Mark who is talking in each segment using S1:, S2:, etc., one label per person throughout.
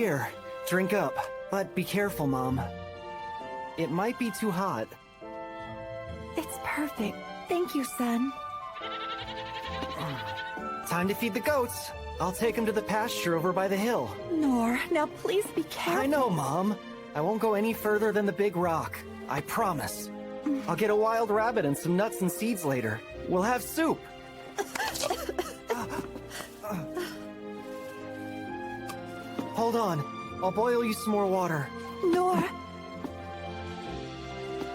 S1: Here, drink up. But be careful, Mom. It might be too hot.
S2: It's perfect. Thank you, son.
S1: Time to feed the goats. I'll take them to the pasture over by the hill.
S2: Noor, now please be careful.
S1: I know, Mom. I won't go any further than the big rock. I promise. I'll get a wild rabbit and some nuts and seeds later. We'll have soup. Hold on. I'll boil you some more water.
S2: Noor.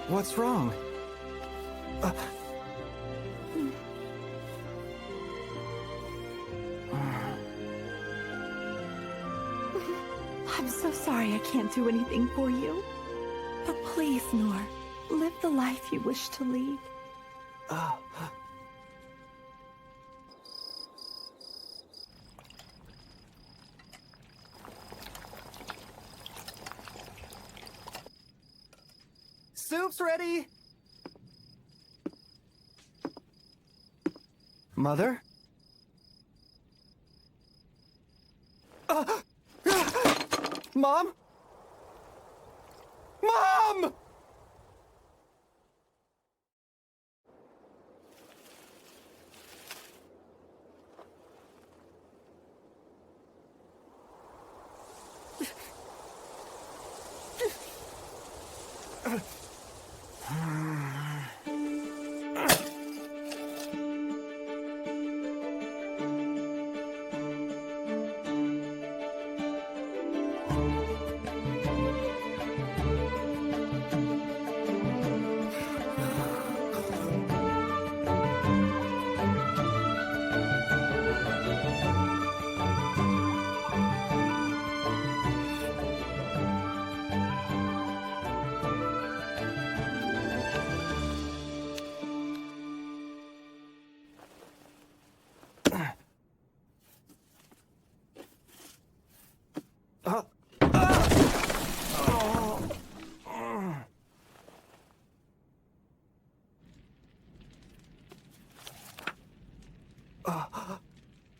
S1: What's wrong?
S2: I'm so sorry I can't do anything for you. But please, Noor, live the life you wish to lead.
S1: Soup's ready! Mother? Mom? Mom!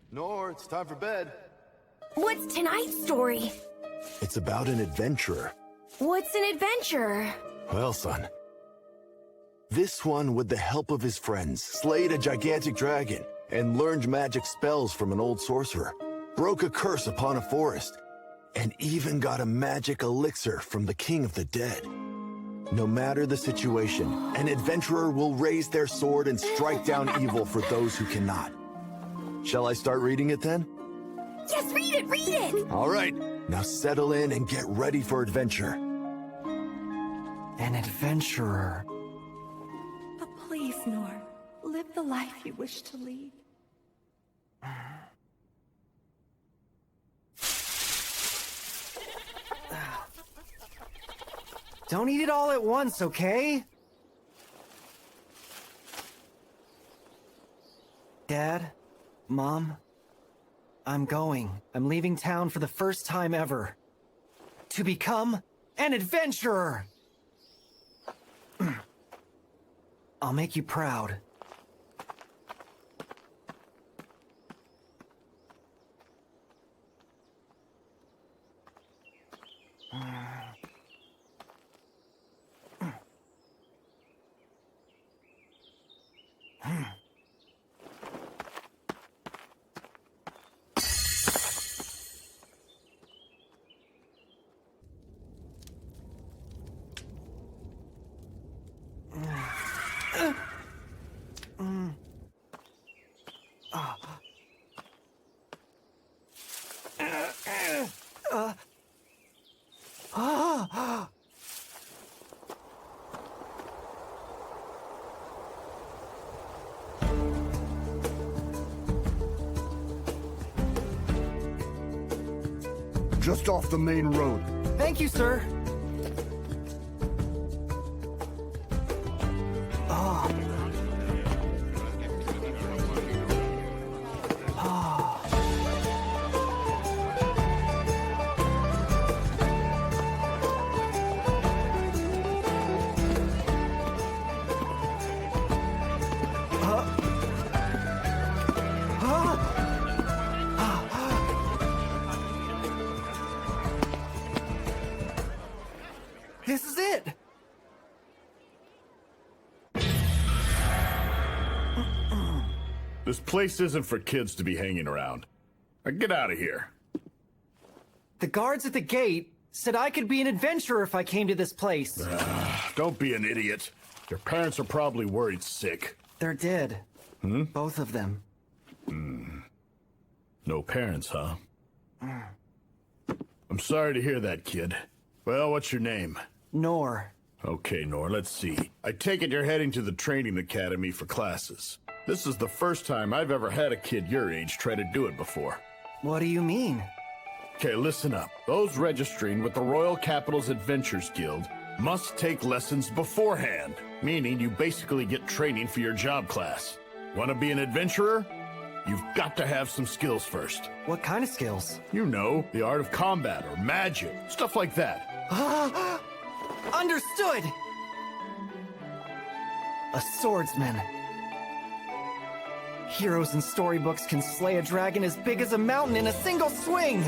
S3: Noor, it's time for bed.
S4: What's tonight's story?
S3: It's about an adventurer.
S4: What's an adventure?
S3: Well, son. This one, with the help of his friends, slayed a gigantic dragon and learned magic spells from an old sorcerer, broke a curse upon a forest, and even got a magic elixir from the king of the dead. No matter the situation, an adventurer will raise their sword and strike down evil for those who cannot. Shall I start reading it then?
S4: Yes, read it, read it!
S3: All right, now settle in and get ready for adventure.
S1: An adventurer.
S2: But please, Noor, live the life you wish to lead.
S1: Don't eat it all at once, okay? Dad? Mom? I'm going. I'm leaving town for the first time ever. To become an adventurer! I'll make you proud.
S5: Just off the main road.
S1: Thank you, sir. This is it!
S5: This place isn't for kids to be hanging around. Now get out of here.
S1: The guards at the gate said I could be an adventurer if I came to this place.
S5: Don't be an idiot. Your parents are probably worried sick.
S1: They're dead. Both of them.
S5: No parents, huh? I'm sorry to hear that, kid. Well, what's your name?
S1: Noor.
S5: Okay, Noor, let's see. I take it you're heading to the training academy for classes. This is the first time I've ever had a kid your age try to do it before.
S1: What do you mean?
S5: Okay, listen up. Those registering with the Royal Capital's Adventures Guild must take lessons beforehand, meaning you basically get training for your job class. Want to be an adventurer? You've got to have some skills first.
S1: What kind of skills?
S5: You know, the art of combat or magic, stuff like that.
S1: Understood! A swordsman. Heroes in storybooks can slay a dragon as big as a mountain in a single swing!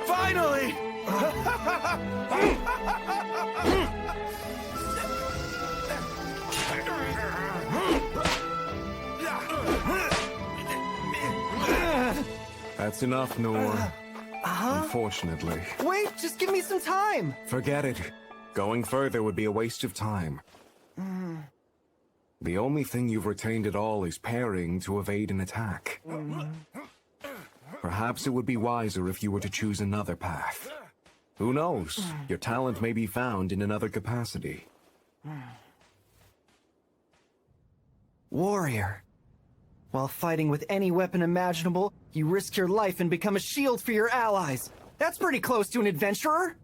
S5: Finally!
S6: That's enough, Noor. Unfortunately.
S1: Wait, just give me some time!
S6: Forget it. Going further would be a waste of time. The only thing you've retained at all is parrying to evade an attack. Perhaps it would be wiser if you were to choose another path. Who knows? Your talent may be found in another capacity.
S1: Warrior. While fighting with any weapon imaginable, you risk your life and become a shield for your allies. That's pretty close to an adventurer.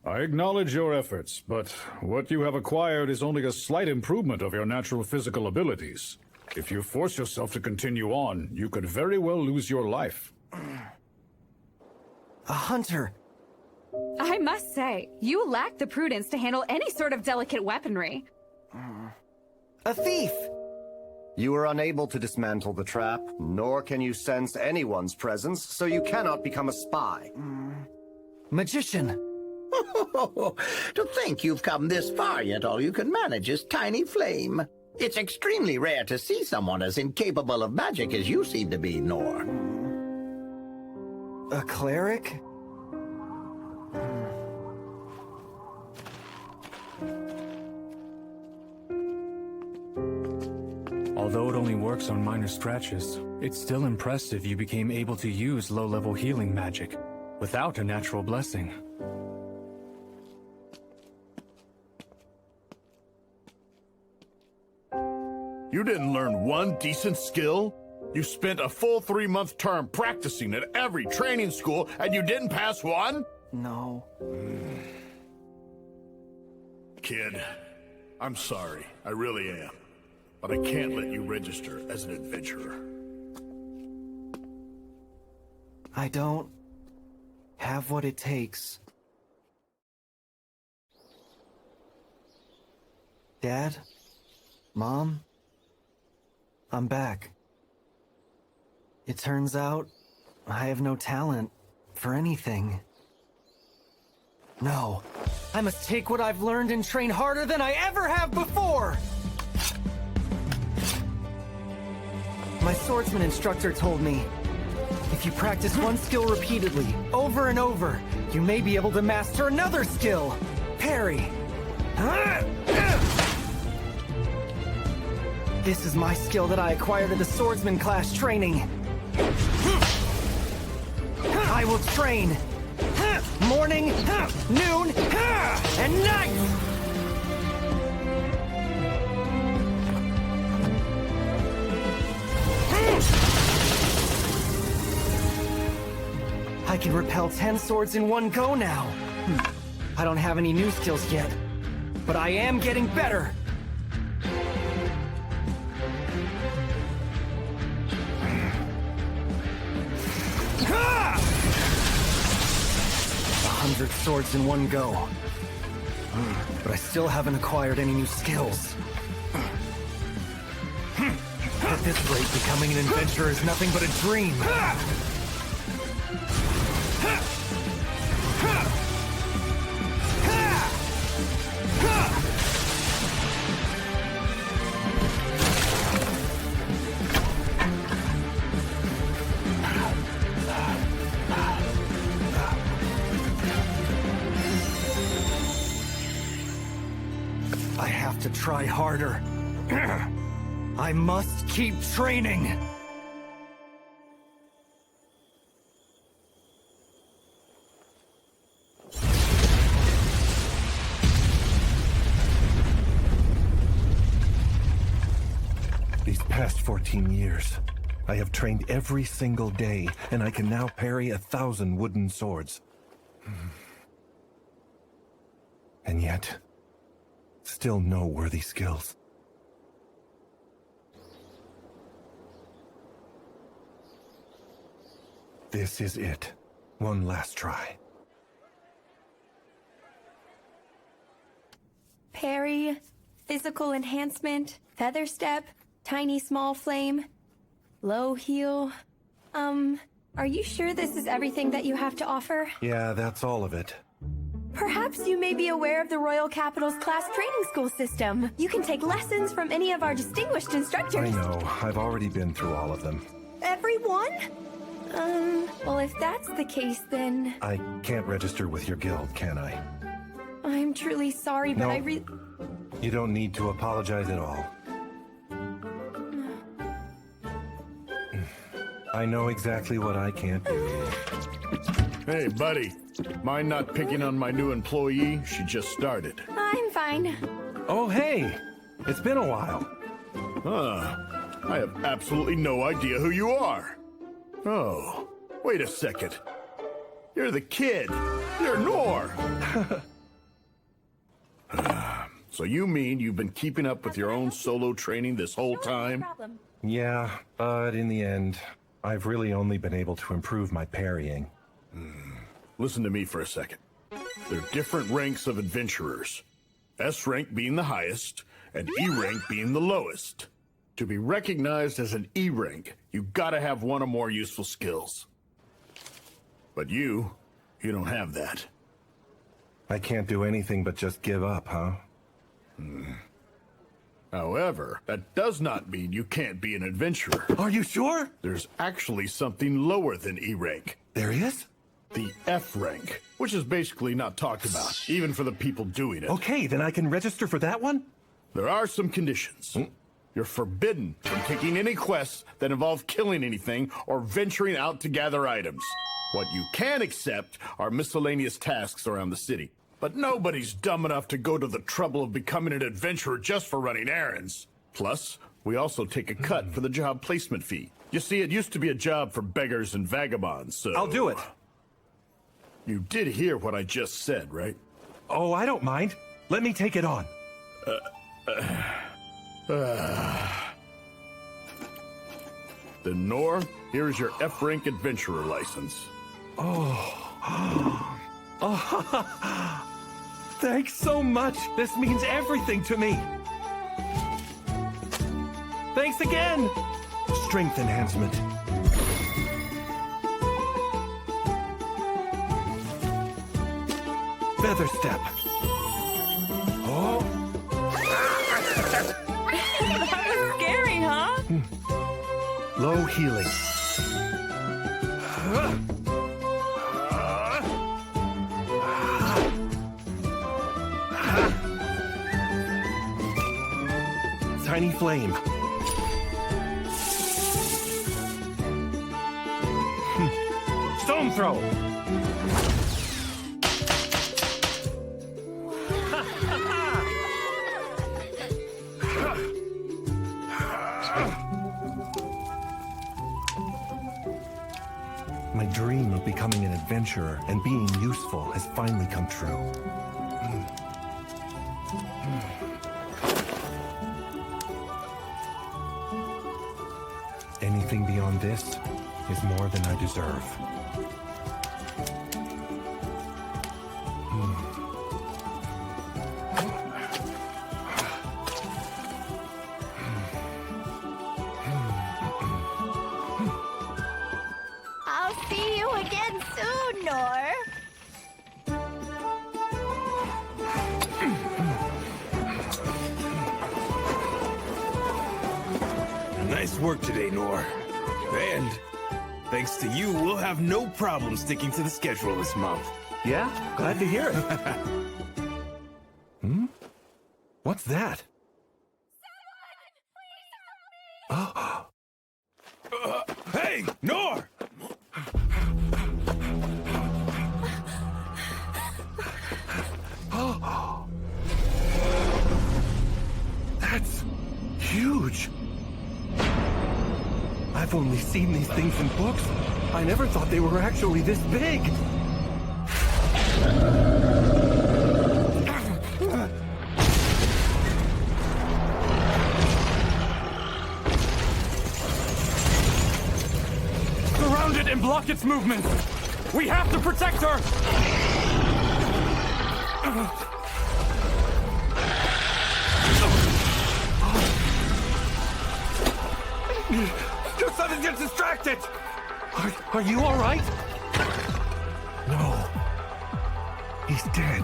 S7: I acknowledge your efforts, but what you have acquired is only a slight improvement of your natural physical abilities. If you force yourself to continue on, you could very well lose your life.
S1: A hunter.
S8: I must say, you lack the prudence to handle any sort of delicate weaponry.
S1: A thief.
S9: You are unable to dismantle the trap, nor can you sense anyone's presence, so you cannot become a spy.
S1: Magician.
S10: To think you've come this far, yet all you can manage is tiny flame. It's extremely rare to see someone as incapable of magic as you seem to be, Noor.
S1: A cleric?
S11: Although it only works on minor scratches, it's still impressive you became able to use low-level healing magic without a natural blessing.
S5: You didn't learn one decent skill? You spent a full 3-month term practicing at every training school, and you didn't pass one?
S1: No.
S5: Kid, I'm sorry. I really am. But I can't let you register as an adventurer.
S1: I don't have what it takes. Dad? Mom? I'm back. It turns out I have no talent for anything. No, I must take what I've learned and train harder than I ever have before! My swordsman instructor told me, if you practice one skill repeatedly, over and over, you may be able to master another skill. Parry. This is my skill that I acquired at the swordsman class training. I will train morning, noon, and night! I can repel 10 swords in one go now. I don't have any new skills yet, but I am getting better. 100 swords in one go. But I still haven't acquired any new skills. At this rate, becoming an adventurer is nothing but a dream. I have to try harder. I must keep training!
S12: These past 14 years, I have trained every single day, and I can now parry 1,000 wooden swords. And yet, still no worthy skills. This is it. One last try.
S4: Parry, physical enhancement, feather step, tiny small flame, low heal. Are you sure this is everything that you have to offer?
S12: Yeah, that's all of it.
S4: Perhaps you may be aware of the Royal Capital's class training school system. You can take lessons from any of our distinguished instructors.
S12: I know. I've already been through all of them.
S4: Everyone? Well, if that's the case, then...
S12: I can't register with your guild, can I?
S4: I'm truly sorry, but
S12: No. You don't need to apologize at all. I know exactly what I can't do.
S5: Hey, buddy. Mind not picking on my new employee? She just started.
S4: I'm fine.
S12: Oh, hey! It's been a while.
S5: I have absolutely no idea who you are. Oh, wait a second. You're the kid. You're Noor. So you mean you've been keeping up with your own solo training this whole time?
S12: Yeah, but in the end, I've really only been able to improve my parrying.
S5: Listen to me for a second. There are different ranks of adventurers. S rank being the highest, and E rank being the lowest. To be recognized as an E rank, you gotta have one or more useful skills. But you don't have that.
S12: I can't do anything but just give up, huh?
S5: However, that does not mean you can't be an adventurer.
S12: Are you sure?
S5: There's actually something lower than E rank.
S12: There is?
S5: The F rank, which is basically not talked about, even for the people doing it.
S12: Okay, then I can register for that one?
S5: There are some conditions. You're forbidden from taking any quests that involve killing anything or venturing out to gather items. What you can accept are miscellaneous tasks around the city. But nobody's dumb enough to go to the trouble of becoming an adventurer just for running errands. Plus, we also take a cut for the job placement fee. You see, it used to be a job for beggars and vagabonds, so...
S12: I'll do it.
S5: You did hear what I just said, right?
S12: Oh, I don't mind. Let me take it on.
S5: Then Noor, here's your F-rank adventurer license.
S12: Oh. Thanks so much. This means everything to me. Thanks again. Strength enhancement. Feather step. Oh.
S8: That was scary, huh?
S12: Low healing. Tiny flame. Stone throw. My dream of becoming an adventurer and being useful has finally come true. Anything beyond this is more than I deserve.
S13: I'll see you again soon, Noor.
S14: Nice work today, Noor. And thanks to you, we'll have no problem sticking to the schedule this month.
S12: Yeah? Glad to hear it. Hmm? What's that? Oh.
S14: Hey, Noor!
S12: Oh. That's huge. I've only seen these things in books. I never thought they were actually this big.
S11: Surround it and block its movements! We have to protect her!
S12: Your son gets distracted! Are you all right? No. He's dead.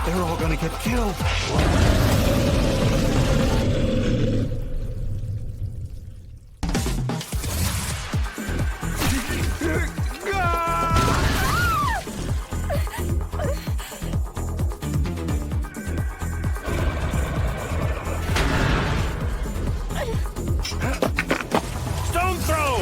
S12: They're all gonna get killed.
S14: Stone throw!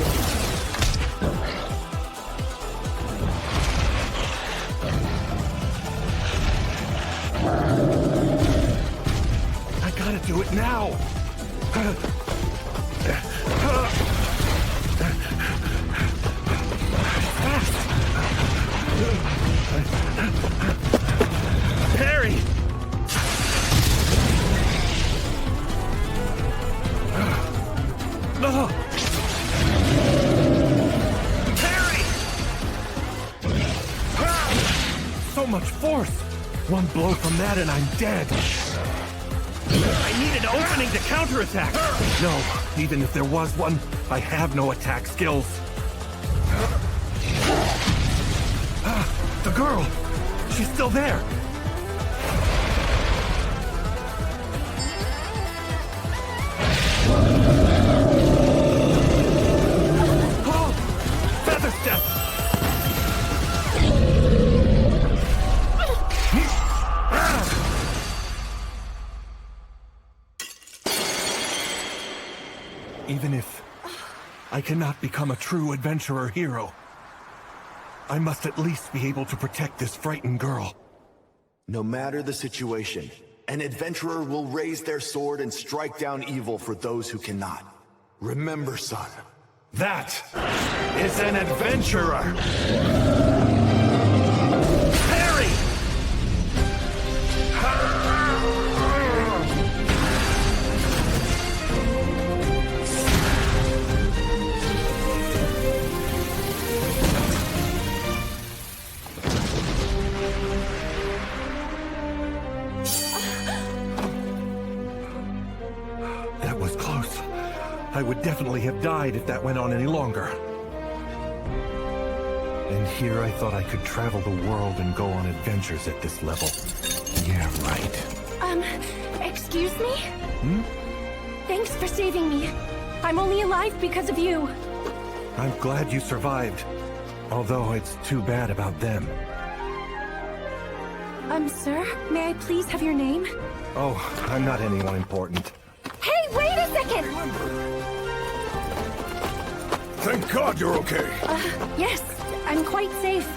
S12: I gotta do it now. Parry! No! Parry! So much force! One blow from that and I'm dead. I need an opening to counterattack. No, even if there was one, I have no attack skills. The girl! She's still there! Oh! Feather step! Even if I cannot become a true adventurer hero, I must at least be able to protect this frightened girl.
S3: No matter the situation, an adventurer will raise their sword and strike down evil for those who cannot. Remember, son.
S12: That is an adventurer! Parry! That was close. I would definitely have died if that went on any longer. And here I thought I could travel the world and go on adventures at this level. Yeah, right.
S13: Excuse me?
S12: Hmm?
S13: Thanks for saving me. I'm only alive because of you.
S12: I'm glad you survived. Although it's too bad about them.
S13: Sir, may I please have your name?
S12: Oh, I'm not anyone important.
S13: Hey, wait a second!
S14: Thank God you're okay.
S13: Yes, I'm quite safe.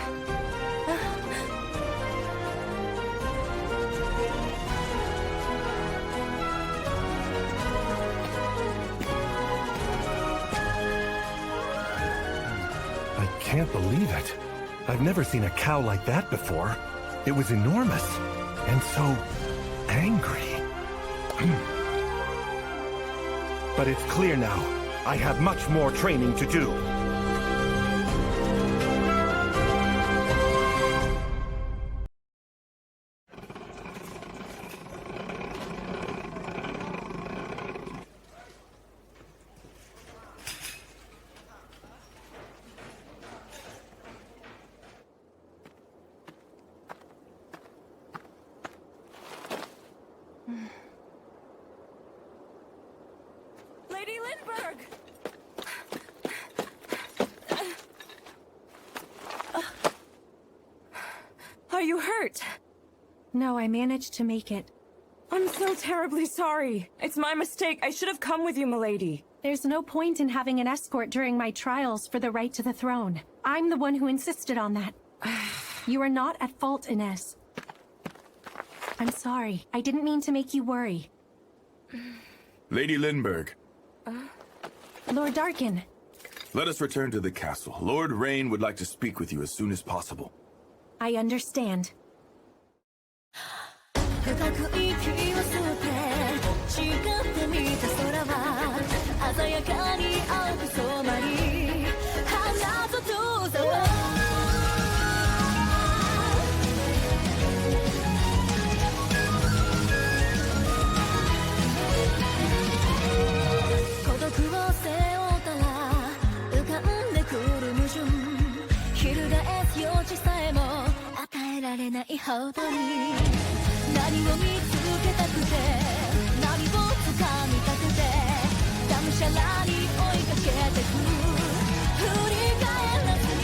S12: I can't believe it. I've never seen a cow like that before. It was enormous. And so angry. But it's clear now. I have much more training to do.
S15: Lady Lindbergh! Are you hurt?
S2: No, I managed to make it.
S15: I'm so terribly sorry. It's my mistake. I should have come with you, milady.
S2: There's no point in having an escort during my trials for the right to the throne. I'm the one who insisted on that. You are not at fault, Ines. I'm sorry. I didn't mean to make you worry.
S14: Lady Lindbergh,
S2: Lord Darkin.
S14: let us return to the castle. Lord Rain would like to speak with you as soon as possible.
S2: I understand.
S16: 深く息を吸って誓ってみた空は鮮やかに青く染まり花と遠ざは孤独を背負ったら浮かんでくる矛盾翻す余地さえも与えられないほどに何を見つけたくて何を掴みたくてがむしゃらに追いかけてく振り返らずに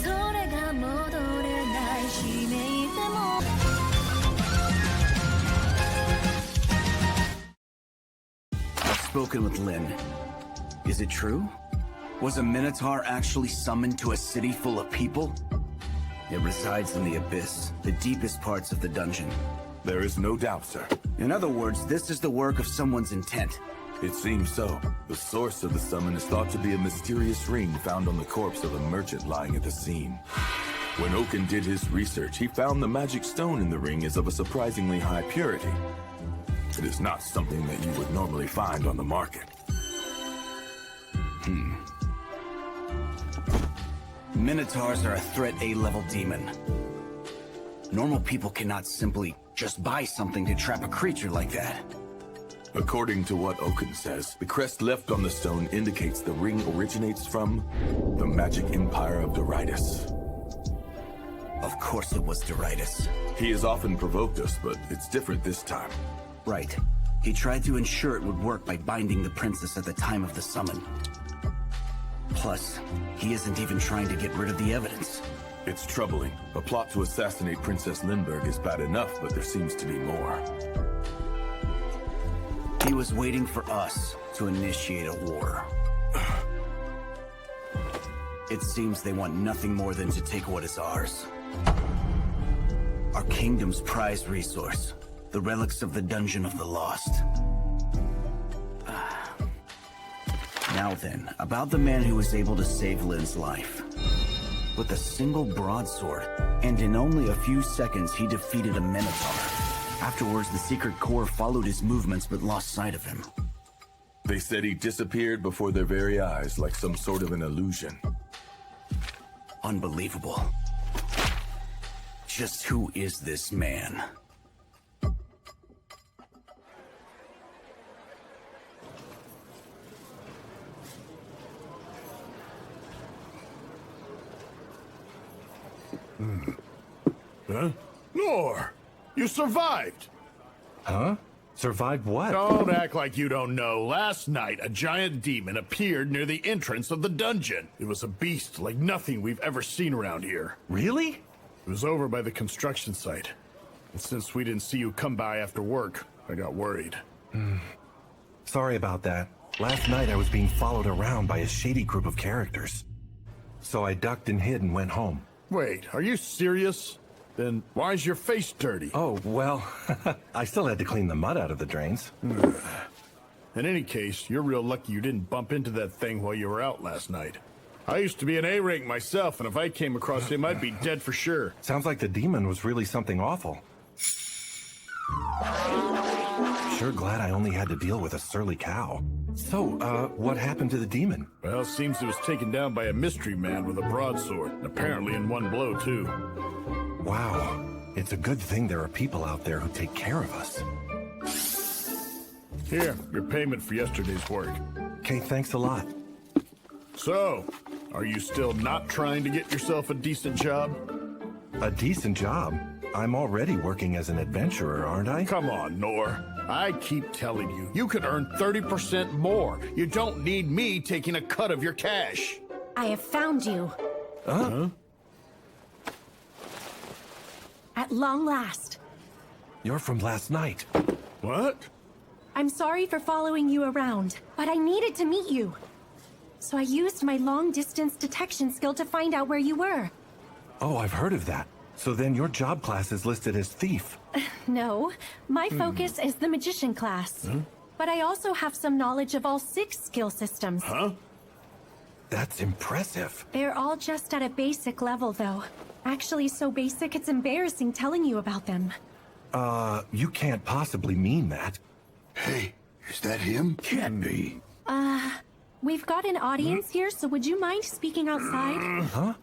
S16: それが戻れない使命でも
S17: I've spoken with Lynne. Is it true? Was a Minotaur actually summoned to a city full of people? It resides in the abyss, the deepest parts of the dungeon.
S14: There is no doubt, sir.
S17: In other words, this is the work of someone's intent.
S14: It seems so. The source of the summon is thought to be a mysterious ring found on the corpse of a merchant lying at the scene. When Oaken did his research, he found the magic stone in the ring is of a surprisingly high purity. It is not something that you would normally find on the market.
S17: Minotaurs are a threat A-level demon. Normal people cannot simply just buy something to trap a creature like that.
S14: According to what Oaken says, the crest left on the stone indicates the ring originates from the magic empire of Doritus.
S17: Of course it was Doritus.
S14: He has often provoked us, but it's different this time.
S17: Right. He tried to ensure it would work by binding the princess at the time of the summon. Plus, he isn't even trying to get rid of the evidence.
S14: It's troubling. A plot to assassinate Princess Lindbergh is bad enough, but there seems to be more.
S17: He was waiting for us to initiate a war. It seems they want nothing more than to take what is ours. Our kingdom's prized resource, the relics of the Dungeon of the Lost. Now then, about the man who was able to save Lynne's life. With a single broadsword, and in only a few seconds he defeated a Minotaur. Afterwards, the Secret Corps followed his movements but lost sight of him.
S14: They said he disappeared before their very eyes, like some sort of an illusion.
S17: Unbelievable. Just who is this man?
S5: Huh? Noor! You survived!
S12: Huh? Survived what?
S5: Don't act like you don't know. Last night, a giant demon appeared near the entrance of the dungeon. It was a beast like nothing we've ever seen around here.
S12: Really?
S5: It was over by the construction site. And since we didn't see you come by after work, I got worried.
S12: Sorry about that. Last night I was being followed around by a shady group of characters. So I ducked and hid and went home.
S5: Wait, are you serious? Then why's your face dirty?
S12: Oh, well, I still had to clean the mud out of the drains.
S5: In any case, you're real lucky you didn't bump into that thing while you were out last night. I used to be an A-rank myself, and if I came across him, I'd be dead for sure.
S12: Sounds like the demon was really something awful. Sure glad I only had to deal with a surly cow. So, what happened to the demon?
S5: Well, it seems it was taken down by a mystery man with a broadsword, apparently in one blow, too.
S12: Wow. It's a good thing there are people out there who take care of us.
S5: Here, your payment for yesterday's work.
S12: Okay, thanks a lot.
S5: So, are you still not trying to get yourself a decent job?
S12: A decent job? I'm already working as an adventurer, aren't I?
S5: Come on, Noor. I keep telling you, you could earn 30% more. You don't need me taking a cut of your cash.
S2: I have found you.
S12: Huh?
S2: At long last.
S12: You're from last night.
S5: What?
S2: I'm sorry for following you around, but I needed to meet you. So I used my long-distance detection skill to find out where you were.
S12: Oh, I've heard of that. So then your job class is listed as thief.
S2: No, my focus is the magician class.
S12: Huh?
S2: But I also have some knowledge of all 6 skill systems.
S12: Huh? That's impressive.
S2: They're all just at a basic level, though. Actually, so basic it's embarrassing telling you about them.
S12: You can't possibly mean that.
S18: Hey, is that him?
S12: Can't be.
S2: We've got an audience here, so would you mind speaking outside?
S12: Huh?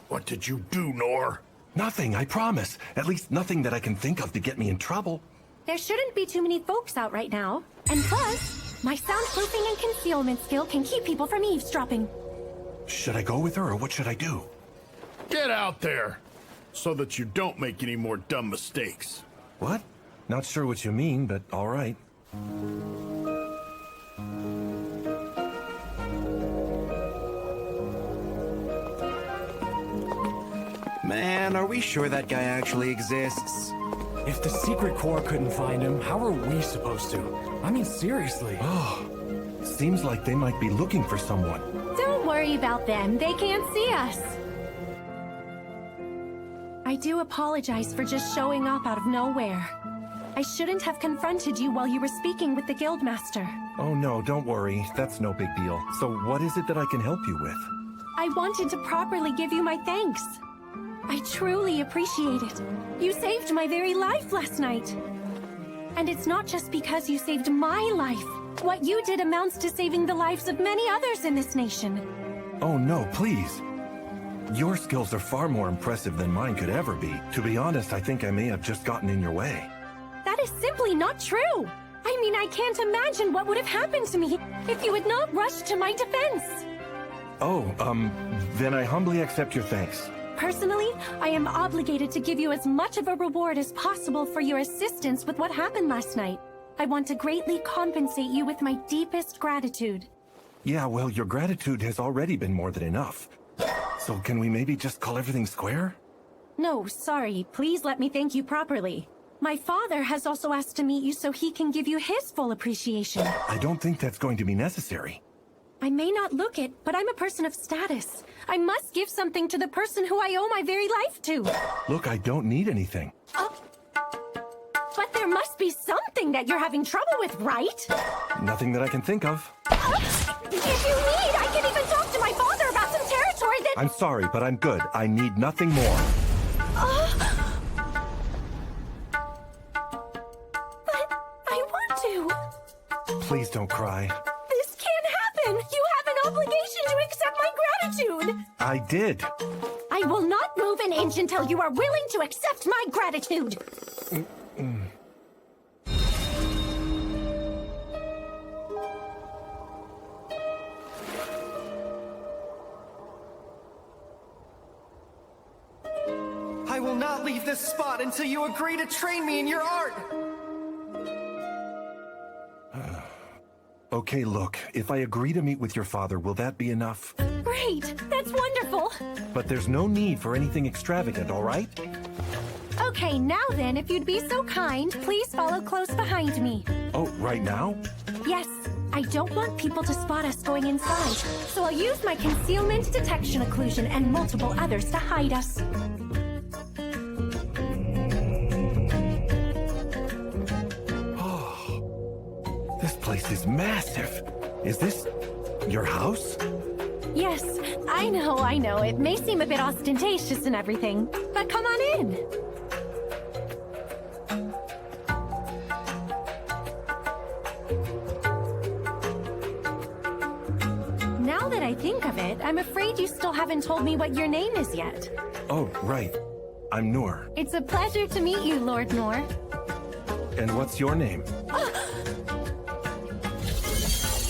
S5: What did you do, Noor?
S12: Nothing, I promise. At least nothing that I can think of to get me in trouble.
S2: There shouldn't be too many folks out right now. And plus, my soundproofing and concealment skill can keep people from eavesdropping.
S12: Should I go with her, or what should I do?
S5: Get out there, so that you don't make any more dumb mistakes.
S12: What? Not sure what you mean, but all right.
S6: Man, are we sure that guy actually exists?
S11: If the secret corps couldn't find him, how are we supposed to? I mean, seriously.
S12: Oh, seems like they might be looking for someone.
S2: Don't worry about them. They can't see us. I do apologize for just showing up out of nowhere. I shouldn't have confronted you while you were speaking with the Guildmaster.
S12: Oh no, don't worry. That's no big deal. So what is it that I can help you with?
S2: I wanted to properly give you my thanks. I truly appreciate it. You saved my very life last night. And it's not just because you saved my life. What you did amounts to saving the lives of many others in this nation.
S12: Oh no, please. Your skills are far more impressive than mine could ever be. To be honest, I think I may have just gotten in your way.
S2: That is simply not true. I mean, I can't imagine what would have happened to me if you had not rushed to my defense.
S12: Oh, then I humbly accept your thanks.
S2: Personally, I am obligated to give you as much of a reward as possible for your assistance with what happened last night. I want to greatly compensate you with my deepest gratitude.
S12: Yeah, well, your gratitude has already been more than enough. So can we maybe just call everything square?
S2: No, sorry. Please let me thank you properly. My father has also asked to meet you so he can give you his full appreciation.
S12: I don't think that's going to be necessary.
S2: I may not look it, but I'm a person of status. I must give something to the person who I owe my very life to.
S12: Look, I don't need anything.
S2: But there must be something that you're having trouble with, right?
S12: Nothing that I can think of.
S2: If you need, I can even talk to my father about some territory that—
S12: I'm sorry, but I'm good. I need nothing more.
S2: But I want to.
S12: Please don't cry.
S2: This can't happen. You have an obligation to accept my gratitude.
S12: I did.
S2: I will not move an inch until you are willing to accept my gratitude.
S1: I will not leave this spot until you agree to train me in your art!
S12: Okay, look, if I agree to meet with your father, will that be enough?
S2: Great! That's wonderful!
S12: But there's no need for anything extravagant, all right?
S2: Okay, now then, if you'd be so kind, please follow close behind me.
S12: Oh, right now?
S2: Yes, I don't want people to spot us going inside, so I'll use my concealment, detection occlusion, and multiple others to hide us.
S12: This place is massive. Is this your house?
S2: Yes, I know. It may seem a bit ostentatious and everything, but come on in. Now that I think of it, I'm afraid you still haven't told me what your name is yet.
S12: Oh, right. I'm Noor.
S2: It's a pleasure to meet you, Lord Noor.
S12: And what's your name?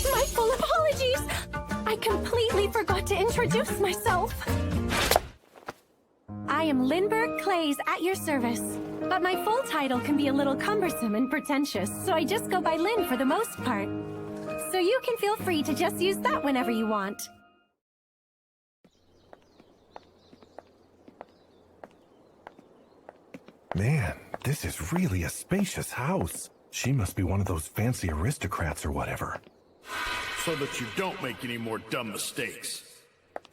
S2: My full apologies! I completely forgot to introduce myself. I am Lindbergh Clays at your service. But my full title can be a little cumbersome and pretentious, so I just go by Lynne for the most part. So you can feel free to just use that whenever you want.
S12: Man, this is really a spacious house. She must be one of those fancy aristocrats or whatever.
S5: So that you don't make any more dumb mistakes.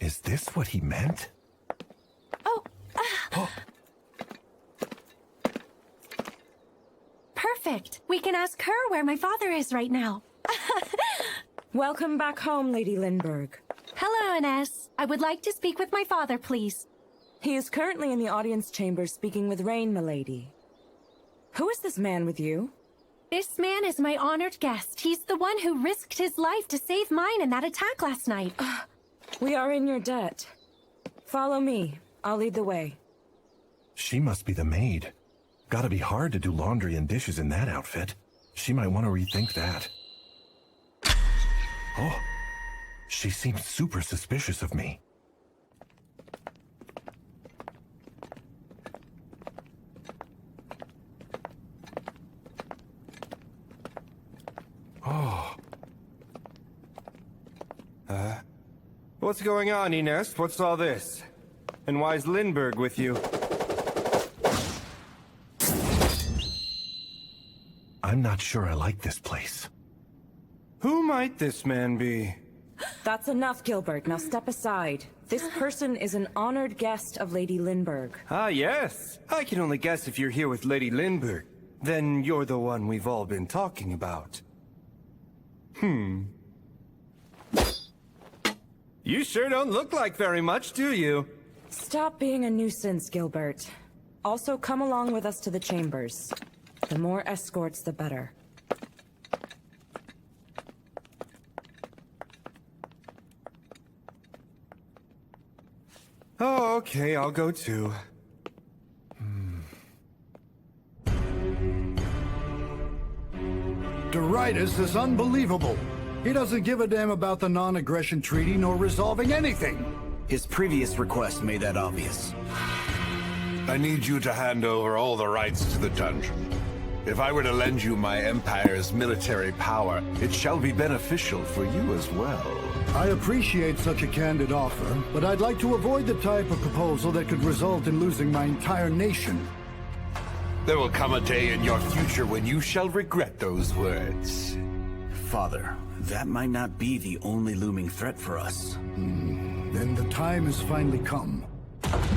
S12: Is this what he meant?
S2: Perfect. We can ask her where my father is right now.
S15: Welcome back home, Lady Lindbergh.
S2: Hello, Ines. I would like to speak with my father, please.
S15: He is currently in the audience chamber speaking with Rain, milady. Who is this man with you?
S2: This man is my honored guest. He's the one who risked his life to save mine in that attack last night.
S15: We are in your debt. Follow me. I'll lead the way.
S12: She must be the maid. Gotta be hard to do laundry and dishes in that outfit. She might want to rethink that. Oh, she seems super suspicious of me. Oh.
S19: What's going on, Ines? What's all this? And why is Lindbergh with you?
S12: I'm not sure I like this place.
S19: Who might this man be?
S15: That's enough, Gilbert. Now step aside. This person is an honored guest of Lady Lindbergh.
S19: Ah, yes. I can only guess if you're here with Lady Lindbergh. Then you're the one we've all been talking about. You sure don't look like very much, do you?
S15: Stop being a nuisance, Gilbert. Also, come along with us to the chambers. The more escorts, the better.
S19: Oh, okay, I'll go too.
S18: Deritus is unbelievable. He doesn't give a damn about the non-aggression treaty nor resolving anything.
S17: His previous request made that obvious.
S20: I need you to hand over all the rights to the dungeon. If I were to lend you my empire's military power, it shall be beneficial for you as well.
S18: I appreciate such a candid offer, but I'd like to avoid the type of proposal that could result in losing my entire nation.
S20: There will come a day in your future when you shall regret those words.
S17: Father, that might not be the only looming threat for us.
S18: Then the time has finally come.
S2: Brother!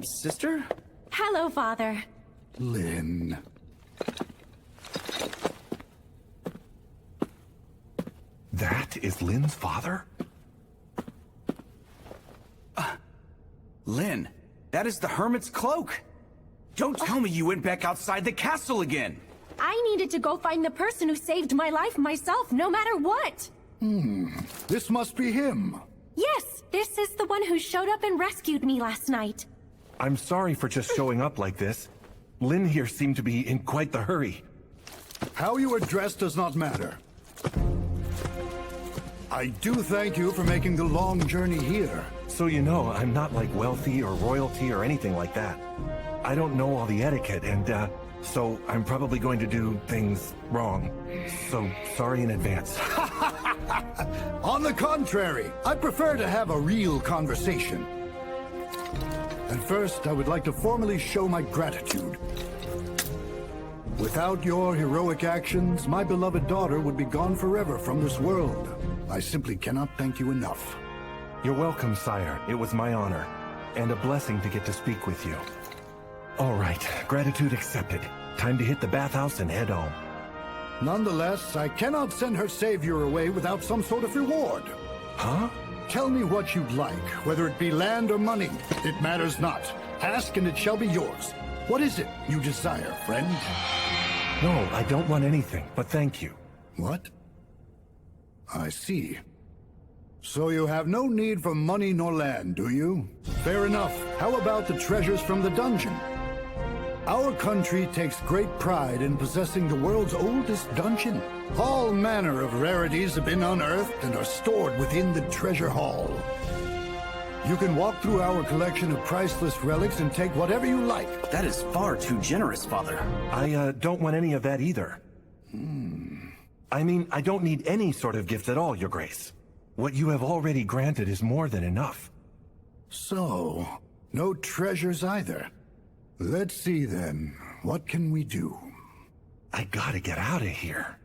S17: Sister?
S2: Hello, Father.
S18: Lynne.
S12: That is Lynne's father?
S17: Lynne, that is the Hermit's cloak! Don't tell me you went back outside the castle again!
S2: I needed to go find the person who saved my life myself, no matter what!
S18: This must be him.
S2: Yes, this is the one who showed up and rescued me last night.
S12: I'm sorry for just showing up like this. Lynne here seemed to be in quite the hurry.
S18: How you are dressed does not matter. I do thank you for making the long journey here.
S12: So you know, I'm not like wealthy or royalty or anything like that. I don't know all the etiquette, and so I'm probably going to do things wrong. So sorry in advance.
S18: On the contrary, I prefer to have a real conversation. And first, I would like to formally show my gratitude. Without your heroic actions, my beloved daughter would be gone forever from this world. I simply cannot thank you enough.
S12: You're welcome, sire. It was my honor, and a blessing to get to speak with you. All right, gratitude accepted. Time to hit the bathhouse and head home.
S18: Nonetheless, I cannot send her savior away without some sort of reward.
S12: Huh?
S18: Tell me what you'd like, whether it be land or money. It matters not. Ask and it shall be yours. What is it you desire, friend?
S12: No, I don't want anything, but thank you.
S18: What? I see. So you have no need for money nor land, do you? Fair enough. How about the treasures from the dungeon? Our country takes great pride in possessing the world's oldest dungeon. All manner of rarities have been unearthed and are stored within the treasure hall. You can walk through our collection of priceless relics and take whatever you like.
S17: That is far too generous, Father.
S12: I don't want any of that either. I mean, I don't need any sort of gift at all, Your Grace. What you have already granted is more than enough.
S18: So, no treasures either. Let's see then. What can we do?
S12: I gotta get out of here.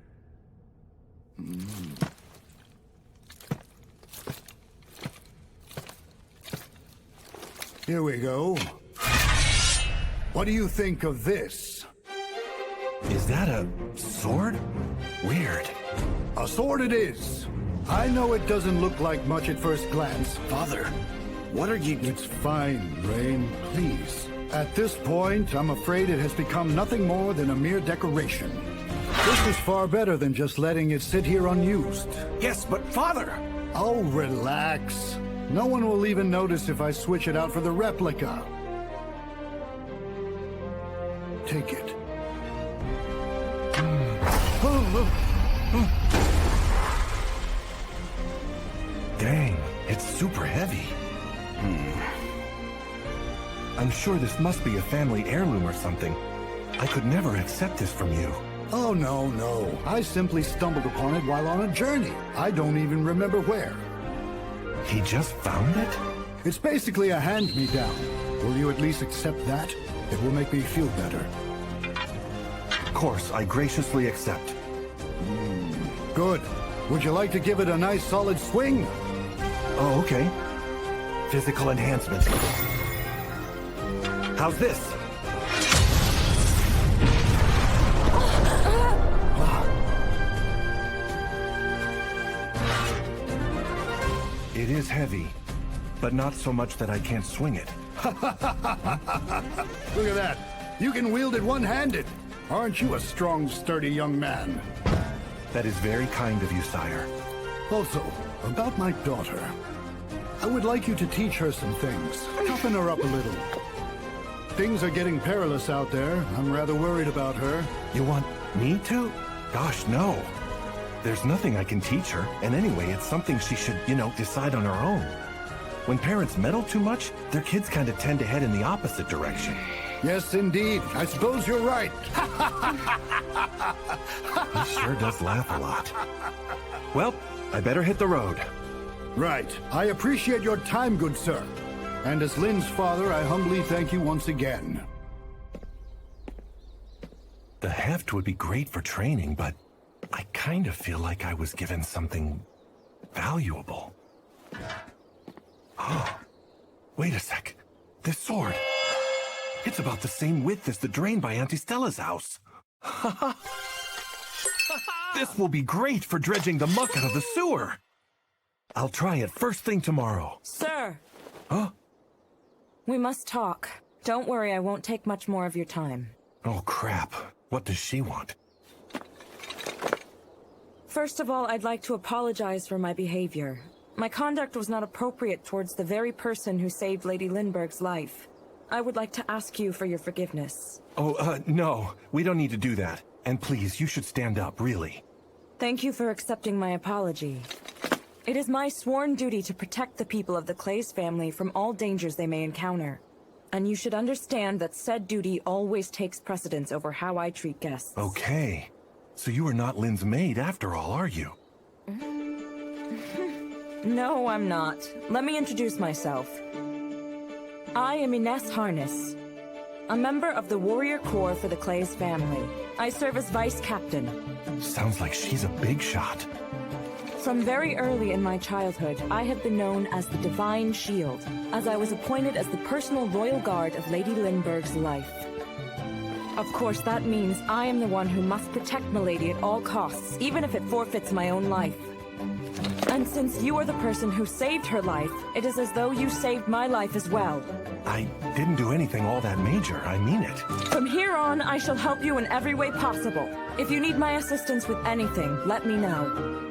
S18: Here we go. What do you think of this?
S12: Is that a sword? Weird.
S18: A sword it is. I know it doesn't look like much at first glance.
S17: Father, what are you...
S18: It's fine, Rain. Please. At this point, I'm afraid it has become nothing more than a mere decoration. This is far better than just letting it sit here unused.
S12: Yes, but Father!
S18: Oh, relax. No one will even notice if I switch it out for the replica. Take it.
S12: Dang, it's super heavy. I'm sure this must be a family heirloom or something. I could never accept this from you.
S18: Oh, no. I simply stumbled upon it while on a journey. I don't even remember where.
S12: He just found it?
S18: It's basically a hand-me-down. Will you at least accept that? It will make me feel better.
S12: Of course, I graciously accept.
S18: Good. Would you like to give it a nice solid swing?
S12: Oh, okay. Physical enhancement. How's this? It is heavy, but not so much that I can't swing it.
S18: Look at that. You can wield it one-handed. Aren't you a strong, sturdy young man?
S12: That is very kind of you, sire.
S18: Also, about my daughter. I would like you to teach her some things. Toughen her up a little. Things are getting perilous out there. I'm rather worried about her.
S12: You want me to? Gosh, no. There's nothing I can teach her, and anyway, it's something she should, decide on her own. When parents meddle too much, their kids kind of tend to head in the opposite direction.
S18: Yes, indeed. I suppose you're right.
S12: He sure does laugh a lot. Well, I better hit the road.
S18: Right. I appreciate your time, good sir. And as Lynne's father, I humbly thank you once again.
S12: The heft would be great for training, but I kind of feel like I was given something valuable. Oh, wait a sec. This sword. It's about the same width as the drain by Auntie Stella's house. This will be great for dredging the muck out of the sewer. I'll try it first thing tomorrow.
S15: Sir!
S12: Huh?
S15: We must talk. Don't worry, I won't take much more of your time.
S12: Oh, crap. What does she want?
S15: First of all, I'd like to apologize for my behavior. My conduct was not appropriate towards the very person who saved Lady Lindbergh's life. I would like to ask you for your forgiveness.
S12: Oh, no. We don't need to do that. And please, you should stand up, really.
S15: Thank you for accepting my apology. It is my sworn duty to protect the people of the Clays family from all dangers they may encounter. And you should understand that said duty always takes precedence over how I treat guests.
S12: Okay. So you are not Lynne's maid after all, are you?
S15: No, I'm not. Let me introduce myself. I am Ines Harness, a member of the Warrior Corps for the Clays family. I serve as Vice Captain.
S12: Sounds like she's a big shot.
S15: From very early in my childhood, I have been known as the Divine Shield, as I was appointed as the personal royal guard of Lady Lindbergh's life. Of course, that means I am the one who must protect Milady at all costs, even if it forfeits my own life. And since you are the person who saved her life, it is as though you saved my life as well.
S12: I didn't do anything all that major, I mean it.
S15: From here on, I shall help you in every way possible. If you need my assistance with anything, let me know.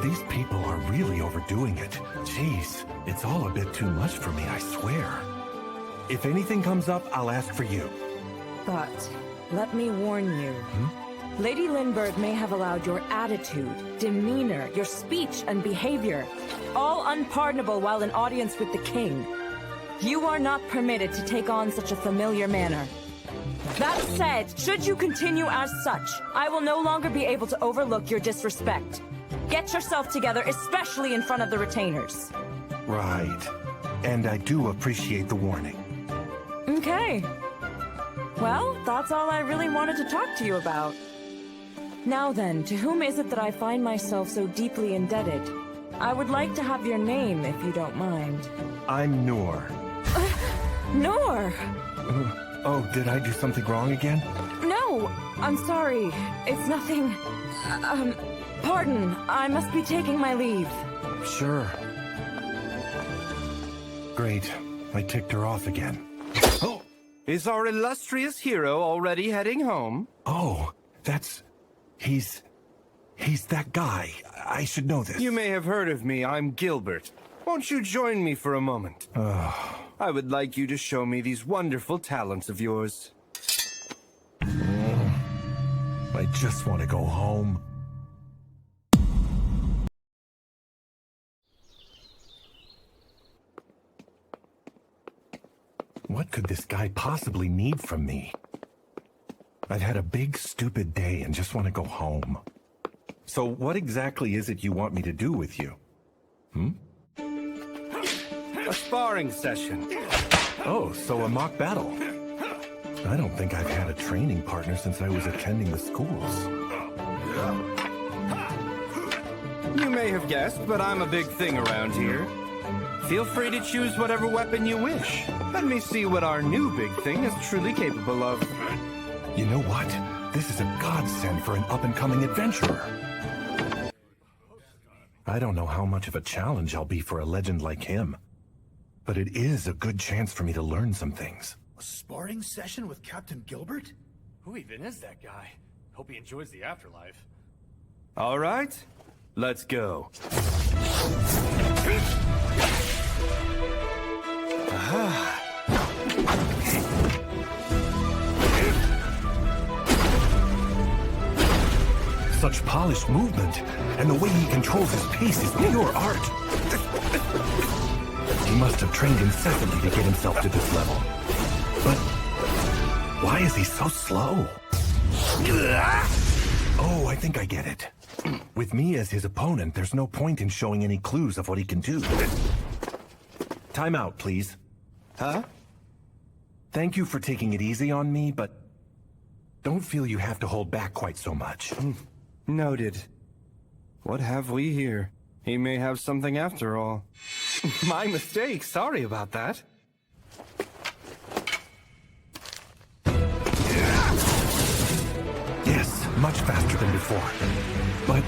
S12: These people are really overdoing it. Jeez, it's all a bit too much for me, I swear. If anything comes up, I'll ask for you.
S15: But let me warn you. Lady Lindbergh may have allowed your attitude, demeanor, your speech, and behavior, all unpardonable while in audience with the king. You are not permitted to take on such a familiar manner. That said, should you continue as such, I will no longer be able to overlook your disrespect. Get yourself together, especially in front of the retainers.
S12: Right. And I do appreciate the warning.
S15: Okay. Well, that's all I really wanted to talk to you about. Now then, to whom is it that I find myself so deeply indebted? I would like to have your name, if you don't mind.
S12: I'm Noor.
S15: Noor!
S12: Oh, did I do something wrong again?
S15: No, I'm sorry. It's nothing. Pardon. I must be taking my leave.
S12: Sure. Great. I ticked her off again.
S19: Oh! Is our illustrious hero already heading home?
S12: Oh, He's that guy. I should know this.
S19: You may have heard of me. I'm Gilbert. Won't you join me for a moment? I would like you to show me these wonderful talents of yours.
S12: I just want to go home. What could this guy possibly need from me? I've had a big, stupid day and just want to go home. So what exactly is it you want me to do with you?
S19: A sparring session.
S12: Oh, so a mock battle. I don't think I've had a training partner since I was attending the schools.
S19: You may have guessed, but I'm a big thing around here. Feel free to choose whatever weapon you wish. Let me see what our new big thing is truly capable of.
S12: You know what? This is a godsend for an up-and-coming adventurer. I don't know how much of a challenge I'll be for a legend like him, but it is a good chance for me to learn some things.
S21: A sparring session with Captain Gilbert?
S11: Who even is that guy? Hope he enjoys the afterlife.
S19: All right, let's go.
S12: Such polished movement, and the way he controls his pace is pure art. He must have trained incessantly to get himself to this level. But why is he so slow? Oh, I think I get it. With me as his opponent, there's no point in showing any clues of what he can do. Time out, please.
S19: Huh?
S12: Thank you for taking it easy on me, but don't feel you have to hold back quite so much.
S19: Noted. What have we here? He may have something after all. My mistake. Sorry about that.
S12: Yes, much faster than before. But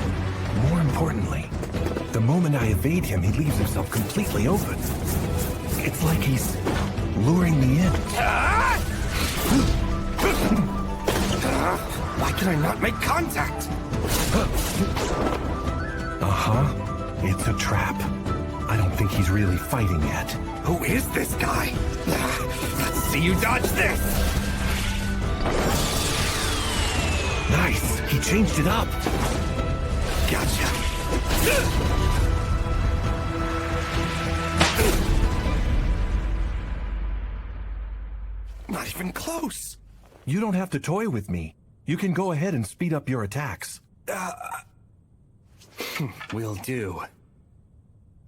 S12: more importantly, the moment I evade him, he leaves himself completely open. It's like he's luring me in.
S19: Why can I not make contact?
S12: It's a trap. I don't think he's really fighting yet.
S19: Who is this guy? Let's see you dodge this!
S12: Nice! He changed it up!
S19: Gotcha! Not even close!
S12: You don't have to toy with me. You can go ahead and speed up your attacks.
S19: Will do.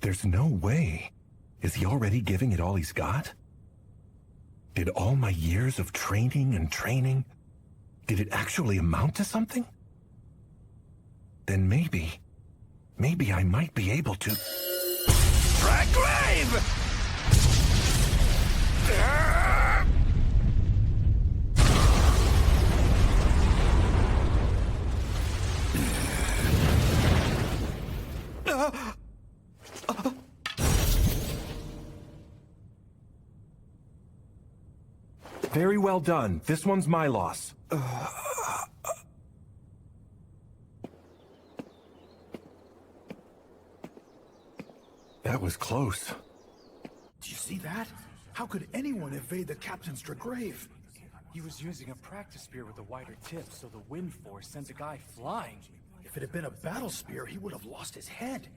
S12: There's no way. Is he already giving it all he's got? Did all my years of training and training, did it actually amount to something? Then maybe I might be able to...
S19: Grave!
S12: Very well done. This one's my loss. That was close.
S21: Do you see that? How could anyone evade the captain's grave?
S11: He was using a practice spear with a wider tip, so the wind force sent the guy flying.
S21: If it had been a battle spear, he would have lost his head.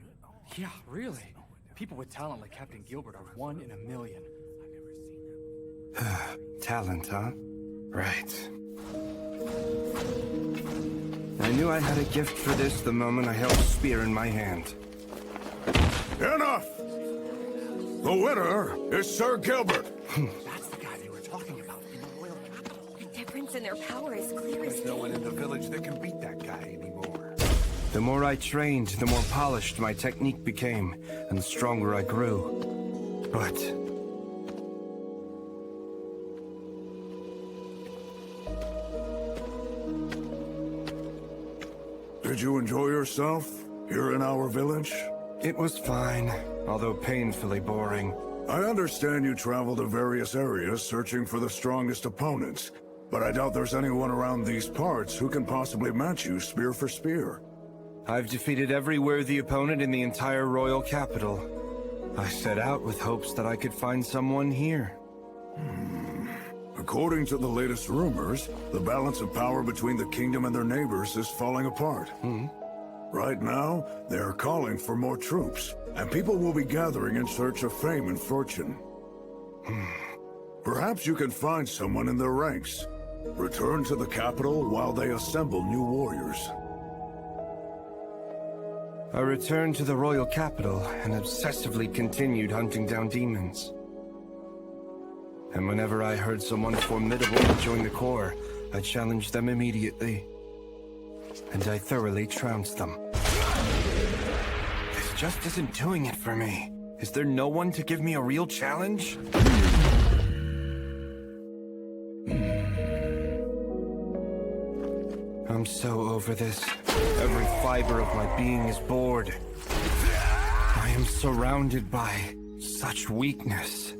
S11: Yeah, really. People with talent like Captain Gilbert are 1 in a million.
S19: Talent, huh? Right. I knew I had a gift for this the moment I held a spear in my hand.
S20: Enough! The winner is Sir Gilbert.
S11: That's the guy they were talking about in the royal capital.
S4: The difference in their power is clear as
S20: There's no one in the village that can beat that guy anymore.
S19: The more I trained, the more polished my technique became, and the stronger I grew. But
S20: Did you enjoy yourself here in our village?
S19: it was fine, although painfully boring.
S20: I understand you travel to various areas searching for the strongest opponents, but I doubt there's anyone around these parts who can possibly match you spear for spear.
S19: I've defeated every worthy opponent in the entire royal capital. I set out with hopes that I could find someone here.
S20: According to the latest rumors, the balance of power between the kingdom and their neighbors is falling apart. Right now, they are calling for more troops, and people will be gathering in search of fame and fortune. Perhaps you can find someone in their ranks. Return to the capital while they assemble new warriors.
S19: I returned to the royal capital and obsessively continued hunting down demons. And whenever I heard someone formidable would join the Corps, I challenged them immediately. And I thoroughly trounced them. This just isn't doing it for me. Is there no one to give me a real challenge? I'm so over this. Every fiber of my being is bored. I am surrounded by such weakness.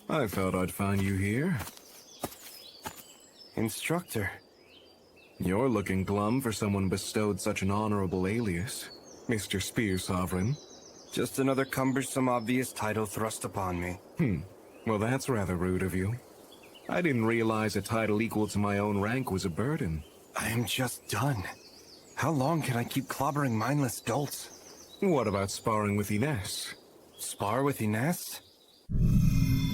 S6: I thought I'd find you here.
S19: Instructor.
S6: You're looking glum for someone bestowed such an honorable alias, Mr. Spear Sovereign.
S19: Just another cumbersome, obvious title thrust upon me.
S6: Well, that's rather rude of you. I didn't realize a title equal to my own rank was a burden.
S19: I am just done. How long can I keep clobbering mindless dolts?
S6: What about sparring with Ines?
S19: Spar with Ines?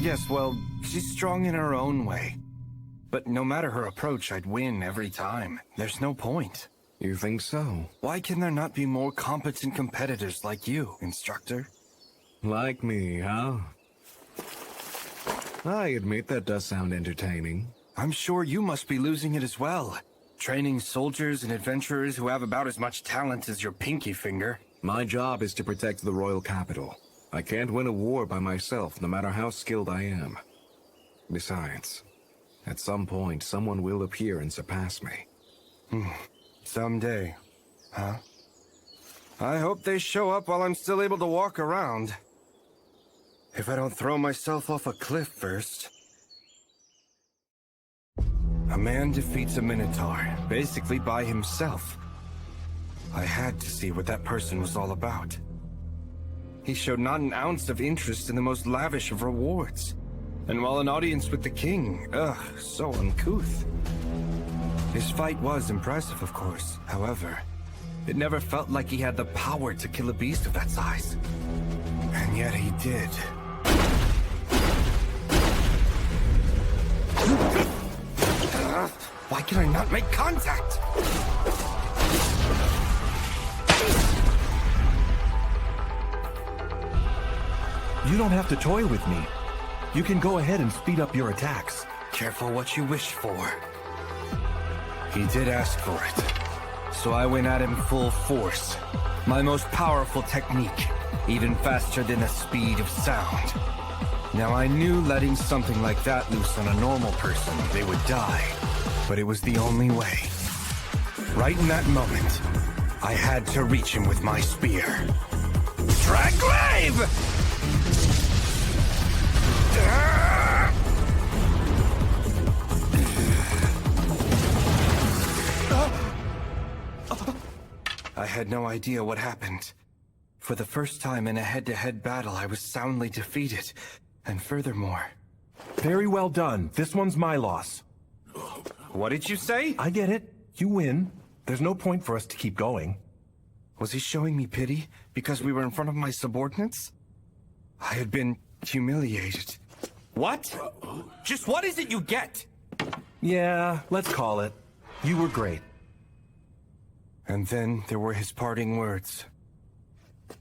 S19: Yes, well, she's strong in her own way. But no matter her approach, I'd win every time. There's no point.
S6: You think so?
S19: Why can there not be more competent competitors like you, Instructor?
S6: Like me, huh? I admit that does sound entertaining.
S19: I'm sure you must be losing it as well. Training soldiers and adventurers who have about as much talent as your pinky finger.
S6: My job is to protect the royal capital. I can't win a war by myself, no matter how skilled I am. Besides, at some point, someone will appear and surpass me.
S19: Someday, huh? I hope they show up while I'm still able to walk around. If I don't throw myself off a cliff first. A man defeats a minotaur, basically by himself. I had to see what that person was all about. He showed not an ounce of interest in the most lavish of rewards. And while an audience with the king, so uncouth. His fight was impressive, of course. However, it never felt like he had the power to kill a beast of that size. And yet he did. Why can I not make contact?
S12: You don't have to toy with me. You can go ahead and speed up your attacks.
S19: Careful what you wish for. He did ask for it. So I went at him full force. My most powerful technique, even faster than the speed of sound. Now I knew letting something like that loose on a normal person, they would die. But it was the only way. Right in that moment, I had to reach him with my spear. Dragglaive! I had no idea what happened. For the first time in a head-to-head battle, I was soundly defeated, And furthermore...
S12: Very well done. This one's my loss.
S19: What did you say?
S12: I get it. You win. There's no point for us to keep going.
S19: Was he showing me pity because we were in front of my subordinates? I had been humiliated. What? Just what is it you get?
S12: Yeah, let's call it. You were great.
S19: And then there were his parting words.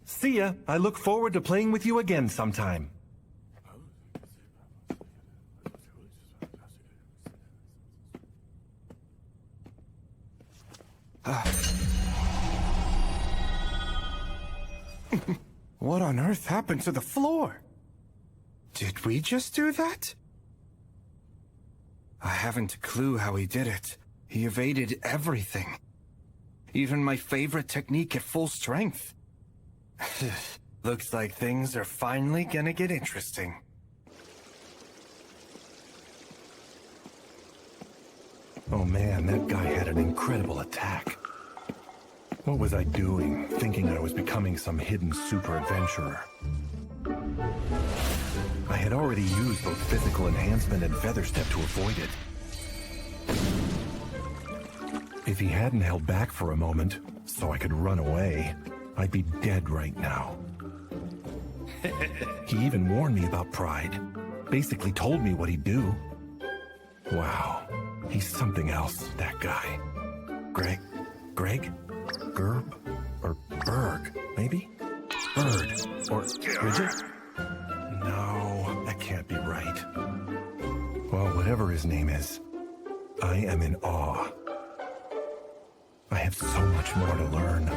S12: See ya. I look forward to playing with you again sometime.
S19: What on earth happened to the floor? Did we just do that? I haven't a clue how he did it. He evaded everything. Even my favorite technique at full strength. Looks like things are finally gonna get interesting.
S12: Oh man, that guy had an incredible attack. What was I doing, thinking I was becoming some hidden super adventurer? I had already used both physical enhancement and feather step to avoid it. If he hadn't held back for a moment, so I could run away, I'd be dead right now. He even warned me about pride. Basically told me what he'd do. Wow, he's something else, that guy. Greg? Gerb? Or Berg, maybe? Bird. Or Bridget? No, that can't be right. Well, whatever his name is, I am in awe. I have so much more to learn.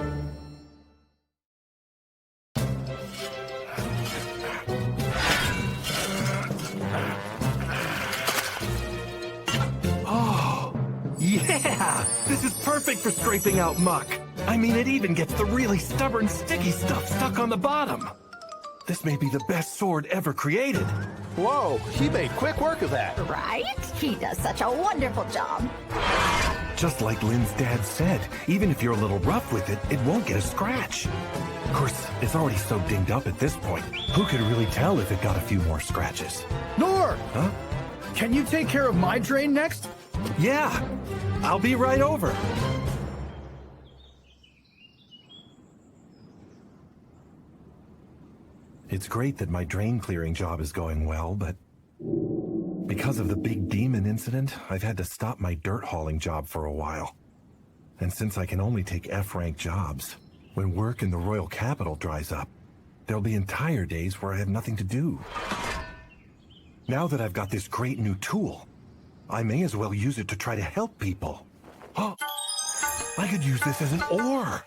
S12: Oh, yeah! This is perfect for scraping out muck. I mean, it even gets the really stubborn, sticky stuff stuck on the bottom. This may be the best sword ever created.
S21: Whoa, he made quick work of that.
S7: Right? He does such a wonderful job.
S12: Just like Lynne's dad said, even if you're a little rough with it, it won't get a scratch. Of course, it's already so dinged up at this point. Who could really tell if it got a few more scratches?
S21: Noor!
S12: Huh?
S21: Can you take care of my drain next?
S12: Yeah, I'll be right over. It's great that my drain clearing job is going well, but because of the big demon incident, I've had to stop my dirt hauling job for a while. And since I can only take F-rank jobs, when work in the royal capital dries up, there'll be entire days where I have nothing to do. Now that I've got this great new tool, I may as well use it to try to help people. Oh, I could use this as an oar.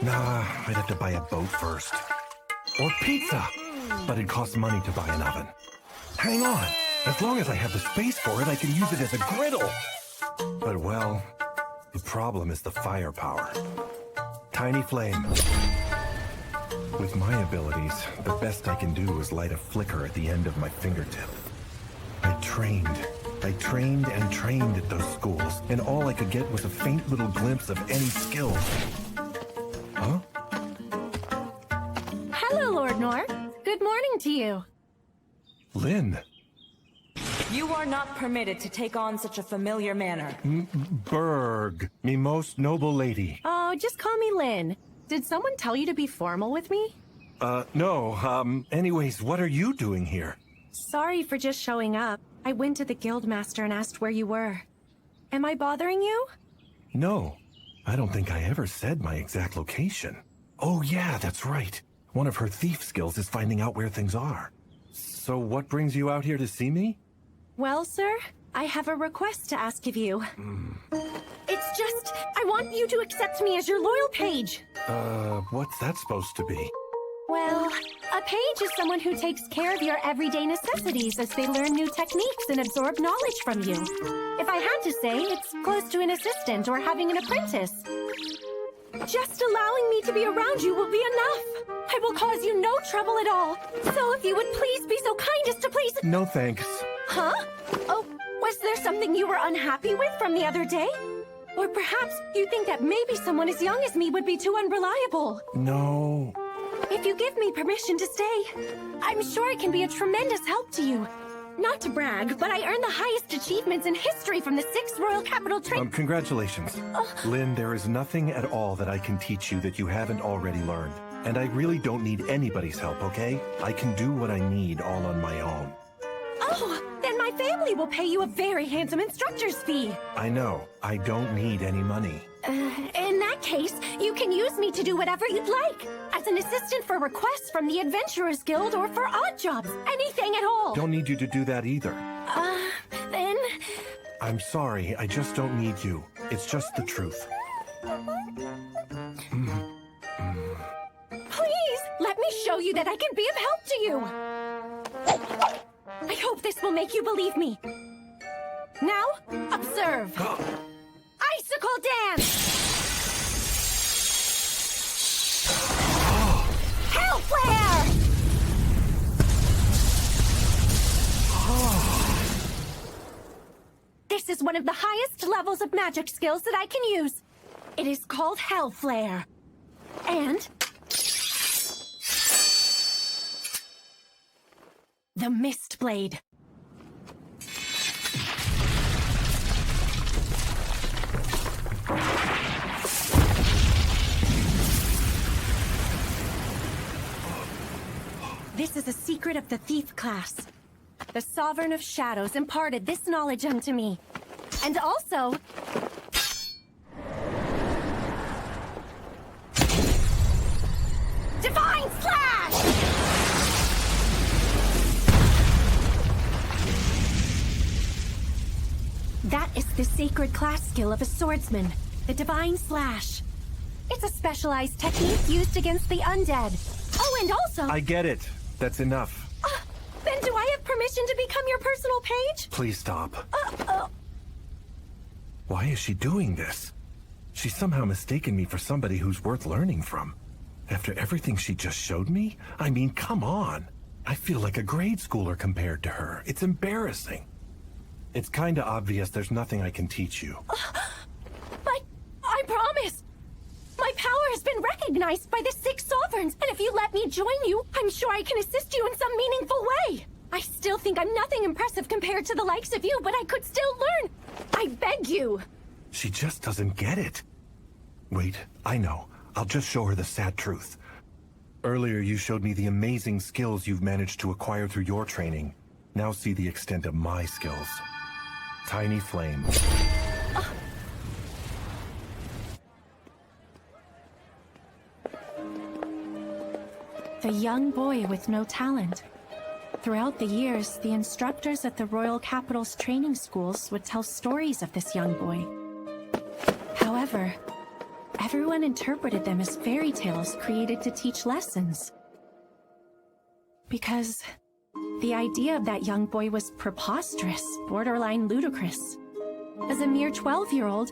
S12: Nah, I'd have to buy a boat first. Or pizza, but it costs money to buy an oven. Hang on, as long as I have the space for it, I can use it as a griddle. But well, the problem is the firepower. Tiny flame. With my abilities, the best I can do is light a flicker at the end of my fingertip. I trained and trained at those schools, and all I could get was a faint little glimpse of any skills. Huh?
S2: Hello, Lord Noor. Good morning to you.
S12: Lynne.
S15: You are not permitted to take on such a familiar manner.
S12: Berg, me most noble lady.
S2: Oh, just call me Lynne. Did someone tell you to be formal with me?
S12: No, anyways, what are you doing here?
S2: Sorry for just showing up. I went to the guildmaster and asked where you were. Am I bothering you?
S12: No, I don't think I ever said my exact location. Oh yeah, that's right. One of her thief skills is finding out where things are. So what brings you out here to see me?
S2: Well, sir, I have a request to ask of you. It's just, I want you to accept me as your loyal page.
S12: What's that supposed to be?
S2: Well, a page is someone who takes care of your everyday necessities as they learn new techniques and absorb knowledge from you. If I had to say, it's close to an assistant or having an apprentice. Just allowing me to be around you will be enough. I will cause you no trouble at all. So if you would please be so kind as to please...
S12: No thanks.
S2: Huh? Oh, was there something you were unhappy with from the other day? Or perhaps you think that maybe someone as young as me would be too unreliable?
S12: No.
S2: If you give me permission to stay, I'm sure I can be a tremendous help to you. Not to brag, but I earned the highest achievements in history from the 6th Royal Capital
S12: Congratulations. Lynne, there is nothing at all that I can teach you that you haven't already learned. And I really don't need anybody's help, okay? I can do what I need all on my own.
S2: Oh, then my family will pay you a very handsome instructor's fee.
S12: I know. I don't need any money.
S2: In that case, you can use me to do whatever you'd like. As an assistant for requests from the Adventurers Guild or for odd jobs. Anything at all.
S12: Don't need you to do that either.
S2: Then...
S12: I'm sorry, I just don't need you. It's just the truth.
S2: Please, let me show you that I can be of help to you. I hope this will make you believe me. Now, observe. Icicle dance! Hell flare! This is one of the highest levels of magic skills that I can use. It is called Hell Flare. And... the Mist Blade. This is a secret of the Thief class. The Sovereign of Shadows imparted this knowledge unto me. And also... Divine Slash! That is the sacred class skill of a swordsman, the Divine Slash. It's a specialized technique used against the undead. Oh, and also...
S12: I get it. That's enough.
S2: Then do I have permission to become your personal page?
S12: Please stop. Why is she doing this? She's somehow mistaken me for somebody who's worth learning from. After everything she just showed me? I mean, come on. I feel like a grade schooler compared to her. It's embarrassing. It's kinda obvious there's nothing I can teach you.
S2: But I promise. My power has been recognized by the 6 sovereigns, and if you let me join you, I'm sure I can assist you in some meaningful way. I still think I'm nothing impressive compared to the likes of you, but I could still learn. I beg you.
S12: She just doesn't get it. Wait, I know. I'll just show her the sad truth. Earlier you showed me the amazing skills you've managed to acquire through your training. Now see the extent of my skills. Tiny flame.
S2: The young boy with no talent. Throughout the years, the instructors at the Royal Capital's training schools would tell stories of this young boy. However, everyone interpreted them as fairy tales created to teach lessons. Because the idea of that young boy was preposterous, borderline ludicrous. As a mere 12-year-old,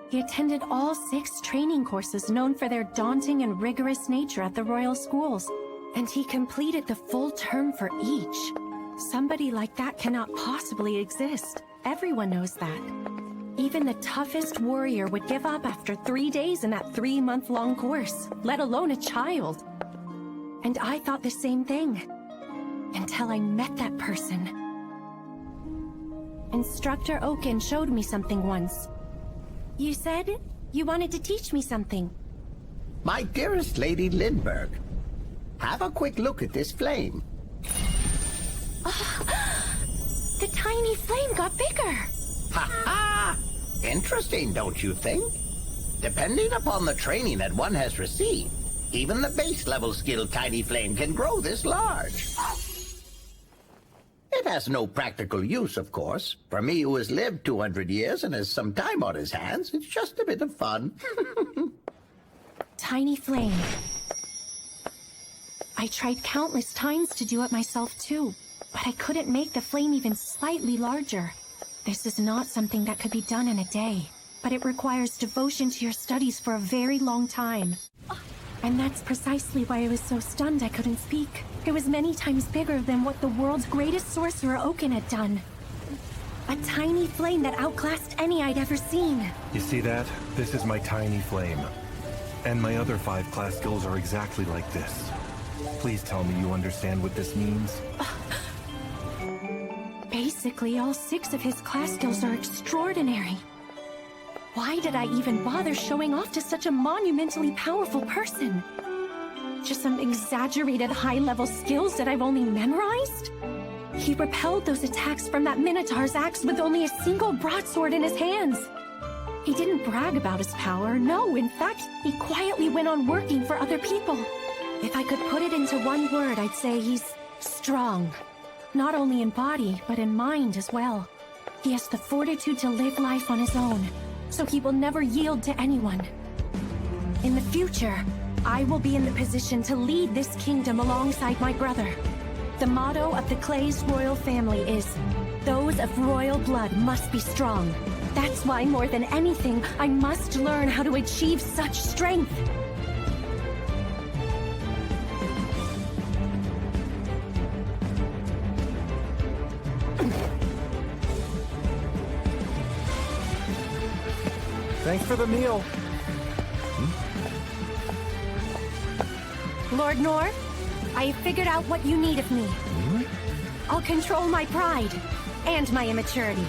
S2: he attended all 6 training courses known for their daunting and rigorous nature at the royal schools, and he completed the full term for each. Somebody like that cannot possibly exist. Everyone knows that. Even the toughest warrior would give up after 3 days in that 3-month-long course, let alone a child. And I thought the same thing. Until I met that person. Instructor Oaken showed me something once. You said you wanted to teach me something.
S10: My dearest Lady Lindbergh, have a quick look at this flame.
S2: The tiny flame got bigger.
S10: Ha-ha! Interesting, don't you think? Depending upon the training that one has received, even the base-level skill Tiny Flame can grow this large. It has no practical use, of course. For me who has lived 200 years and has some time on his hands, it's just a bit of fun.
S2: Tiny Flame. I tried countless times to do it myself too, but I couldn't make the flame even slightly larger. This is not something that could be done in a day, but it requires devotion to your studies for a very long time. And that's precisely why I was so stunned I couldn't speak. It was many times bigger than what the world's greatest sorcerer Oaken had done. A tiny flame that outclassed any I'd ever seen.
S12: You see that? This is my tiny flame. And my other 5 class skills are exactly like this. Please tell me you understand what this means.
S2: Basically, all 6 of his class skills are extraordinary. Why did I even bother showing off to such a monumentally powerful person? Just some exaggerated high-level skills that I've only memorized? He repelled those attacks from that Minotaur's axe with only a single broadsword in his hands. He didn't brag about his power, no, in fact, he quietly went on working for other people. If I could put it into one word, I'd say he's strong. Not only in body, but in mind as well. He has the fortitude to live life on his own, so he will never yield to anyone. In the future, I will be in the position to lead this kingdom alongside my brother. The motto of the Clay's royal family is, "Those of royal blood must be strong." That's why, more than anything, I must learn how to achieve such strength.
S21: Thanks for the meal.
S2: Lord Noor, I have figured out what you need of me. I'll control my pride and my immaturity.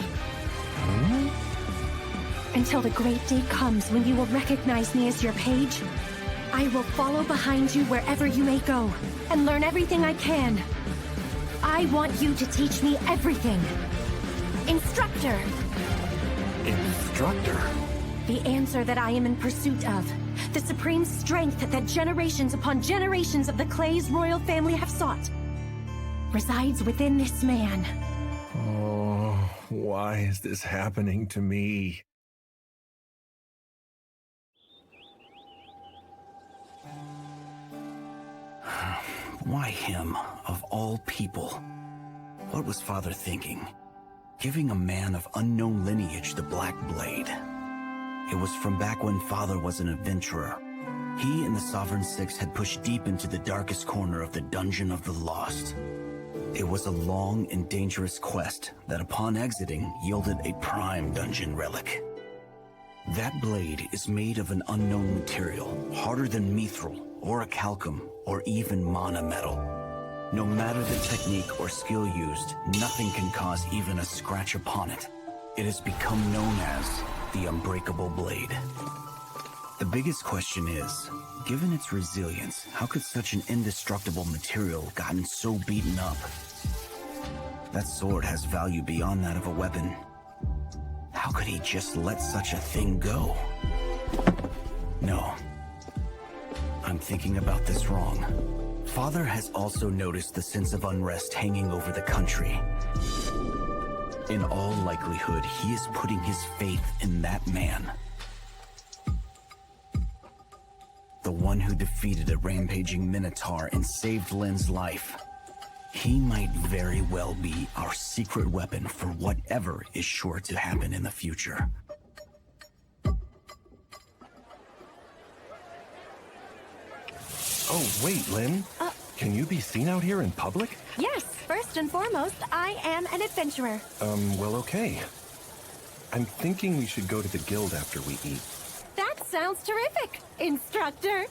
S2: Until the great day comes when you will recognize me as your page, I will follow behind you wherever you may go and learn everything I can. I want you to teach me everything. Instructor!
S12: Instructor?
S2: The answer that I am in pursuit of. The supreme strength that generations upon generations of the Clay's royal family have sought. Resides within this man.
S12: Oh, why is this happening to me?
S17: Why him, of all people? What was Father thinking? Giving a man of unknown lineage the Black Blade. It was from back when Father was an adventurer. He and the Sovereign Six had pushed deep into the darkest corner of the Dungeon of the Lost. It was a long and dangerous quest that upon exiting yielded a prime dungeon relic. That blade is made of an unknown material, harder than mithril, orichalcum, or even mana metal. No matter the technique or skill used, nothing can cause even a scratch upon it. It has become known as the Unbreakable Blade. The biggest question is, given its resilience, how could such an indestructible material gotten so beaten up? That sword has value beyond that of a weapon. How could he just let such a thing go? No. I'm thinking about this wrong. Father has also noticed the sense of unrest hanging over the country. In all likelihood, he is putting his faith in that man. The one who defeated a rampaging Minotaur and saved Lynne's life. He might very well be our secret weapon for whatever is sure to happen in the future.
S12: Oh, wait, Lynne. Can you be seen out here in public?
S2: Yes, first and foremost, I am an adventurer.
S12: Well, okay. I'm thinking we should go to the guild after we eat.
S2: That sounds terrific, instructor.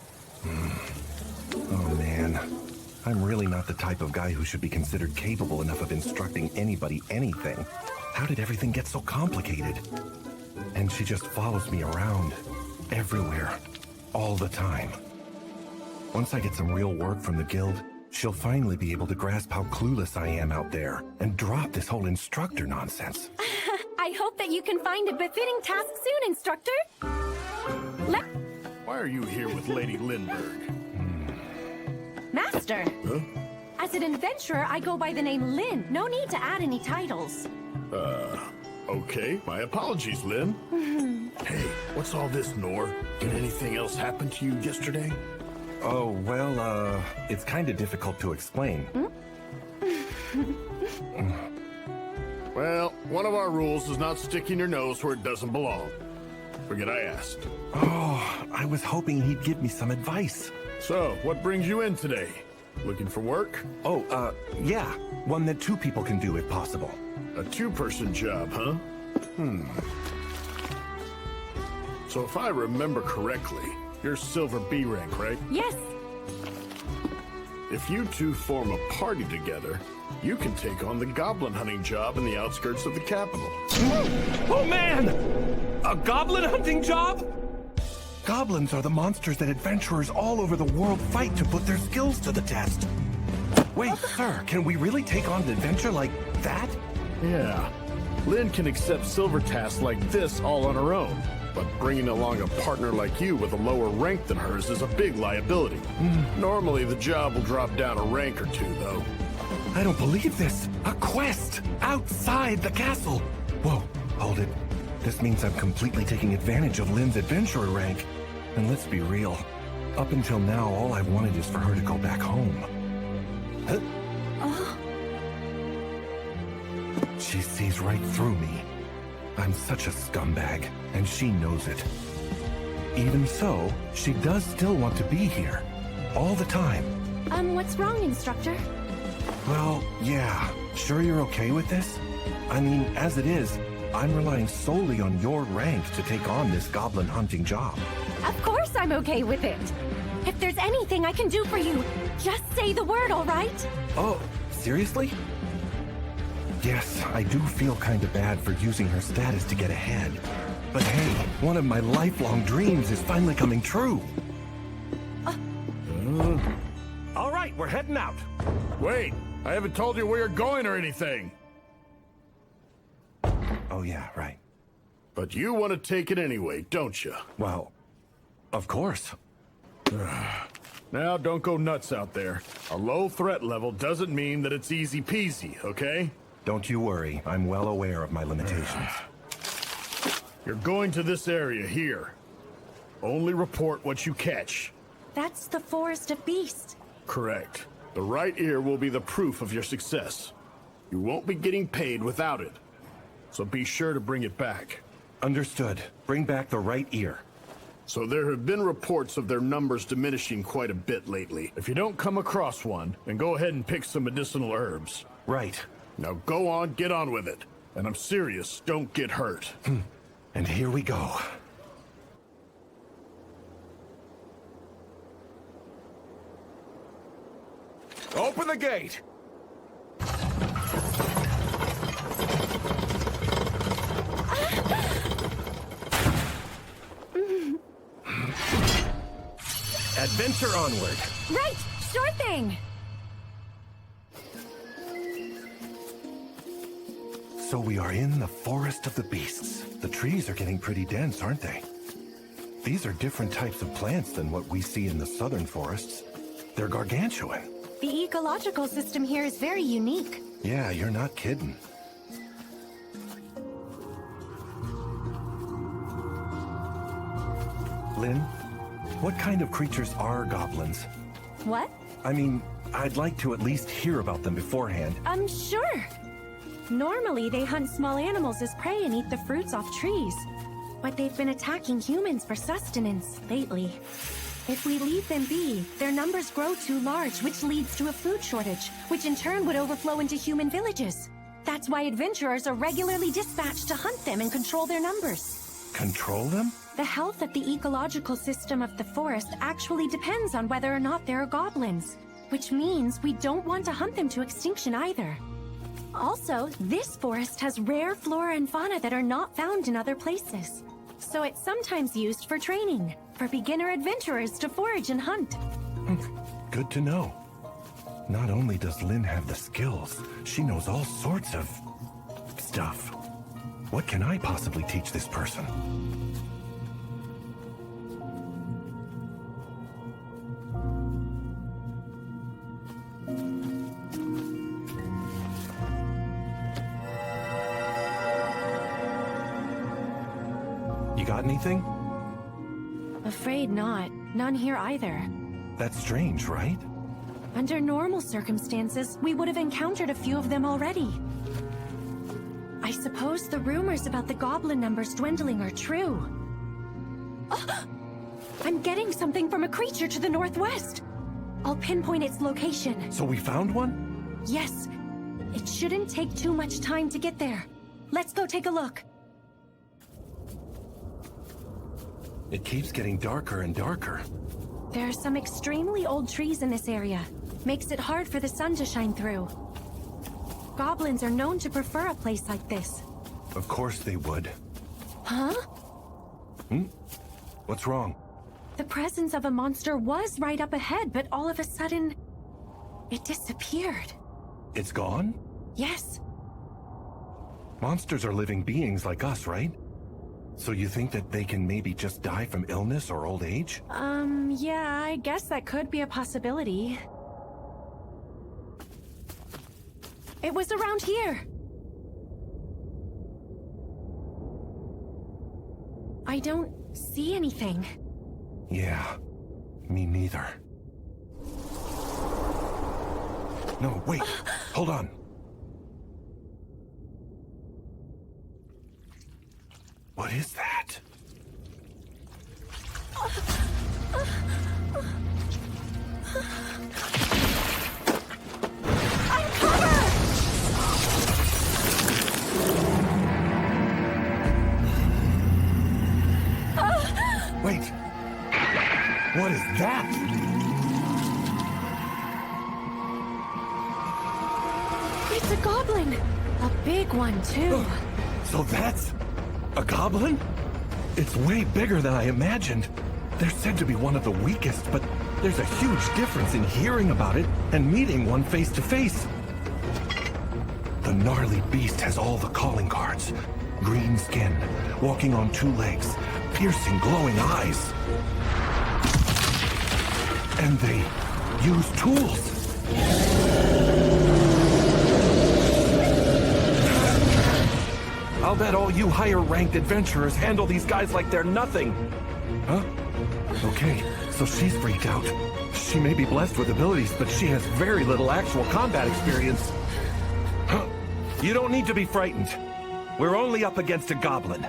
S12: Oh, man. I'm really not the type of guy who should be considered capable enough of instructing anybody anything. How did everything get so complicated? And she just follows me around, everywhere, all the time. Once I get some real work from the guild, she'll finally be able to grasp how clueless I am out there and drop this whole instructor nonsense.
S2: I hope that you can find a befitting task soon, instructor.
S5: Why are you here with Lady Lindbergh?
S2: Master!
S5: Huh?
S2: As an adventurer, I go by the name Lynne. No need to add any titles.
S5: Okay. My apologies, Lynne. Hey, what's all this, Noor? Did anything else happen to you yesterday?
S12: Oh, well, it's kind of difficult to explain.
S5: Well, one of our rules is not sticking your nose where it doesn't belong. Forget I asked.
S12: Oh, I was hoping he'd give me some advice.
S5: So, what brings you in today? Looking for work?
S12: Oh, yeah. One that 2 people can do if possible.
S5: A 2-person job, huh? So if I remember correctly, you're Silver B rank, right?
S2: Yes.
S5: If you two form a party together, you can take on the goblin hunting job in the outskirts of the capital.
S12: Oh man! A goblin hunting job? Goblins are the monsters that adventurers all over the world fight to put their skills to the test. Wait, sir, can we really take on an adventure like that?
S5: Yeah. Lynne can accept silver tasks like this all on her own, but bringing along a partner like you with a lower rank than hers is a big liability. Normally, the job will drop down a rank or two, though.
S12: I don't believe this. A quest outside the castle. Whoa, hold it. This means I'm completely taking advantage of Lynne's adventurer rank. And let's be real. Up until now, all I've wanted is for her to go back home. Huh? She sees right through me. I'm such a scumbag, and she knows it. Even so, she does still want to be here. All the time.
S2: What's wrong, Instructor?
S12: Well, yeah. Sure you're okay with this? I mean, as it is, I'm relying solely on your rank to take on this goblin hunting job.
S2: Of course I'm okay with it. If there's anything I can do for you, just say the word, all right?
S12: Oh, seriously? Yes, I do feel kind of bad for using her status to get ahead. But hey, one of my lifelong dreams is finally coming true. All right, we're heading out.
S5: Wait, I haven't told you where you're going or anything.
S12: Oh yeah, right.
S5: But you want to take it anyway, don't you?
S12: Well, of course.
S5: Now, don't go nuts out there. A low threat level doesn't mean that it's easy peasy, okay?
S12: Don't you worry, I'm well aware of my limitations.
S5: You're going to this area here. Only report what you catch.
S2: That's the Forest of Beasts.
S5: Correct. The right ear will be the proof of your success. You won't be getting paid without it. So be sure to bring it back.
S12: Understood. Bring back the right ear.
S5: So there have been reports of their numbers diminishing quite a bit lately. If you don't come across one, then go ahead and pick some medicinal herbs.
S12: Right.
S5: Now go on, get on with it. And I'm serious, don't get hurt.
S12: And here we go. Open the gate! Adventure onward.
S2: Right, sure thing.
S12: So we are in the Forest of the Beasts. The trees are getting pretty dense, aren't they? These are different types of plants than what we see in the southern forests. They're gargantuan.
S2: The ecological system here is very unique.
S12: Yeah, you're not kidding. Lynne, what kind of creatures are goblins?
S2: What?
S12: I mean, I'd like to at least hear about them beforehand.
S2: Sure. Normally, they hunt small animals as prey and eat the fruits off trees. But they've been attacking humans for sustenance lately. If we leave them be, their numbers grow too large, which leads to a food shortage, which in turn would overflow into human villages. That's why adventurers are regularly dispatched to hunt them and control their numbers.
S12: Control them?
S2: The health of the ecological system of the forest actually depends on whether or not there are goblins, which means we don't want to hunt them to extinction either. Also, this forest has rare flora and fauna that are not found in other places. So it's sometimes used for training, for beginner adventurers to forage and hunt.
S12: Good to know. Not only does Lynne have the skills, she knows all sorts of stuff. What can I possibly teach this person? You got anything?
S2: Afraid not. None here either.
S12: That's strange, right?
S2: Under normal circumstances, we would have encountered a few of them already. I suppose the rumors about the goblin numbers dwindling are true. Oh, I'm getting something from a creature to the northwest. I'll pinpoint its location.
S12: So we found one?
S2: Yes. It shouldn't take too much time to get there. Let's go take a look.
S12: It keeps getting darker and darker.
S2: There are some extremely old trees in this area. Makes it hard for the sun to shine through. Goblins are known to prefer a place like this.
S12: Of course they would.
S2: Huh?
S12: What's wrong?
S2: The presence of a monster was right up ahead, but all of a sudden, it disappeared.
S12: It's gone?
S2: Yes.
S12: Monsters are living beings like us, right? So you think that they can maybe just die from illness or old age?
S2: Yeah, I guess that could be a possibility. It was around here. I don't see anything.
S12: Yeah, me neither. No, wait, hold on. What is that?
S2: I'm covered!
S12: Wait, what is that?
S2: It's a goblin! A big one, too.
S12: So that's a goblin? It's way bigger than I imagined. They're said to be one of the weakest, but there's a huge difference in hearing about it and meeting one face to face. The gnarly beast has all the calling cards. Green skin, walking on two legs, piercing glowing eyes. And they use tools. I'll bet all you higher-ranked adventurers handle these guys like they're nothing. Huh? Okay, so she's freaked out. She may be blessed with abilities, but she has very little actual combat experience. Huh? You don't need to be frightened. We're only up against a goblin.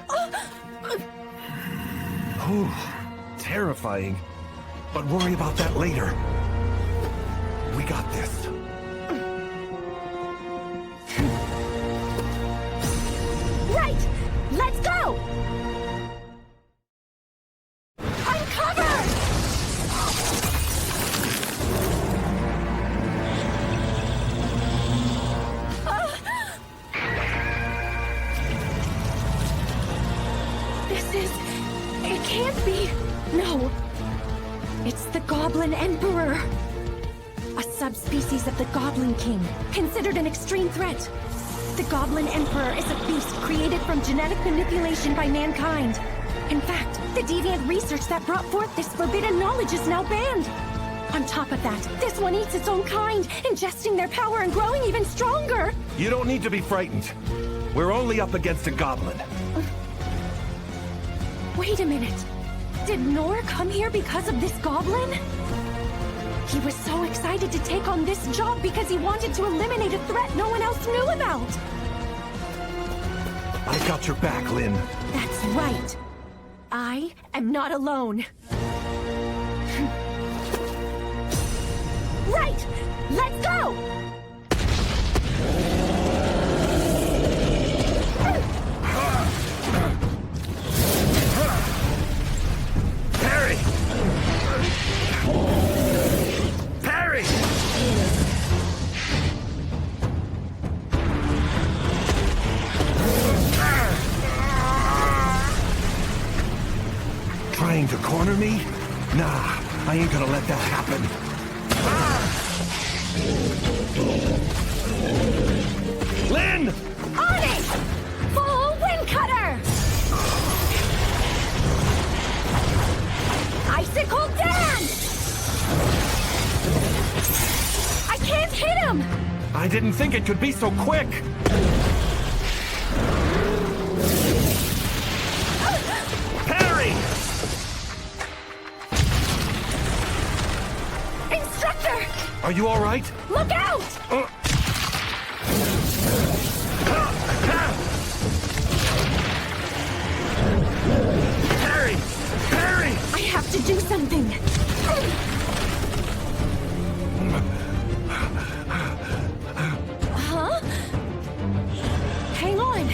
S12: Ooh, terrifying. But worry about that later. We got this.
S2: Right! Let's go! I'm covered! This is... It can't be... No. It's the Goblin Emperor. A subspecies of the Goblin King, considered an extreme threat. The Goblin Emperor is a beast created from genetic manipulation by mankind. In fact, the deviant research that brought forth this forbidden knowledge is now banned. On top of that, this one eats its own kind, ingesting their power and growing even stronger.
S12: You don't need to be frightened. We're only up against a goblin.
S2: Wait a minute. Did Noor come here because of this goblin? He was so excited to take on this job because he wanted to eliminate a threat no one else knew about.
S12: I got your back, Lynne.
S2: That's right. I am not alone. Right! Let's go!
S12: Parry! Parry! Trying to corner me? Nah, I ain't gonna let that happen. Lynne!
S2: On it! Full wind cutter! Icicle dance! I can't hit him!
S12: I didn't think it could be so quick! Parry!
S2: Instructor!
S12: Are you all right?
S2: Look out!
S12: Parry! Parry!
S2: I have to do something. Huh? Hang on.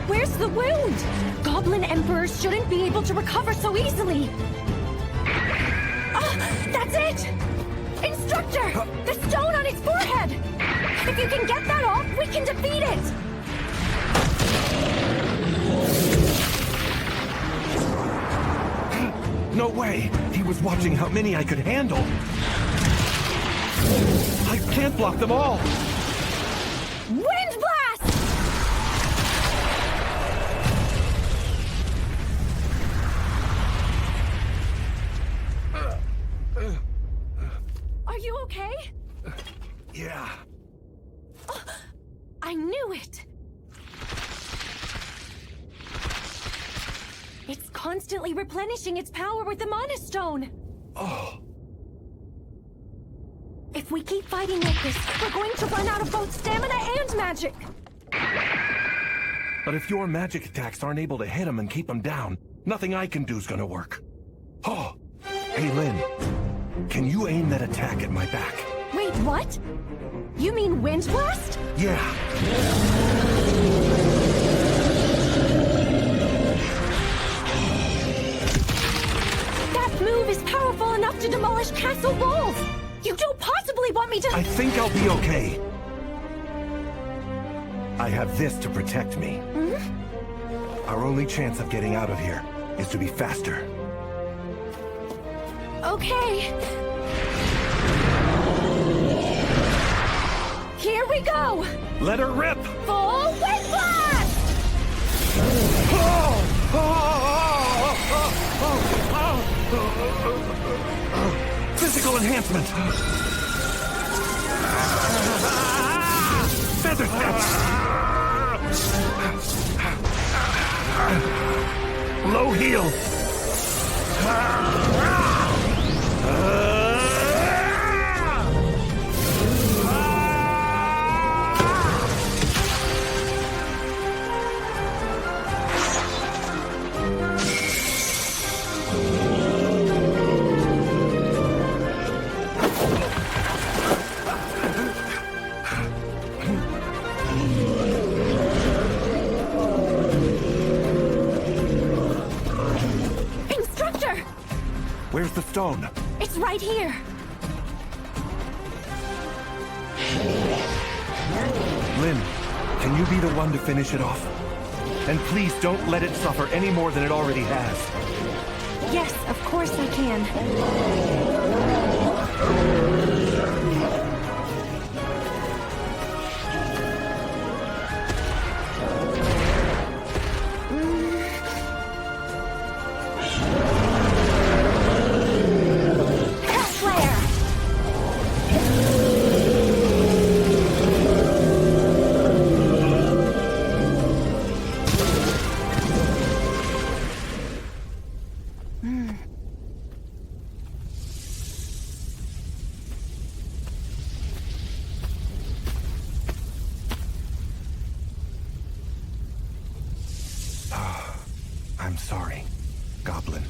S2: Where's the wound? Goblin Emperors shouldn't be able to recover so easily. Ah, that's it!
S13: Instructor! The stone on its forehead! If you can get that off, we can defeat it!
S12: No way! He was watching how many I could handle! I can't block them all!
S13: Wind blast! Are you okay?
S12: Yeah.
S13: Oh, I knew it! It's constantly replenishing its power with the Mana Stone!
S12: Oh.
S13: If we keep fighting like this, we're going to run out of both stamina and magic!
S12: But if your magic attacks aren't able to hit him and keep him down, nothing I can do's gonna work. Oh! Hey, Lynne. Can you aim that attack at my back?
S13: Wait, what? You mean Wind Blast?
S12: Yeah.
S13: That move is powerful enough to demolish castle walls! You don't possibly want me to—
S12: I think I'll be okay. I have this to protect me.
S13: Hmm?
S12: Our only chance of getting out of here is to be faster.
S13: Okay. Here we go!
S12: Let her rip!
S13: Full Wind Blast!
S12: Physical enhancement! Feather step! Low heel! Where's the stone?
S13: It's right here!
S12: Lynne, can you be the one to finish it off? And please don't let it suffer any more than it already has.
S13: Yes, of course I can.
S12: I'm sorry, Goblin.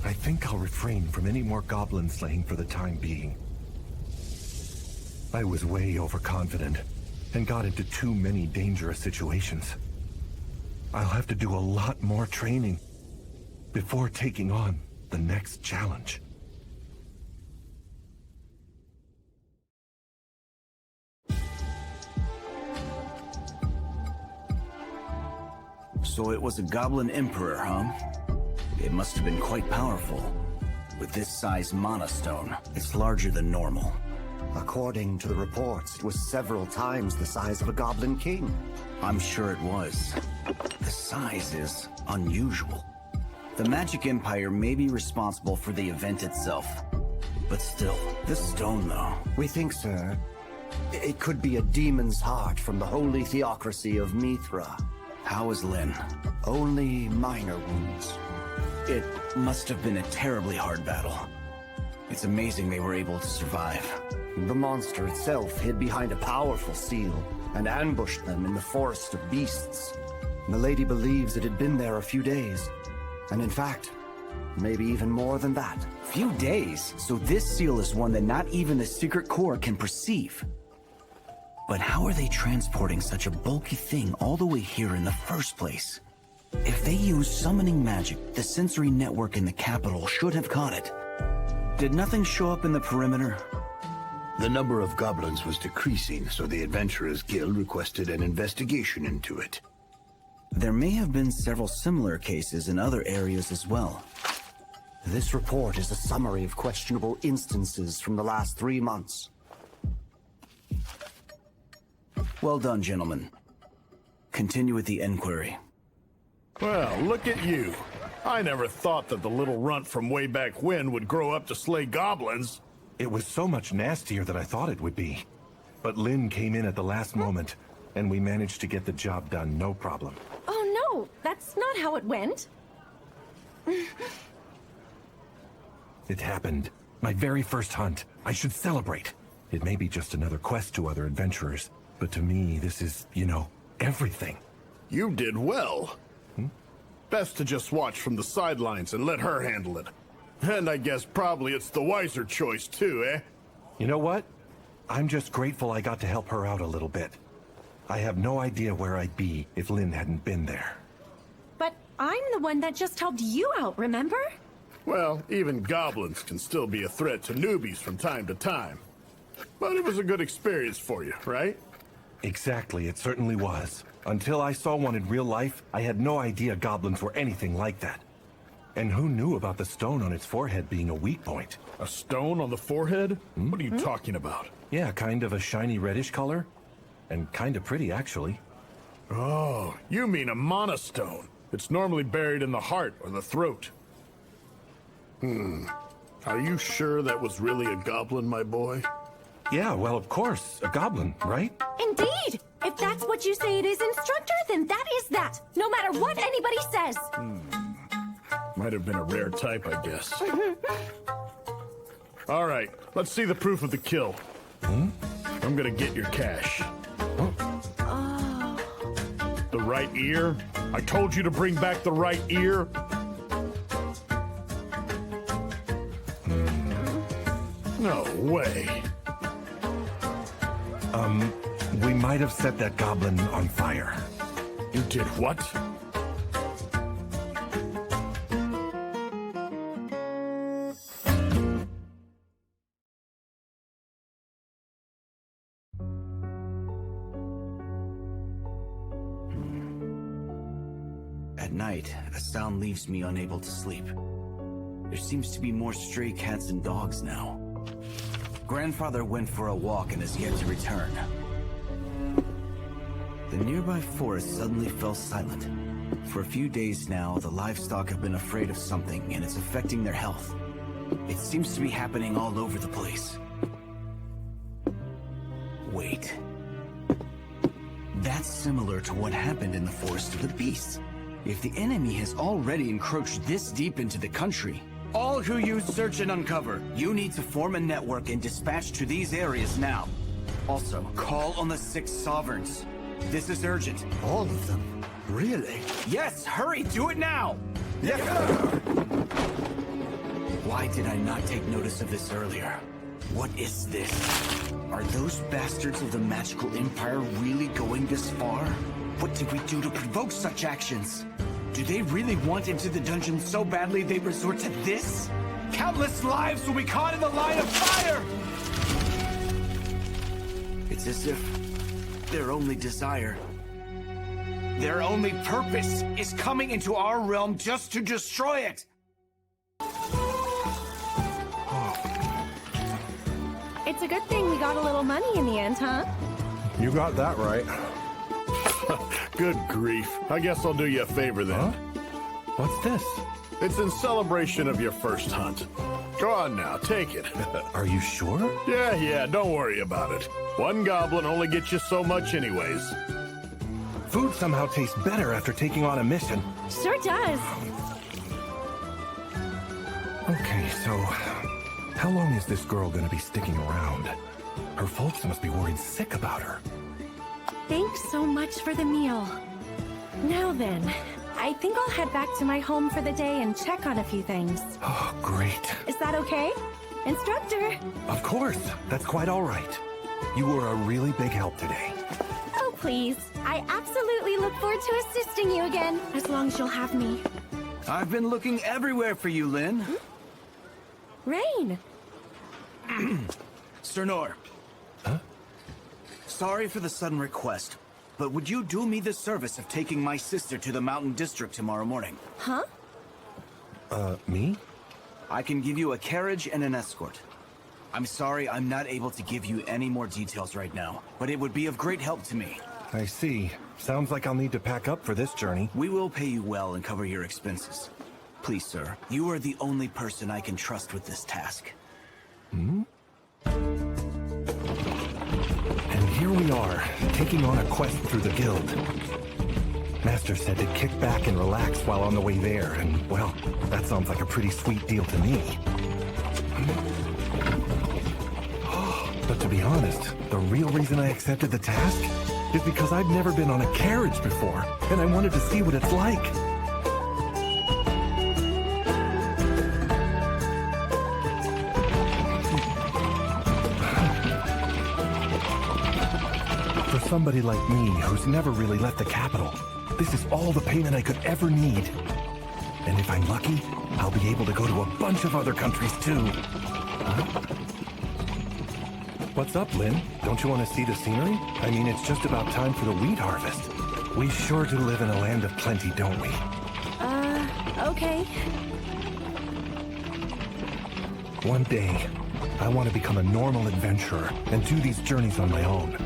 S12: I think I'll refrain from any more goblin slaying for the time being. I was way overconfident and got into too many dangerous situations. I'll have to do a lot more training before taking on the next challenge.
S17: So it was a goblin emperor, huh? It must have been quite powerful. With this size mana stone, it's larger than normal.
S9: According to the reports, it was several times the size of a goblin king.
S17: I'm sure it was. The size is unusual. The Magic Empire may be responsible for the event itself. But still, this stone though...
S9: We think, sir, it could be a demon's heart from the holy theocracy of Mithra.
S17: How is Lynne?
S9: Only minor wounds.
S17: It must have been a terribly hard battle. It's amazing they were able to survive.
S9: The monster itself hid behind a powerful seal and ambushed them in the forest of beasts. The lady believes it had been there a few days. And in fact, maybe even more than that.
S17: Few days? So this seal is one that not even the Secret Corps can perceive. But how are they transporting such a bulky thing all the way here in the first place? If they use summoning magic, the sensory network in the capital should have caught it. Did nothing show up in the perimeter?
S20: The number of goblins was decreasing, so the Adventurers Guild requested an investigation into it.
S17: There may have been several similar cases in other areas as well.
S9: This report is a summary of questionable instances from the last 3 months.
S17: Well done, gentlemen. Continue with the inquiry.
S5: Well, look at you. I never thought that the little runt from way back when would grow up to slay goblins.
S12: It was so much nastier than I thought it would be. But Lynne came in at the last moment, and we managed to get the job done, no problem.
S2: Oh no, that's not how it went.
S12: It happened. My very first hunt. I should celebrate. It may be just another quest to other adventurers, but to me, this is, you know, everything.
S5: You did well. Best to just watch from the sidelines and let her handle it. And I guess probably it's the wiser choice too, eh?
S12: You know what? I'm just grateful I got to help her out a little bit. I have no idea where I'd be if Lynne hadn't been there.
S2: But I'm the one that just helped you out, remember?
S5: Well, even goblins can still be a threat to newbies from time to time. But it was a good experience for you, right?
S12: Exactly, it certainly was. Until I saw one in real life, I had no idea goblins were anything like that. And who knew about the stone on its forehead being a weak point?
S5: A stone on the forehead? What are you talking about?
S12: Yeah, kind of a shiny reddish color. And kind of pretty, actually.
S5: Oh, you mean a monostone. It's normally buried in the heart or the throat. Are you sure that was really a goblin, my boy?
S12: Yeah, well, of course. A goblin, right?
S2: Indeed! If that's what you say it is, Instructor, then that is that. No matter what anybody says.
S5: Might have been a rare type, I guess. All right, let's see the proof of the kill. I'm gonna get your cash. The right ear? I told you to bring back the right ear. No way.
S12: We might have set that goblin on fire.
S5: You did what?
S17: At night, a sound leaves me unable to sleep. There seems to be more stray cats and dogs now. Grandfather went for a walk and has yet to return. The nearby forest suddenly fell silent. For a few days now, the livestock have been afraid of something, and it's affecting their health. It seems to be happening all over the place. Wait. That's similar to what happened in the Forest of the Beasts. If the enemy has already encroached this deep into the country, all who use Search and Uncover, you need to form a network and dispatch to these areas now. Also, call on the 6 sovereigns. This is urgent.
S18: All of them? Really?
S17: Yes, hurry, do it now!
S18: Yes,
S17: Why did I not take notice of this earlier? What is this? Are those bastards of the Magical Empire really going this far? What did we do to provoke such actions? Do they really want into the dungeon so badly they resort to this? Countless lives will be caught in the line of fire! It's as if their only desire, their only purpose is coming into our realm just to destroy it!
S2: It's a good thing we got a little money in the end, huh?
S5: You got that right. Good grief. I guess I'll do you a favor then.
S12: Huh? What's this?
S5: It's in celebration of your first hunt. Go on now, take it.
S12: Are you sure?
S5: Yeah, don't worry about it. One goblin only gets you so much anyways.
S12: Food somehow tastes better after taking on a mission.
S2: Sure does.
S12: Okay, so how long is this girl gonna be sticking around? Her folks must be worried sick about her.
S2: Thanks so much for the meal. Now then, I think I'll head back to my home for the day and check on a few things.
S12: Oh, great.
S2: Is that okay? Instructor!
S12: Of course, that's quite all right. You were a really big help today.
S2: Oh, please. I absolutely look forward to assisting you again, as long as you'll have me.
S17: I've been looking everywhere for you, Lynne.
S2: Rain!
S17: Sir Noor.
S12: Huh?
S17: Sorry for the sudden request, but would you do me the service of taking my sister to the Mountain District tomorrow morning?
S2: Huh?
S12: Me?
S17: I can give you a carriage and an escort. I'm sorry I'm not able to give you any more details right now, but it would be of great help to me.
S12: I see. Sounds like I'll need to pack up for this journey.
S17: We will pay you well and cover your expenses. Please, sir, you are the only person I can trust with this task.
S12: Hmm? And here we are, taking on a quest through the guild. Master said to kick back and relax while on the way there, and, well, that sounds like a pretty sweet deal to me. But to be honest, the real reason I accepted the task is because I'd never been on a carriage before, and I wanted to see what it's like. For somebody like me, who's never really left the capital, this is all the payment I could ever need. And if I'm lucky, I'll be able to go to a bunch of other countries too. Huh? What's up, Lynne? Don't you want to see the scenery? I mean, it's just about time for the wheat harvest. We sure do live in a land of plenty, don't we?
S2: Okay.
S12: One day, I want to become a normal adventurer and do these journeys on my own.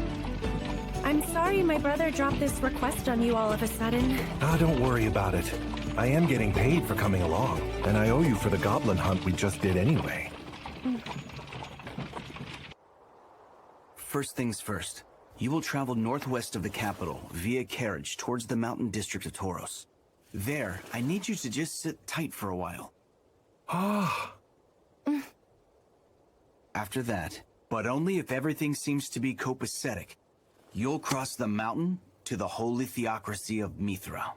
S2: I'm sorry my brother dropped this request on you all of a sudden.
S12: Don't worry about it. I am getting paid for coming along, and I owe you for the goblin hunt we just did anyway.
S17: First things first, you will travel northwest of the capital via carriage towards the Mountain District of Tauros. There, I need you to just sit tight for a while. After that, but only if everything seems to be copacetic, you'll cross the mountain to the holy theocracy of Mithra.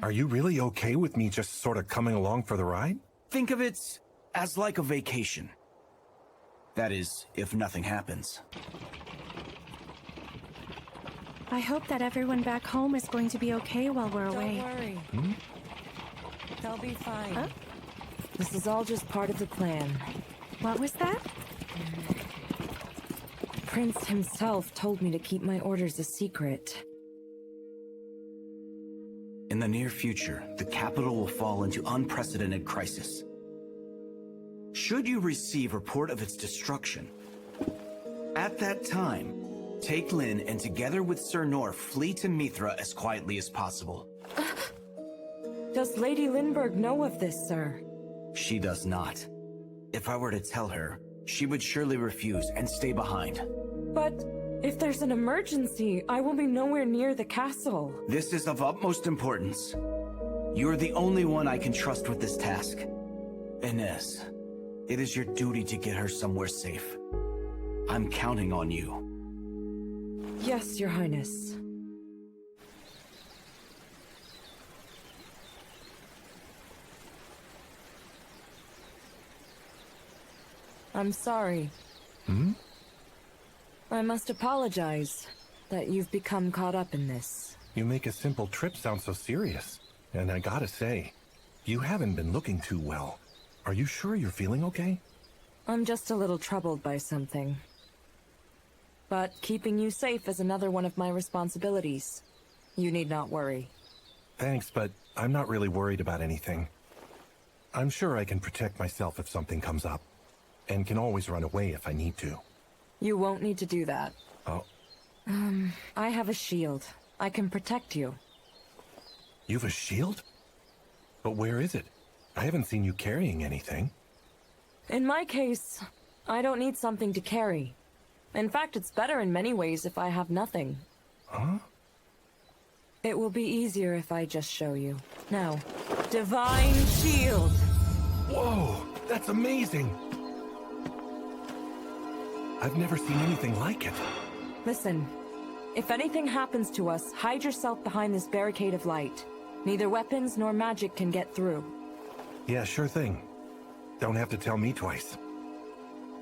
S12: Are you really okay with me just sort of coming along for the ride?
S17: Think of it as like a vacation. That is, if nothing happens.
S2: I hope that everyone back home is going to be okay while we're away.
S15: Don't worry. They'll be fine.
S2: Huh?
S15: This is all just part of the plan.
S2: What was that?
S15: Prince himself told me to keep my orders a secret.
S17: In the near future, the capital will fall into unprecedented crisis. Should you receive report of its destruction, at that time, take Lynne and together with Sir Noor flee to Mithra as quietly as possible.
S15: Does Lady Lindbergh know of this, sir?
S17: She does not. If I were to tell her, she would surely refuse and stay behind.
S15: But if there's an emergency, I will be nowhere near the castle.
S17: This is of utmost importance. You're the only one I can trust with this task. Ines, it is your duty to get her somewhere safe. I'm counting on you.
S15: Yes, Your Highness. I'm sorry. I must apologize that you've become caught up in this.
S12: You make a simple trip sound so serious. And I gotta say, you haven't been looking too well. Are you sure you're feeling okay?
S15: I'm just a little troubled by something. But keeping you safe is another one of my responsibilities. You need not worry.
S12: Thanks, but I'm not really worried about anything. I'm sure I can protect myself if something comes up, and can always run away if I need to.
S15: You won't need to do that.
S12: Oh.
S15: I have a shield. I can protect you.
S12: You've a shield? But where is it? I haven't seen you carrying anything.
S15: In my case, I don't need something to carry. In fact, it's better in many ways if I have nothing.
S12: Huh?
S15: It will be easier if I just show you. Now, Divine Shield!
S12: Whoa, that's amazing! I've never seen anything like it.
S15: Listen, if anything happens to us, hide yourself behind this barricade of light. Neither weapons nor magic can get through.
S12: Yeah, sure thing. Don't have to tell me twice.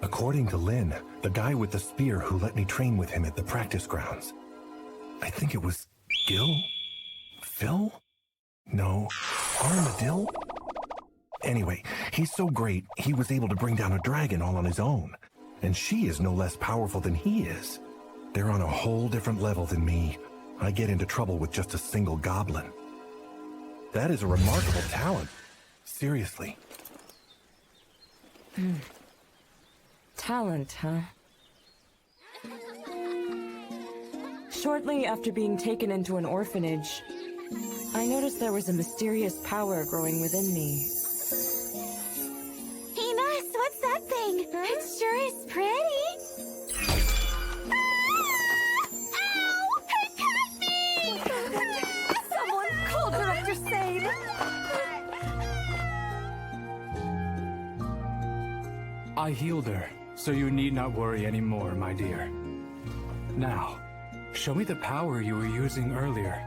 S12: According to Lynne, the guy with the spear who let me train with him at the practice grounds, I think it was Gil? Phil? No, Armadil? Anyway, he's so great, he was able to bring down a dragon all on his own. And she is no less powerful than he is. They're on a whole different level than me. I get into trouble with just a single goblin. That is a remarkable talent. Seriously.
S15: Talent, huh? Shortly after being taken into an orphanage, I noticed there was a mysterious power growing within me.
S13: Ines, what's that thing? It sure is pretty. Ow! It cut me!
S15: Someone call Director Sane!
S11: I healed her, so you need not worry anymore, my dear. Now, show me the power you were using earlier.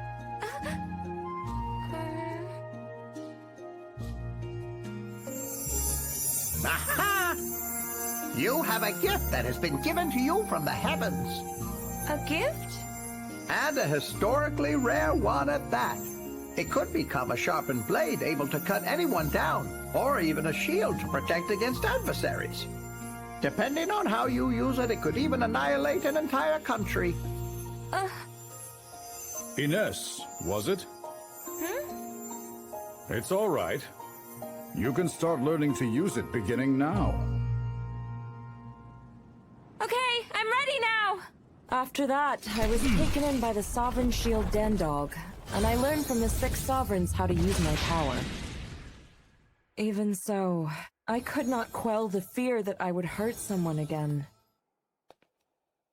S10: Aha! You have a gift that has been given to you from the heavens.
S4: A gift?
S10: And a historically rare one at that. It could become a sharpened blade able to cut anyone down, or even a shield to protect against adversaries. Depending on how you use it, it could even annihilate an entire country.
S20: Ines, was it? It's all right. You can start learning to use it beginning now.
S15: Okay, I'm ready now! After that, I was taken in by the Sovereign Shield Dandog, and I learned from the 6 sovereigns how to use my power. Even so, I could not quell the fear that I would hurt someone again.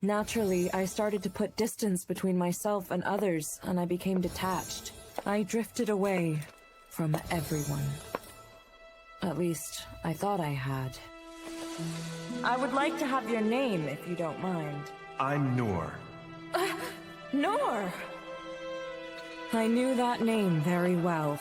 S15: Naturally, I started to put distance between myself and others, and I became detached. I drifted away from everyone. At least, I thought I had. I would like to have your name, if you don't mind.
S12: I'm Noor.
S15: Noor! I knew that name very well.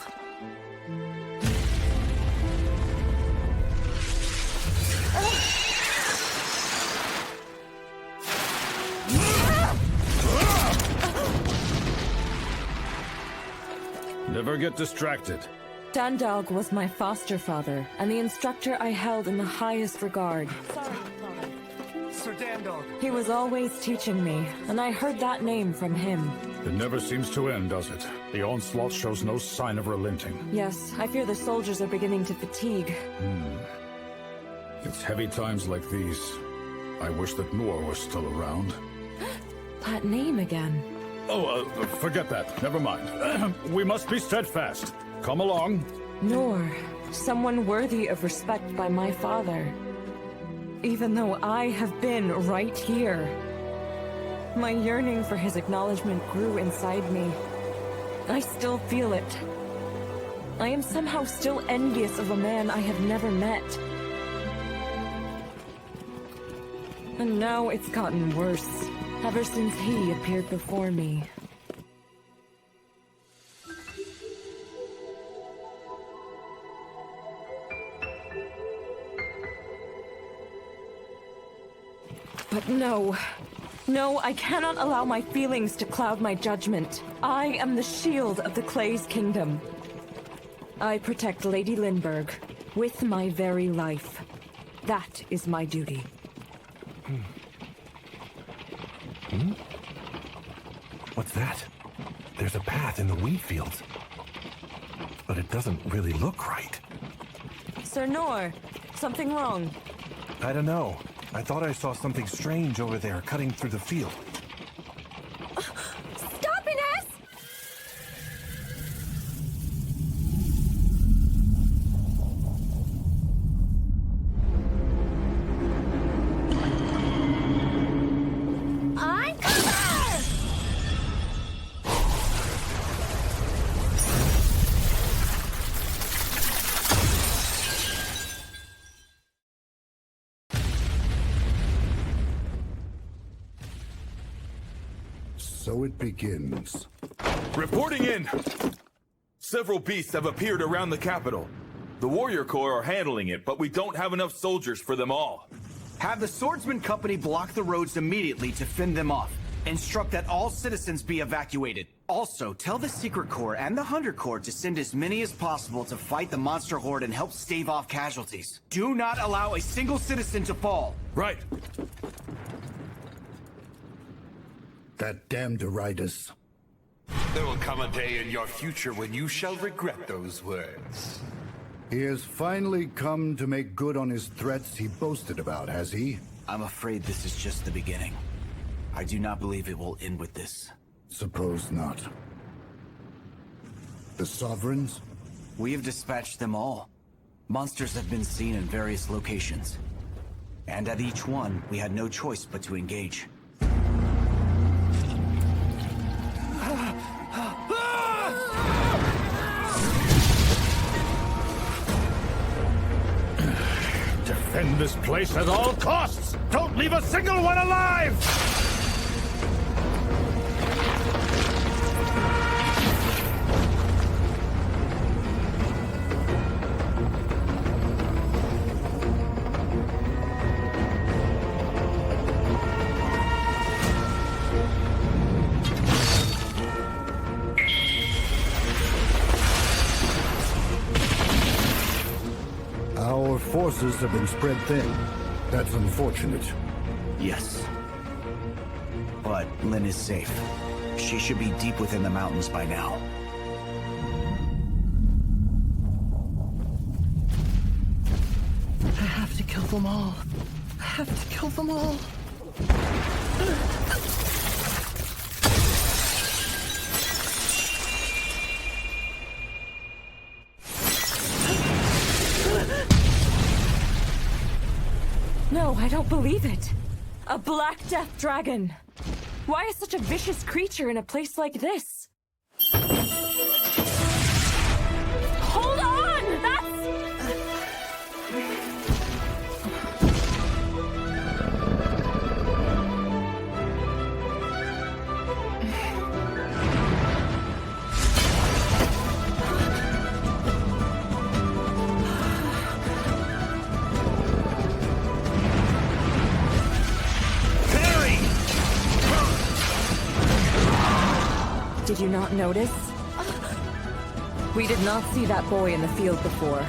S20: Never get distracted.
S15: Dandog was my foster father, and the instructor I held in the highest regard.
S1: Sorry, Sir Dandog.
S15: He was always teaching me, and I heard that name from him.
S20: It never seems to end, does it? The onslaught shows no sign of relenting.
S15: Yes, I fear the soldiers are beginning to fatigue.
S20: It's heavy times like these. I wish that Noor was still around.
S15: That name again.
S20: Oh, forget that. Never mind. We must be steadfast. Come along.
S15: Noor, someone worthy of respect by my father. Even though I have been right here. My yearning for his acknowledgement grew inside me. I still feel it. I am somehow still envious of a man I have never met. And now it's gotten worse, ever since he appeared before me. But no. No, I cannot allow my feelings to cloud my judgment. I am the shield of the Clay's kingdom. I protect Lady Lindbergh with my very life. That is my duty.
S12: What's that? There's a path in the wheat fields. But it doesn't really look right.
S15: Sir Noor, something wrong?
S12: I don't know. I thought I saw something strange over there cutting through the field.
S13: Stop, Ines! I'm coming!
S20: So it begins.
S14: Reporting in! Several beasts have appeared around the capital. The warrior corps are handling it, but we don't have enough soldiers for them all.
S17: Have the Swordsman Company block the roads immediately to fend them off. Instruct that all citizens be evacuated. Also, tell the Secret Corps and the Hunter Corps to send as many as possible to fight the monster horde and help stave off casualties. Do not allow a single citizen to fall.
S12: Right.
S18: That damned Deridus.
S8: There will come a day in your future when you shall regret those words.
S18: He has finally come to make good on his threats he boasted about, has he?
S17: I'm afraid this is just the beginning. I do not believe it will end with this.
S18: Suppose not. The Sovereigns?
S17: We have dispatched them all. Monsters have been seen in various locations. And at each one, we had no choice but to engage.
S12: Defend this place at all costs! Don't leave a single one alive!
S18: Our forces have been spread thin. That's unfortunate.
S17: Yes. But Lynne is safe. She should be deep within the mountains by now.
S1: I have to kill them all. I have to kill them all.
S15: No, I don't believe it. A Black Death Dragon. Why is such a vicious creature in a place like this? Hold on! That's... Did you not notice? We did not see that boy in the field before.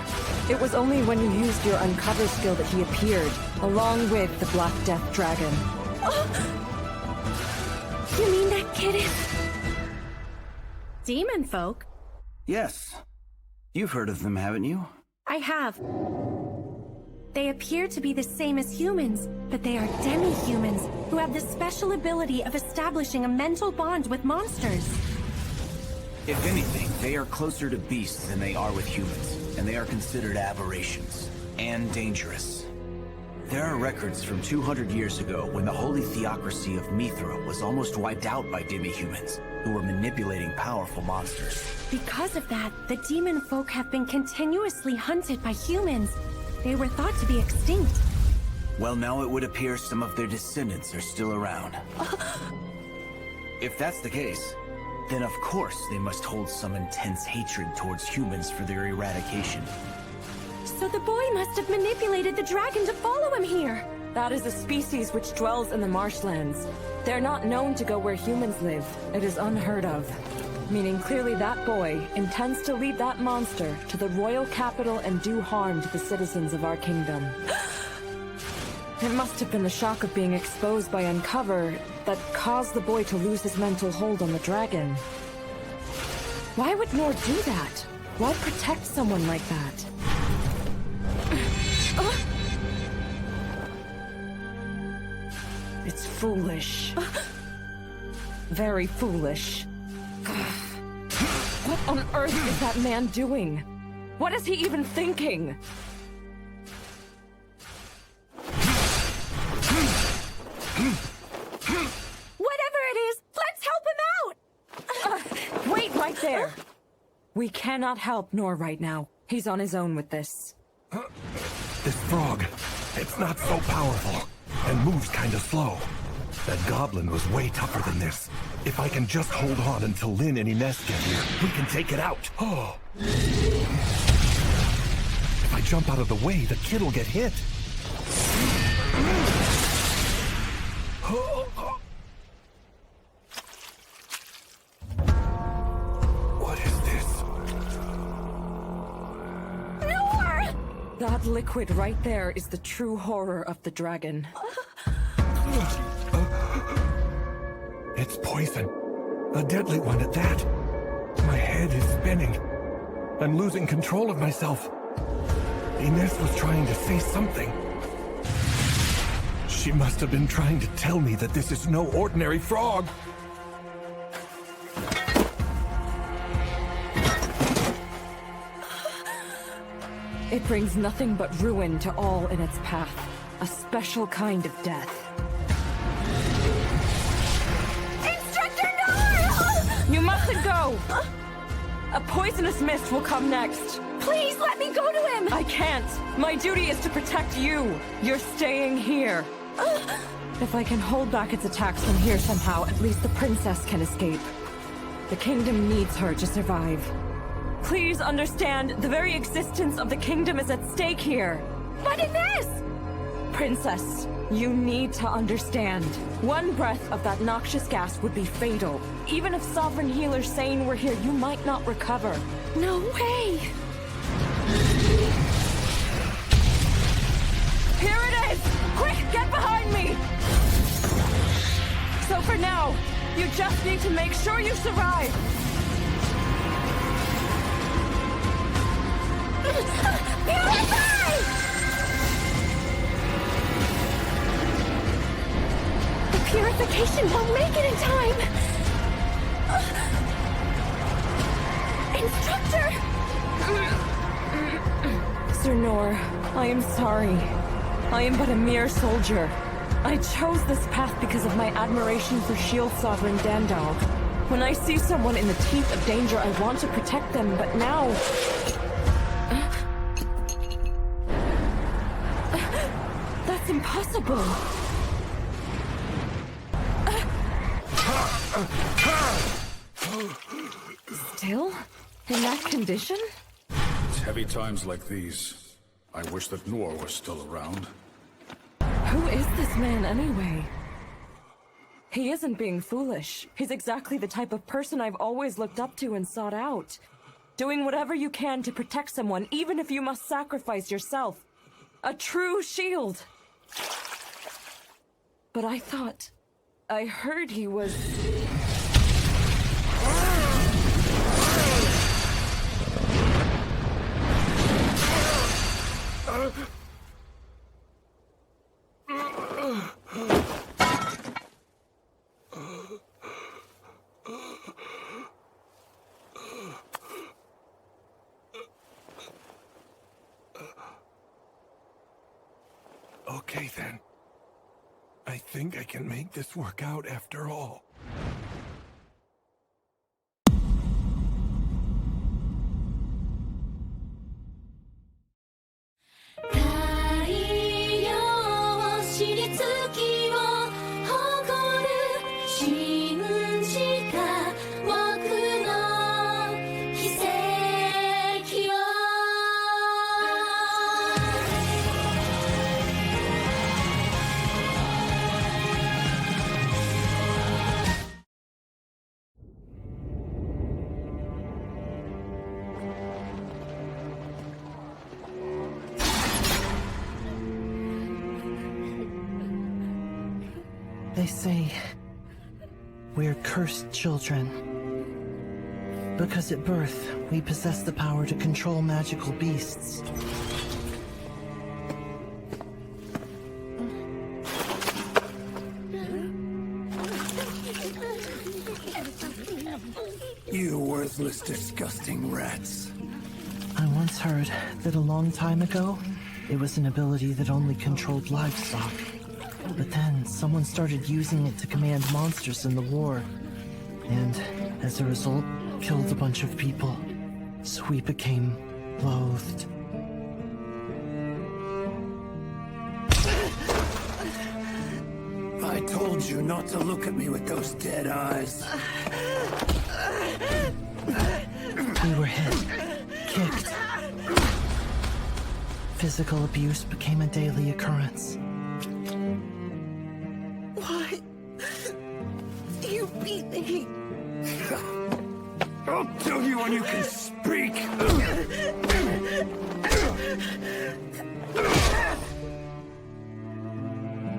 S15: It was only when you used your uncover skill that he appeared, along with the Black Death Dragon.
S2: You mean that kid is... demon folk?
S17: Yes. You've heard of them, haven't you?
S2: I have. They appear to be the same as humans, but they are demi-humans who have the special ability of establishing a mental bond with monsters.
S17: If anything, they are closer to beasts than they are with humans, and they are considered aberrations, and dangerous. There are records from 200 years ago when the holy theocracy of Mithra was almost wiped out by demi-humans, who were manipulating powerful monsters.
S2: Because of that, the demon folk have been continuously hunted by humans. They were thought to be extinct.
S17: Well, now it would appear some of their descendants are still around. If that's the case, then of course they must hold some intense hatred towards humans for their eradication.
S2: So the boy must have manipulated the dragon to follow him here.
S15: That is a species which dwells in the marshlands. They're not known to go where humans live. It is unheard of. Meaning clearly that boy intends to lead that monster to the royal capital and do harm to the citizens of our kingdom. It must have been the shock of being exposed by Uncover that caused the boy to lose his mental hold on the dragon. Why would Noor do that? Why protect someone like that? It's foolish. Very foolish. What on earth is that man doing? What is he even thinking?
S2: Whatever it is, let's help him out!
S15: Wait right there! We cannot help Noor right now. He's on his own with this.
S12: This frog, it's not so powerful, and moves kinda slow. That goblin was way tougher than this. If I can just hold on until Lynne and Ines get here, we can take it out. Oh. If I jump out of the way, the kid'll get hit.
S15: That liquid right there is the true horror of the dragon.
S12: It's poison. A deadly one at that. My head is spinning. I'm losing control of myself. Ines was trying to say something. She must have been trying to tell me that this is no ordinary frog.
S15: It brings nothing but ruin to all in its path. A special kind of death.
S13: Instructor Noor!
S15: You mustn't go! A poisonous mist will come next.
S13: Please let me go to him!
S15: I can't. My duty is to protect you. You're staying here. If I can hold back its attacks from here somehow, at least the princess can escape. The kingdom needs her to survive. Please understand, the very existence of the kingdom is at stake here.
S13: But Ines!
S15: Princess, you need to understand. One breath of that noxious gas would be fatal. Even if Sovereign Healer Sane were here, you might not recover.
S13: No way!
S15: Here it is! Quick, get behind me! So for now, you just need to make sure you survive.
S13: Purify! The purification won't make it in time! Instructor!
S15: Sir Noor, I am sorry. I am but a mere soldier. I chose this path because of my admiration for Shield Sovereign Dandal. When I see someone in the teeth of danger, I want to protect them, but now... That's impossible. Still? In that condition?
S20: It's heavy times like these. I wish that Noor was still around.
S15: Who is this man anyway? He isn't being foolish. He's exactly the type of person I've always looked up to and sought out. Doing whatever you can to protect someone, even if you must sacrifice yourself. A true shield. But I thought... I heard he was...
S12: Okay then. I think I can make this work out after all.
S1: They say we're cursed children. Because at birth, we possess the power to control magical beasts.
S18: You worthless, disgusting rats.
S1: I once heard that a long time ago, it was an ability that only controlled livestock. But then, someone started using it to command monsters in the war. And, as a result, killed a bunch of people. So we became loathed.
S18: I told you not to look at me with those dead eyes.
S1: We were hit, kicked. Physical abuse became a daily occurrence.
S13: Why? You beat me.
S12: I'll tell you when you can speak!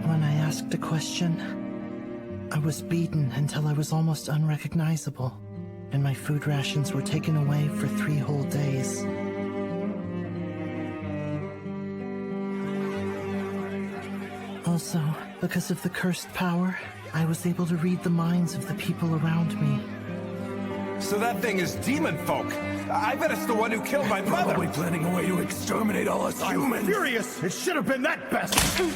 S1: When I asked a question, I was beaten until I was almost unrecognizable, and my food rations were taken away for 3 whole days. Also, because of the cursed power, I was able to read the minds of the people around me.
S12: So that thing is demon folk. I bet it's the one who killed my mother.
S21: Probably planning a way to exterminate all us humans. I'm furious! It should have been that bastard!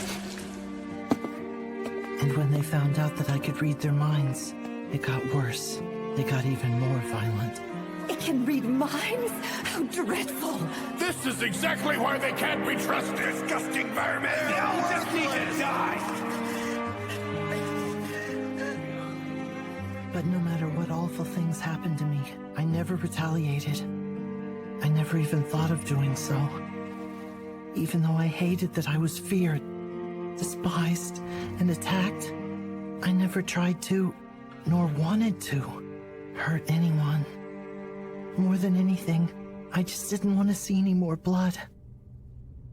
S1: And when they found out that I could read their minds, it got worse. They got even more violent.
S7: It can read minds? How dreadful!
S12: This is exactly why they can't be trusted! Disgusting vermin! They all just need to die!
S1: But no matter what awful things happened to me, I never retaliated. I never even thought of doing so. Even though I hated that I was feared, despised, and attacked, I never tried to, nor wanted to, hurt anyone. More than anything, I just didn't want to see any more blood.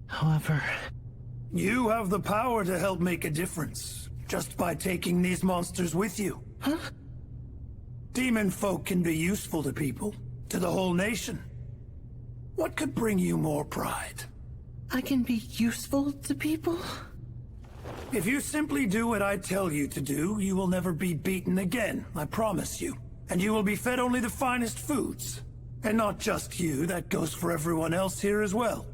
S1: However...
S21: You have the power to help make a difference, just by taking these monsters with you.
S1: Huh?
S21: Demon folk can be useful to people, to the whole nation. What could bring you more pride?
S1: I can be useful to people?
S21: If you simply do what I tell you to do, you will never be beaten again, I promise you. And you will be fed only the finest foods. And not just you, that goes for everyone else here as well.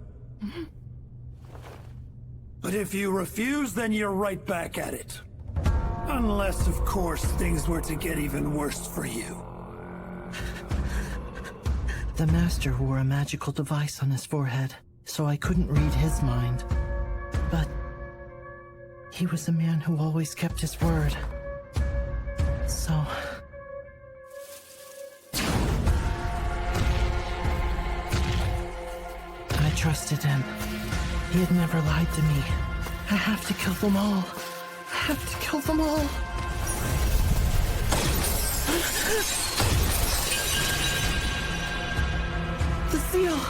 S21: But if you refuse, then you're right back at it. Unless, of course, things were to get even worse for you.
S1: The Master wore a magical device on his forehead, so I couldn't read his mind. But he was a man who always kept his word. So... I trusted him. He had never lied to me. I have to kill them all. I have to kill them all. The seal.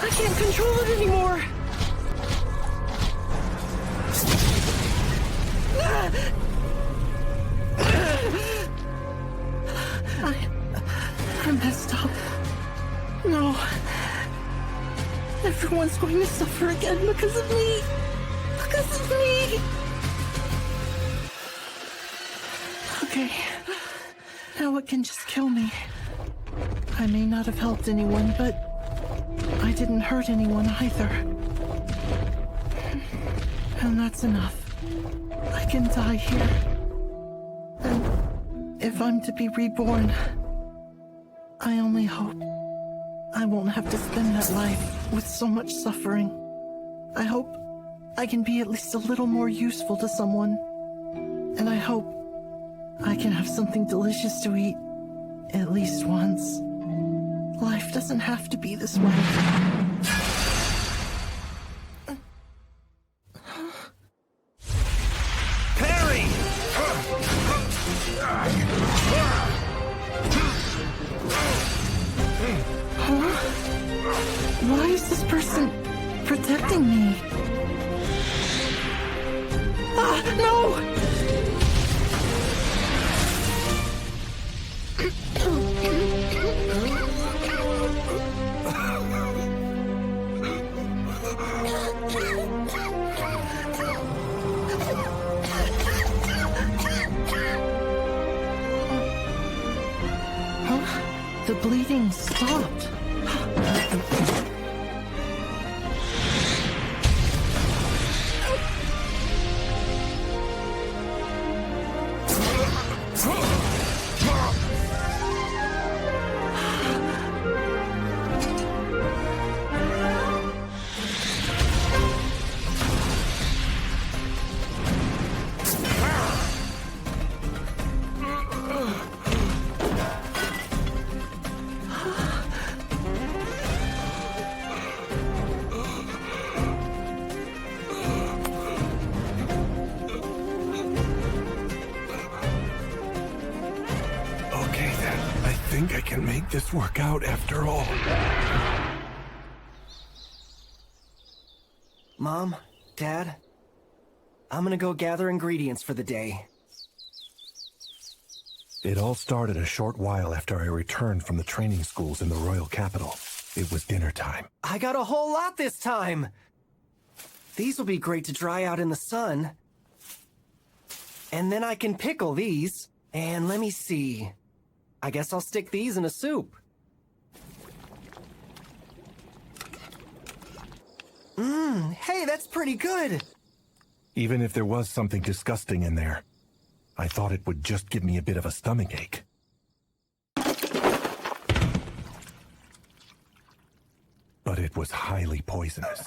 S1: I can't control it anymore. I messed up. No. Everyone's going to suffer again because of me. Because of me. Okay. Now it can just kill me. I may not have helped anyone, but I didn't hurt anyone either. And that's enough. I can die here. And if I'm to be reborn, I only hope I won't have to spend that life with so much suffering. I hope I can be at least a little more useful to someone. And I hope I can have something delicious to eat at least once. Life doesn't have to be this way.
S12: Parry!
S1: Huh? Why is this person protecting me? Ah, no! Huh? The bleeding stopped.
S12: think I can make this work out after all.
S1: Mom, Dad, I'm gonna go gather ingredients for the day.
S12: It all started a short while after I returned from the training schools in the royal capital. It was dinner time.
S1: I got a whole lot this time! These will be great to dry out in the sun. And then I can pickle these. And let me see. I guess I'll stick these in a soup. Hey, that's pretty good!
S12: Even if there was something disgusting in there, I thought it would just give me a bit of a stomachache. But it was highly poisonous.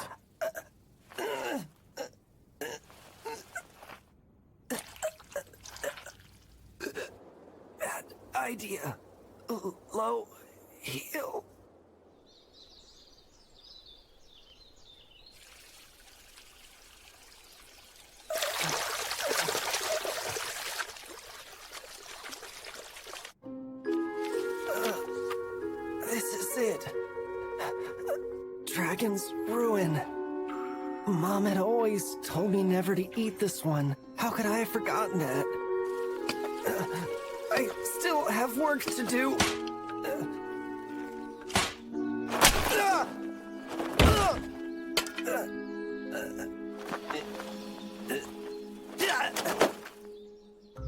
S1: Bad idea. Low heel. This is it. Dragon's Ruin. Mom had always told me never to eat this one. How could I have forgotten that? I still have work to do.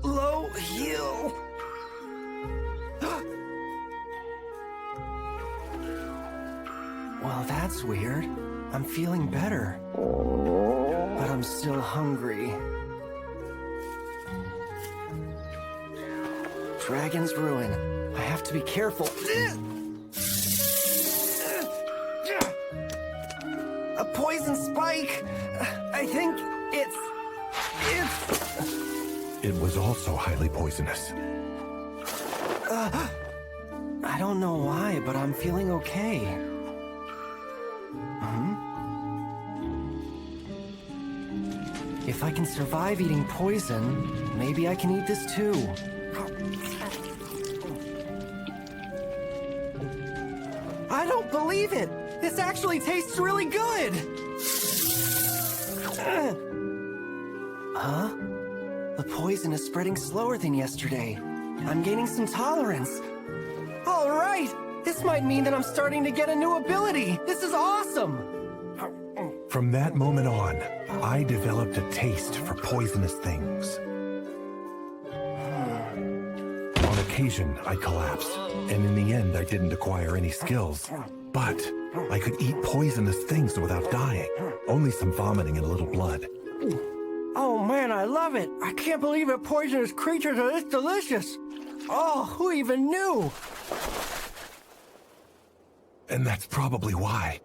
S1: Low heel. Well, that's weird. I'm feeling better. But I'm still hungry. Dragon's Ruin. I have to be careful. A poison spike! I think it's...
S12: It was also highly poisonous.
S1: I don't know why, but I'm feeling okay. If I can survive eating poison, maybe I can eat this too. I don't believe it! This actually tastes really good! Huh? The poison is spreading slower than yesterday. I'm gaining some tolerance. All right! This might mean that I'm starting to get a new ability! This is awesome!
S12: From that moment on, I developed a taste for poisonous things. On occasion, I collapsed, and in the end, I didn't acquire any skills. But I could eat poisonous things without dying. Only some vomiting and a little blood.
S1: Oh man, I love it! I can't believe that poisonous creatures are this delicious! Oh, who even knew?
S12: And that's probably why.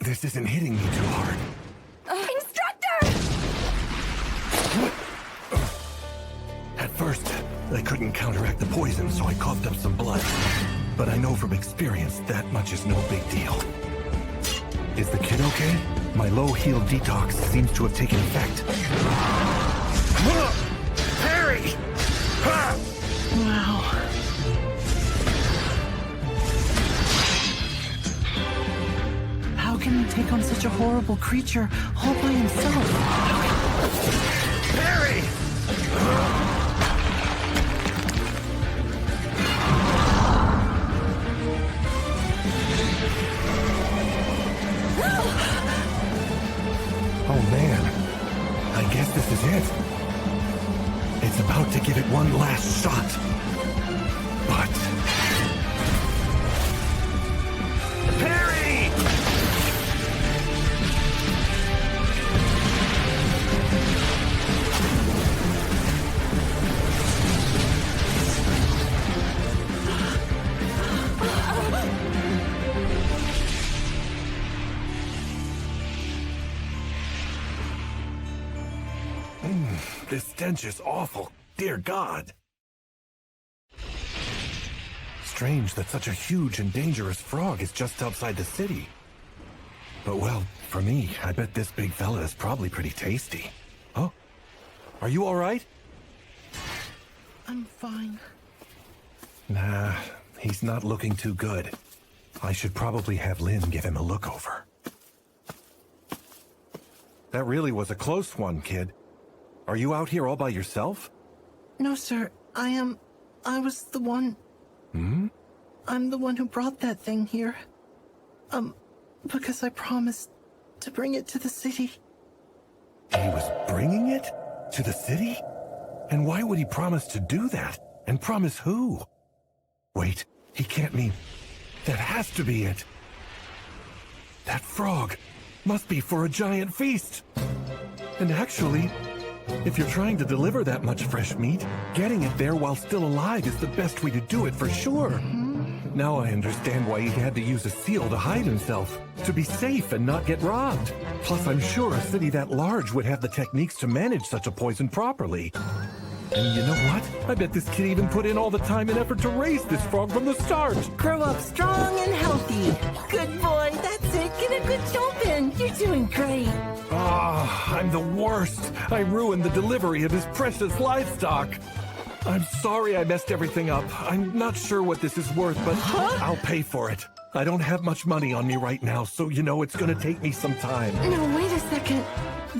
S12: This isn't hitting me too hard.
S13: Instructor!
S12: At first, I couldn't counteract the poison, so I coughed up some blood. But I know from experience that much is no big deal. Is the kid okay? My low heel detox seems to have taken effect.
S1: Parry!
S13: Wow.
S1: How can he take on such a horrible creature all by himself? Parry!
S12: Oh man, I guess this is it. It's about to give it one last shot. But...
S1: Parry!
S12: This stench is awful. Dear God. Strange that such a huge and dangerous frog is just outside the city. But well, for me, I bet this big fella is probably pretty tasty. Oh? Are you all right?
S1: I'm fine.
S12: Nah, he's not looking too good. I should probably have Lynne give him a look over. That really was a close one, kid. Are you out here all by yourself?
S1: No, sir. I was the one...
S12: Hmm?
S1: I'm the one who brought that thing here. Because I promised to bring it to the city.
S12: He was bringing it? To the city? And why would he promise to do that? And promise who? Wait, he can't mean... That has to be it. That frog must be for a giant feast. And actually, if you're trying to deliver that much fresh meat, getting it there while still alive is the best way to do it for sure. Now I understand why he had to use a seal to hide himself, to be safe and not get robbed. Plus, I'm sure a city that large would have the techniques to manage such a poison properly. And you know what? I bet this kid even put in all the time and effort to raise this frog from the start.
S1: Grow up strong and healthy. Good boy, that's it. Get a good jump in. You're doing great.
S12: Ah, I'm the worst. I ruined the delivery of his precious livestock. I'm sorry I messed everything up. I'm not sure what this is worth, but I'll pay for it. I don't have much money on me right now, so you know it's gonna take me some time.
S1: No, wait a second.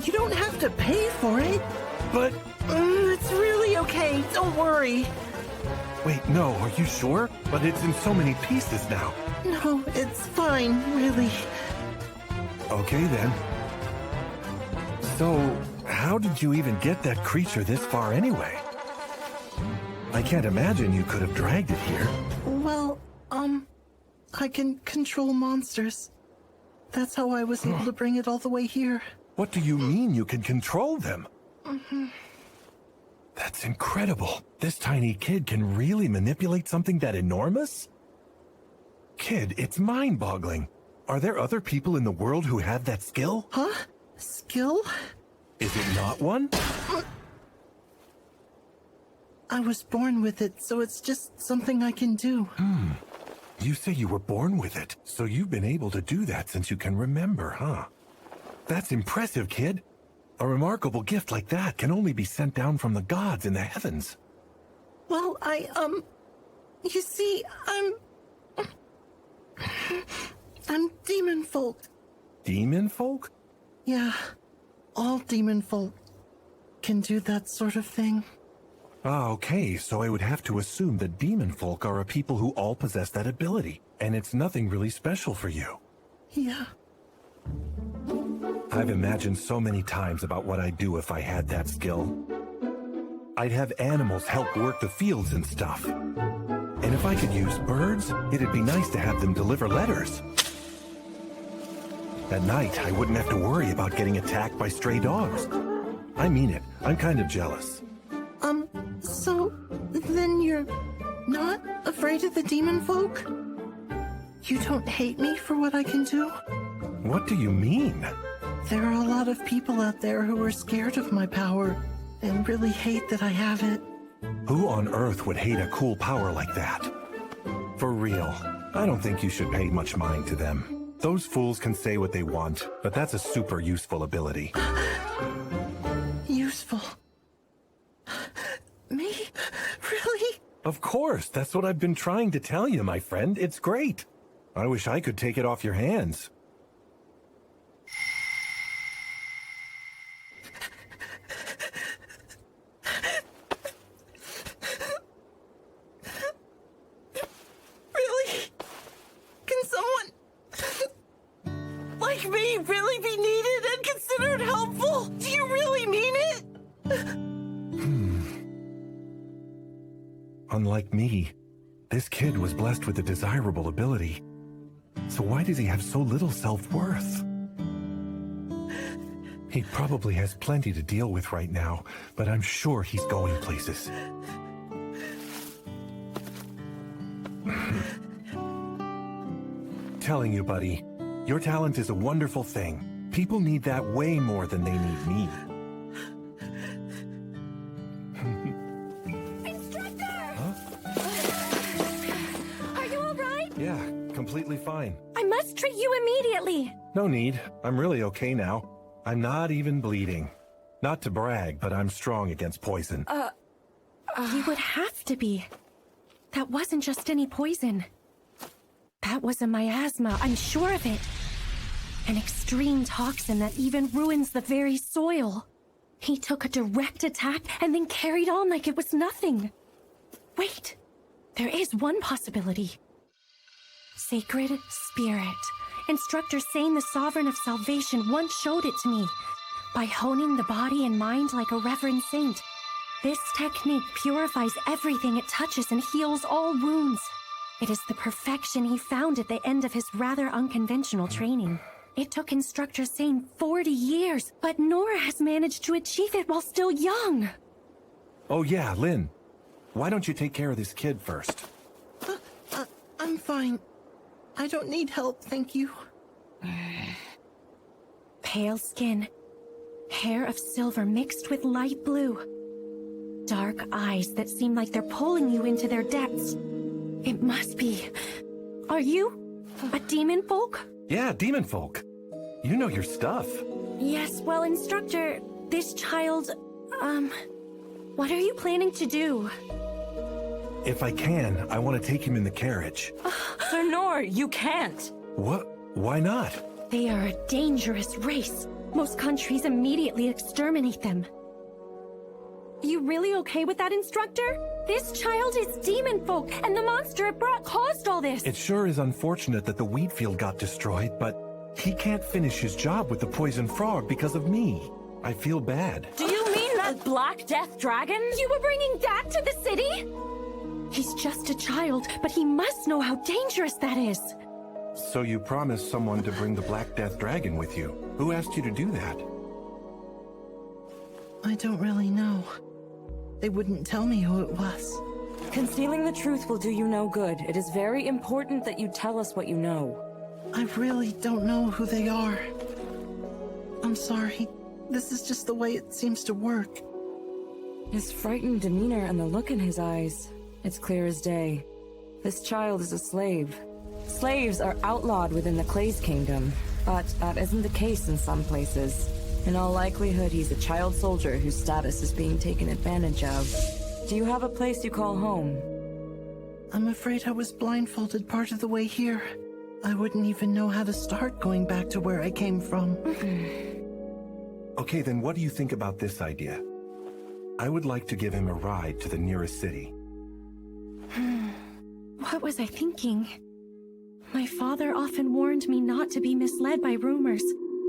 S1: You don't have to pay for it.
S12: But...
S1: it's really okay. Don't worry.
S12: Wait, no, are you sure? But it's in so many pieces now.
S1: No, it's fine, really.
S12: Okay, then. So, how did you even get that creature this far anyway? I can't imagine you could have dragged it here.
S1: Well, I can control monsters. That's how I was able to bring it all the way here.
S12: What do you mean you can control them?
S1: Mm-hmm.
S12: That's incredible. This tiny kid can really manipulate something that enormous? Kid, it's mind-boggling. Are there other people in the world who have that skill?
S1: Huh? Skill?
S12: Is it not one?
S1: I was born with it, so it's just something I can do.
S12: You say you were born with it, so you've been able to do that since you can remember, huh? That's impressive, kid. A remarkable gift like that can only be sent down from the gods in the heavens.
S1: Well, you see, I'm demon folk.
S12: Demon folk?
S1: Yeah, all demon folk can do that sort of thing.
S12: Ah, okay, so I would have to assume that demon folk are a people who all possess that ability, and it's nothing really special for you.
S1: Yeah.
S12: I've imagined so many times about what I'd do if I had that skill. I'd have animals help work the fields and stuff. And if I could use birds, it'd be nice to have them deliver letters. At night, I wouldn't have to worry about getting attacked by stray dogs. I mean it, I'm kind of jealous.
S1: So then you're not afraid of the demon folk? You don't hate me for what I can do?
S12: What do you mean?
S1: There are a lot of people out there who are scared of my power and really hate that I have it.
S12: Who on earth would hate a cool power like that? For real, I don't think you should pay much mind to them. Those fools can say what they want, but that's a super useful ability.
S1: Useful? Me? Really?
S12: Of course, that's what I've been trying to tell you, my friend. It's great. I wish I could take it off your hands.
S1: Really? Can someone like me really be needed and considered helpful? Do you really mean it?
S12: Unlike me, this kid was blessed with a desirable ability. So why does he have so little self-worth? He probably has plenty to deal with right now, but I'm sure he's going places. Telling you, buddy, your talent is a wonderful thing. People need that way more than they need me. Yeah, completely fine.
S2: I must treat you immediately.
S12: No need. I'm really okay now. I'm not even bleeding. Not to brag, but I'm strong against poison.
S2: You would have to be. That wasn't just any poison. That was a miasma, I'm sure of it. An extreme toxin that even ruins the very soil. He took a direct attack and then carried on like it was nothing. Wait, there is one possibility. Sacred Spirit. Instructor Sane, the Sovereign of Salvation, once showed it to me. By honing the body and mind like a reverend saint. This technique purifies everything it touches and heals all wounds. It is the perfection he found at the end of his rather unconventional training. It took Instructor Sane 40 years, but Noor has managed to achieve it while still young.
S12: Oh yeah, Lynne. Why don't you take care of this kid first?
S1: I'm fine. I don't need help, thank you.
S2: Pale skin. Hair of silver mixed with light blue. Dark eyes that seem like they're pulling you into their depths. It must be... Are you a demon folk?
S12: Yeah, demon folk. You know your stuff.
S2: Yes, well, Instructor, this child, what are you planning to do?
S12: If I can, I want to take him in the carriage.
S15: Sir Noor, you can't.
S12: What? Why not?
S2: They are a dangerous race. Most countries immediately exterminate them. You really okay with that, Instructor? This child is demon folk, and the monster it brought caused all this.
S12: It sure is unfortunate that the wheat field got destroyed, but he can't finish his job with the poison frog because of me. I feel bad.
S15: Do you mean that Black Death Dragon?
S2: You were bringing that to the city? He's just a child, but he must know how dangerous that is.
S12: So you promised someone to bring the Black Death Dragon with you. Who asked you to do that?
S1: I don't really know. They wouldn't tell me who it was.
S15: Concealing the truth will do you no good. It is very important that you tell us what you know.
S1: I really don't know who they are. I'm sorry. This is just the way it seems to work.
S15: His frightened demeanor and the look in his eyes. It's clear as day. This child is a slave. Slaves are outlawed within the Clay's kingdom, but that isn't the case in some places. In all likelihood, he's a child soldier whose status is being taken advantage of. Do you have a place you call home?
S1: I'm afraid I was blindfolded part of the way here. I wouldn't even know how to start going back to where I came from.
S12: Okay, then what do you think about this idea? I would like to give him a ride to the nearest city.
S2: What was I thinking? My father often warned me not to be misled by rumors,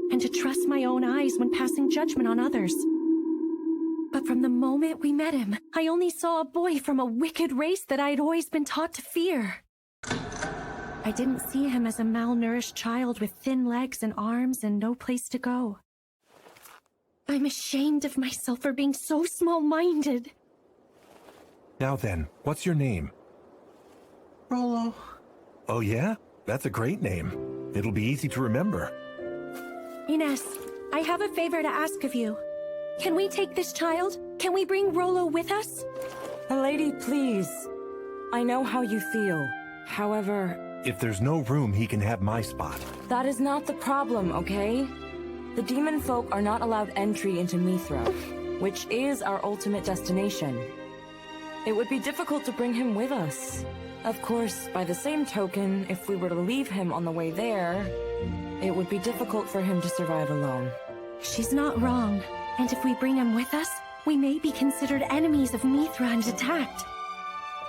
S2: and to trust my own eyes when passing judgment on others. But from the moment we met him, I only saw a boy from a wicked race that I had always been taught to fear. I didn't see him as a malnourished child with thin legs and arms and no place to go. I'm ashamed of myself for being so small-minded.
S12: Now then, what's your name?
S1: Rollo.
S12: Oh yeah? That's a great name. It'll be easy to remember.
S2: Ines, I have a favor to ask of you. Can we take this child? Can we bring Rollo with us?
S15: Lady, please. I know how you feel. However...
S12: If there's no room, he can have my spot.
S15: That is not the problem, okay? The demon folk are not allowed entry into Mithra, which is our ultimate destination. It would be difficult to bring him with us. Of course, by the same token, if we were to leave him on the way there, it would be difficult for him to survive alone.
S2: She's not wrong. And if we bring him with us, we may be considered enemies of Mithra and attacked.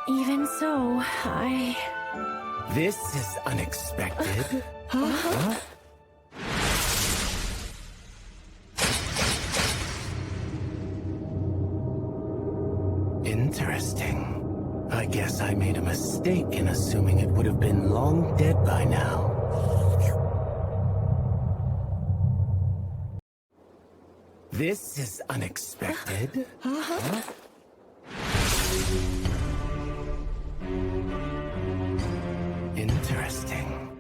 S2: Even so,
S3: This is unexpected.
S1: Huh?
S3: Interesting. I guess I made a mistake in assuming it would have been long dead by now. This is unexpected. Interesting.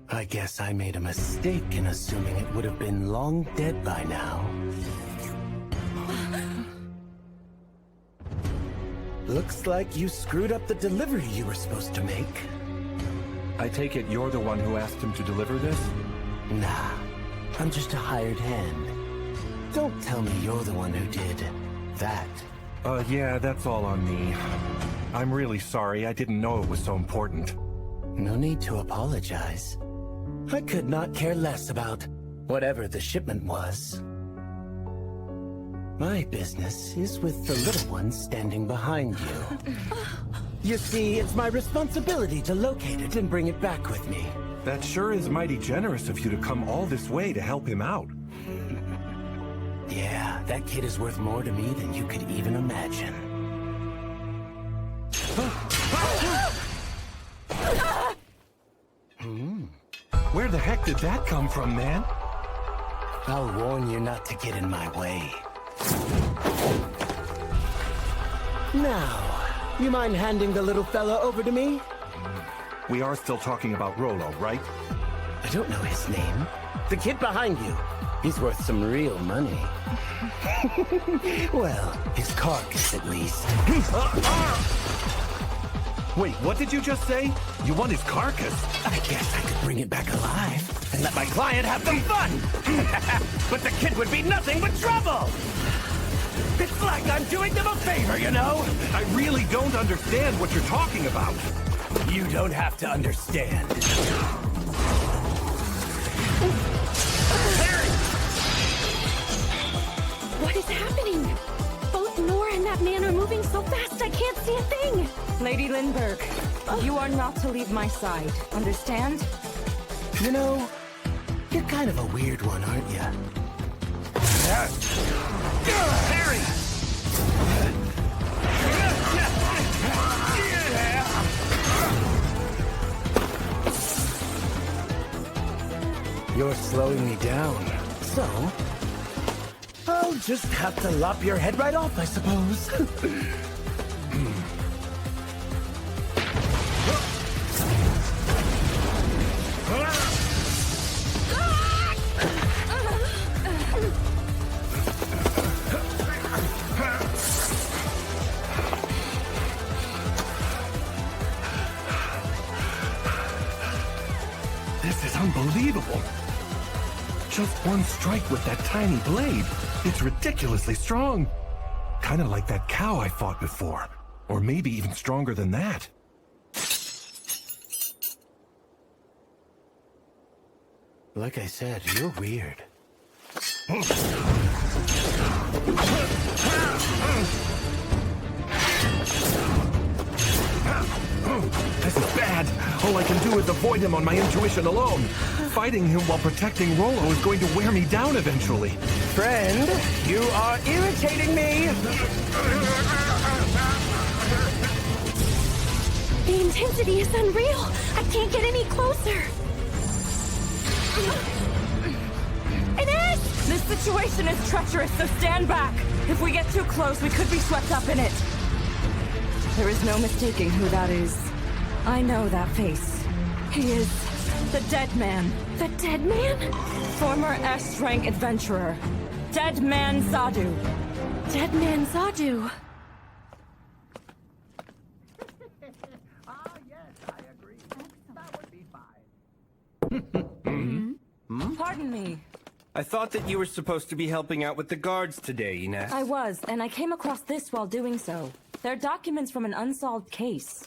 S3: I guess I made a mistake in assuming it would have been long dead by now. Looks like you screwed up the delivery you were supposed to make.
S12: I take it you're the one who asked him to deliver this?
S3: Nah, I'm just a hired hand. Don't tell me you're the one who did that.
S12: Yeah, that's all on me. I'm really sorry. I didn't know it was so important.
S3: No need to apologize. I could not care less about whatever the shipment was. My business is with the little one standing behind you. You see, it's my responsibility to locate it and bring it back with me.
S12: That sure is mighty generous of you to come all this way to help him out.
S3: Yeah, that kid is worth more to me than you could even imagine.
S12: Where the heck did that come from, man?
S3: I'll warn you not to get in my way. Now, you mind handing the little fella over to me?
S12: We are still talking about Rollo, right?
S3: I don't know his name. The kid behind you. He's worth some real money. Well, his carcass at least.
S12: Wait, what did you just say? You want his carcass?
S3: I guess I could bring it back alive and let my client have some fun. But the kid would be nothing but trouble. It's like I'm doing them a favor, you know?
S12: I really don't understand what you're talking about.
S3: You don't have to understand.
S13: What is happening? Both Noor and that man are moving so fast I can't see a thing!
S15: Lady Lindbergh, you are not to leave my side, understand?
S3: You know, you're kind of a weird one, aren't you?
S12: Harry!
S3: You're slowing me down, so I'll just have to lop your head right off, I suppose.
S12: This is unbelievable. Just one strike with that tiny blade. It's ridiculously strong. Kind of like that cow I fought before. Or maybe even stronger than that.
S3: Like I said, you're weird.
S12: This is bad. All I can do is avoid him on my intuition alone. Fighting him while protecting Rollo is going to wear me down eventually.
S3: Friend, you are irritating me.
S13: The intensity is unreal! I can't get any closer! Ines!
S15: This situation is treacherous, so stand back! If we get too close, we could be swept up in it. There is no mistaking who that is. I know that face. He is the Dead Man.
S13: The Dead Man?
S15: Former S-rank adventurer. Dead Man Zadu.
S13: Dead Man Zadu.
S15: Pardon me.
S16: I thought that you were supposed to be helping out with the guards today, Ines.
S15: I was, and I came across this while doing so. They're documents from an unsolved case.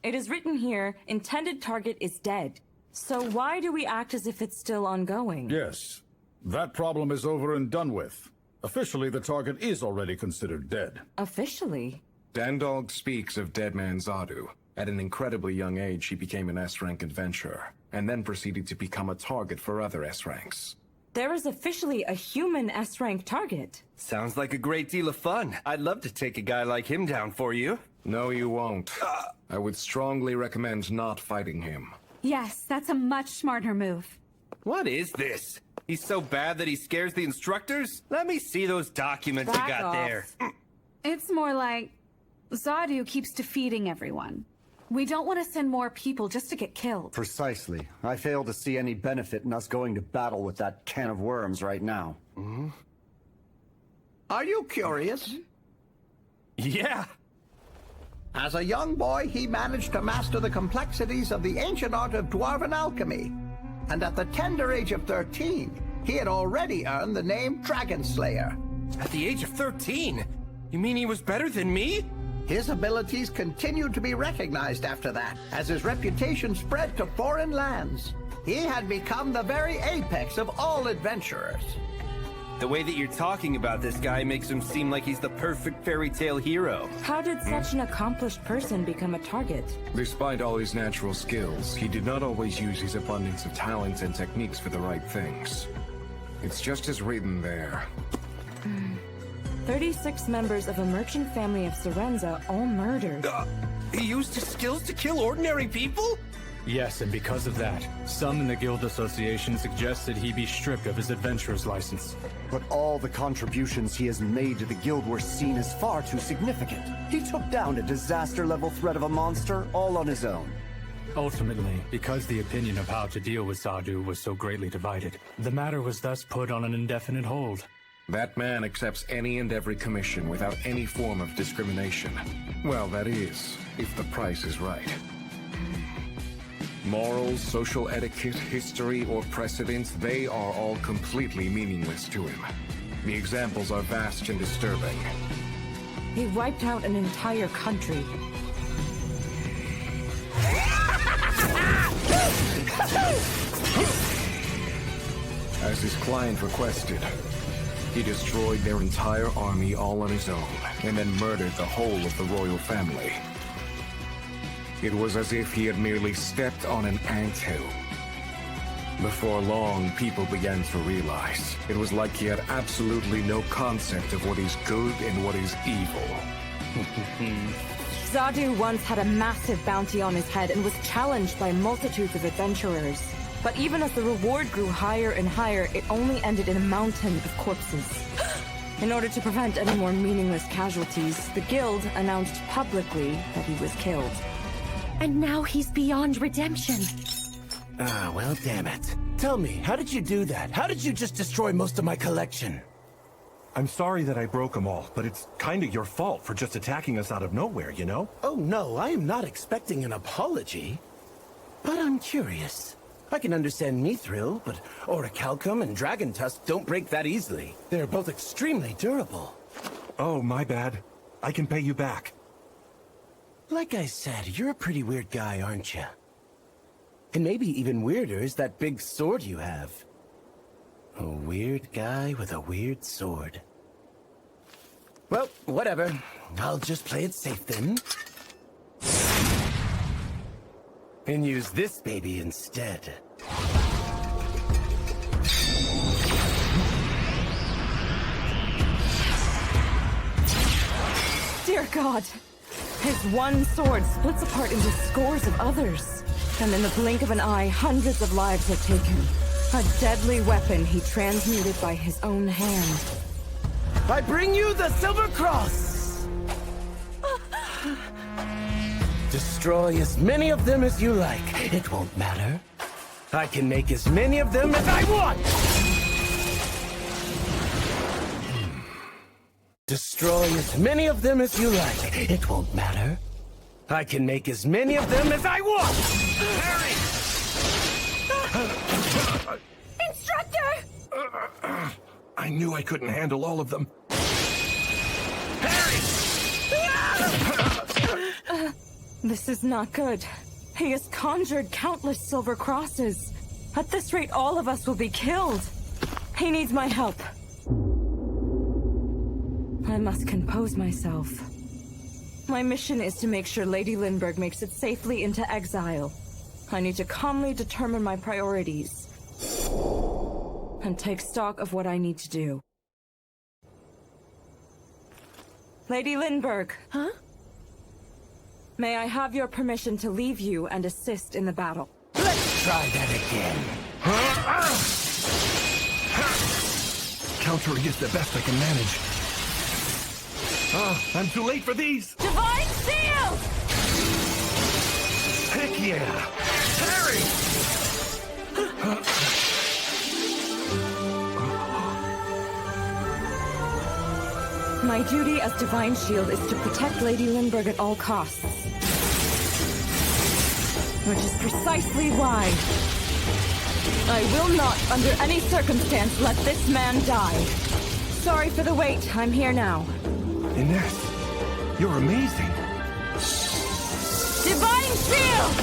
S15: It is written here, intended target is dead. So why do we act as if it's still ongoing?
S20: Yes. That problem is over and done with. Officially, the target is already considered dead.
S15: Officially?
S6: Dandog speaks of Dead Man Zadu. At an incredibly young age, he became an S-rank adventurer, and then proceeded to become a target for other S-ranks.
S15: There is officially a human S-rank target.
S16: Sounds like a great deal of fun. I'd love to take a guy like him down for you.
S6: No, you won't. I would strongly recommend not fighting him.
S22: Yes, that's a much smarter move.
S16: What is this? He's so bad that he scares the instructors? Let me see those documents you got there.
S22: It's more like Zadu keeps defeating everyone. We don't want to send more people just to get killed.
S9: Precisely. I fail to see any benefit in us going to battle with that can of worms right now.
S10: Are you curious?
S16: Yeah.
S10: As a young boy, he managed to master the complexities of the ancient art of dwarven alchemy. And at the tender age of 13, he had already earned the name Dragon Slayer.
S16: At the age of 13? You mean he was better than me?
S10: His abilities continued to be recognized after that, as his reputation spread to foreign lands. He had become the very apex of all adventurers.
S16: The way that you're talking about this guy makes him seem like he's the perfect fairy tale hero.
S15: How did such an accomplished person become a target?
S6: Despite all his natural skills, he did not always use his abundance of talents and techniques for the right things. It's just as written there.
S15: 36 members of a merchant family of Serenza, all murdered.
S16: He used his skills to kill ordinary people?
S11: Yes, and because of that, some in the Guild Association suggested he be stripped of his adventurer's license.
S9: But all the contributions he has made to the Guild were seen as far too significant. He took down a disaster-level threat of a monster all on his own.
S11: Ultimately, because the opinion of how to deal with Sadhu was so greatly divided, the matter was thus put on an indefinite hold.
S6: That man accepts any and every commission without any form of discrimination. Well, that is, if the price is right. Morals, social etiquette, history, or precedents, they are all completely meaningless to him. The examples are vast and disturbing.
S15: He wiped out an entire country.
S6: As his client requested, he destroyed their entire army all on his own, and then murdered the whole of the royal family. It was as if he had merely stepped on an anthill. Before long, people began to realize it was like he had absolutely no concept of what is good and what is evil.
S15: Sadhu once had a massive bounty on his head and was challenged by multitudes of adventurers. But even as the reward grew higher and higher, it only ended in a mountain of corpses. In order to prevent any more meaningless casualties, the guild announced publicly that he was killed.
S2: And now he's beyond redemption.
S3: Ah, well, damn it. Tell me, how did you do that? How did you just destroy most of my collection?
S12: I'm sorry that I broke them all, but it's kinda your fault for just attacking us out of nowhere, you know?
S3: Oh no, I am not expecting an apology. But I'm curious. I can understand Mithril, but Orichalcum and Dragon Tusk don't break that easily. They're both extremely durable.
S12: Oh, my bad. I can pay you back.
S3: Like I said, you're a pretty weird guy, aren't you? And maybe even weirder is that big sword you have. A weird guy with a weird sword. Well, whatever. I'll just play it safe then. And use this baby instead.
S15: Dear God! His one sword splits apart into scores of others. And in the blink of an eye, hundreds of lives are taken. A deadly weapon he transmuted by his own hand.
S3: I bring you the Silver Cross! Destroy as many of them as you like. It won't matter. I can make as many of them as I want! Destroy as many of them as you like. It won't matter. I can make as many of them as I want! Harry!
S12: Instructor! I knew I couldn't handle all of them.
S15: This is not good. He has conjured countless silver crosses. At this rate, all of us will be killed. He needs my help. I must compose myself. My mission is to make sure Lady Lindbergh makes it safely into exile. I need to calmly determine my priorities and take stock of what I need to do. Lady Lindbergh.
S2: Huh?
S15: May I have your permission to leave you and assist in the battle?
S3: Let's try that again.
S12: Countering is the best I can manage. I'm too late for these!
S13: Divine Shield!
S12: Heck yeah! Harry!
S15: My duty as Divine Shield is to protect Lady Lindbergh at all costs. Which is precisely why I will not, under any circumstance, let this man die. Sorry for the wait. I'm here now.
S12: Ines, you're amazing.
S15: Divine Shield!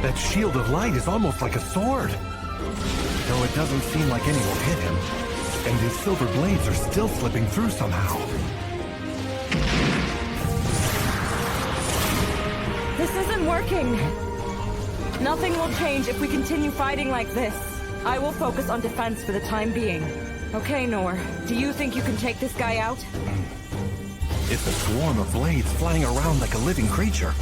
S12: That shield of light is almost like a sword. Though it doesn't seem like any will hit him. And his silver blades are still slipping through somehow.
S15: This isn't working. Nothing will change if we continue fighting like this. I will focus on defense for the time being. Okay, Noor. Do you think you can take this guy out?
S12: It's a swarm of blades flying around like a living creature.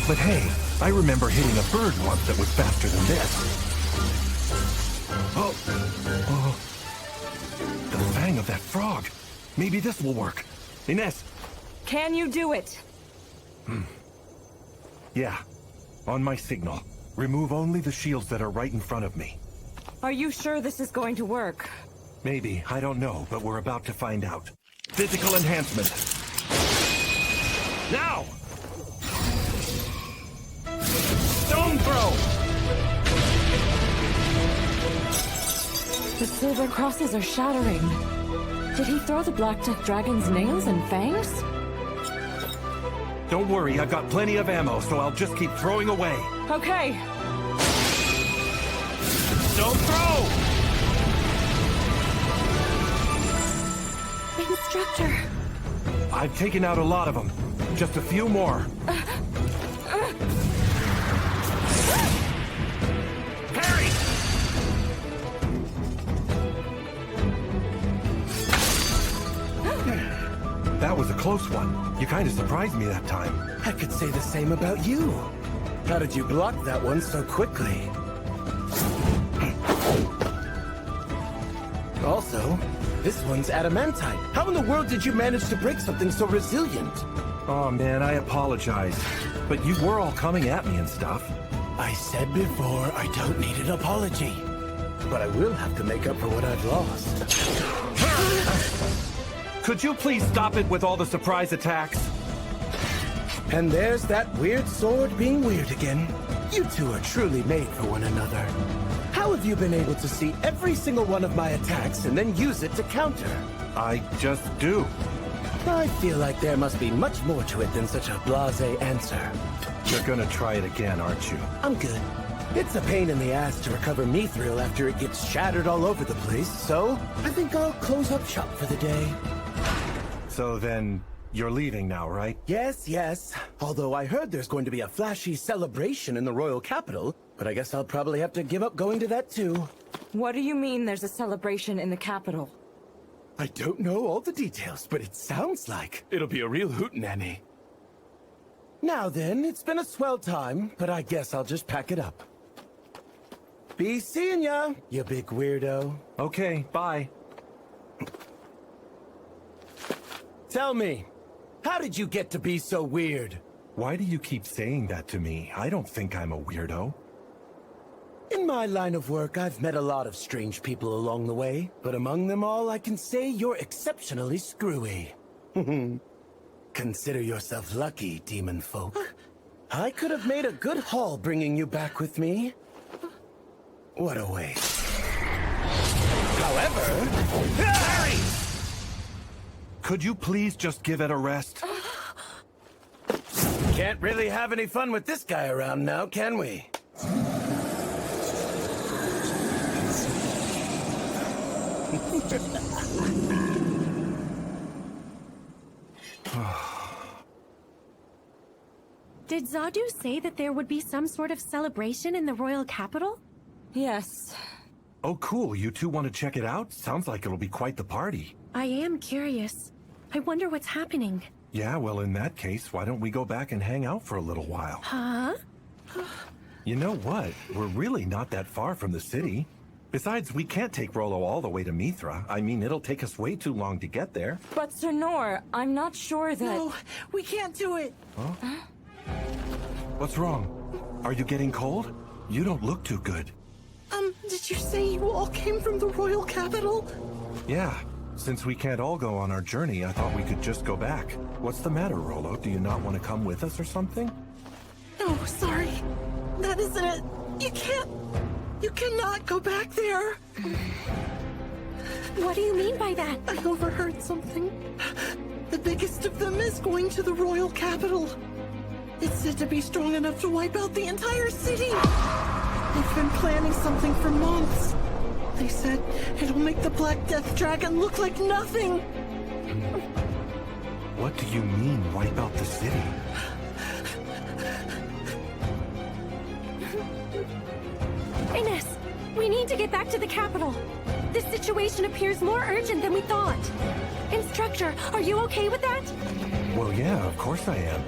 S12: But hey, I remember hitting a bird once that was faster than this. Oh. The fang of that frog. Maybe this will work. Ines.
S15: Can you do it?
S12: Yeah. On my signal. Remove only the shields that are right in front of me.
S15: Are you sure this is going to work?
S12: Maybe. I don't know, but we're about to find out. Physical enhancement. Now! Stone throw!
S15: The silver crosses are shattering. Did he throw the Black Death Dragon's nails and fangs?
S12: Don't worry, I've got plenty of ammo, so I'll just keep throwing away.
S15: Okay.
S12: Don't throw!
S2: Instructor.
S12: I've taken out a lot of them. Just a few more. Parry! That was a close one. You kind of surprised me that time.
S3: I could say the same about you. How did you block that one so quickly? Also, this one's adamantite. How in the world did you manage to break something so resilient?
S12: Oh man, I apologize. But you were all coming at me and stuff.
S3: I said before, I don't need an apology. But I will have to make up for what I've lost.
S12: Could you please stop it with all the surprise attacks?
S3: And there's that weird sword being weird again. You two are truly made for one another. How have you been able to see every single one of my attacks and then use it to counter?
S12: I just do.
S3: I feel like there must be much more to it than such a blasé answer.
S12: You're gonna try it again, aren't you?
S3: I'm good. It's a pain in the ass to recover mithril after it gets shattered all over the place, so I think I'll close up shop for the day.
S12: So then, you're leaving now, right?
S3: Yes. Although I heard there's going to be a flashy celebration in the royal capital, but I guess I'll probably have to give up going to that too.
S15: What do you mean there's a celebration in the capital?
S3: I don't know all the details, but it sounds like it'll be a real hootenanny. Now then, it's been a swell time, but I guess I'll just pack it up. Be seeing ya, you big weirdo.
S12: Okay, bye.
S3: Tell me, how did you get to be so weird?
S12: Why do you keep saying that to me? I don't think I'm a weirdo.
S3: In my line of work, I've met a lot of strange people along the way, but among them all, I can say you're exceptionally screwy. Consider yourself lucky, demon folk. I could have made a good haul bringing you back with me. What a waste. However... Harry!
S12: Could you please just give it a rest?
S3: Can't really have any fun with this guy around now, can we?
S2: Did Zadu say that there would be some sort of celebration in the royal capital?
S15: Yes.
S12: Oh cool, you two want to check it out? Sounds like it'll be quite the party.
S2: I am curious. I wonder what's happening.
S12: Yeah, well in that case, why don't we go back and hang out for a little while?
S2: Huh?
S12: You know what? We're really not that far from the city. Besides, we can't take Rollo all the way to Mithra. I mean, it'll take us way too long to get there.
S15: But Sir Noor, I'm not sure that...
S1: No, we can't do it!
S12: Huh? What's wrong? Are you getting cold? You don't look too good.
S1: Did you say you all came from the royal capital?
S12: Yeah. Since we can't all go on our journey, I thought we could just go back. What's the matter, Rollo? Do you not want to come with us or something?
S1: No, sorry. That isn't it. You cannot go back there.
S2: What do you mean by that?
S1: I overheard something. The biggest of them is going to the royal capital. It's said to be strong enough to wipe out the entire city. They've been planning something for months. They said it'll make the Black Death Dragon look like nothing.
S12: What do you mean, wipe out the city?
S2: Ines, we need to get back to the capital. This situation appears more urgent than we thought. Instructor, are you okay with that?
S12: Well, yeah, of course I am.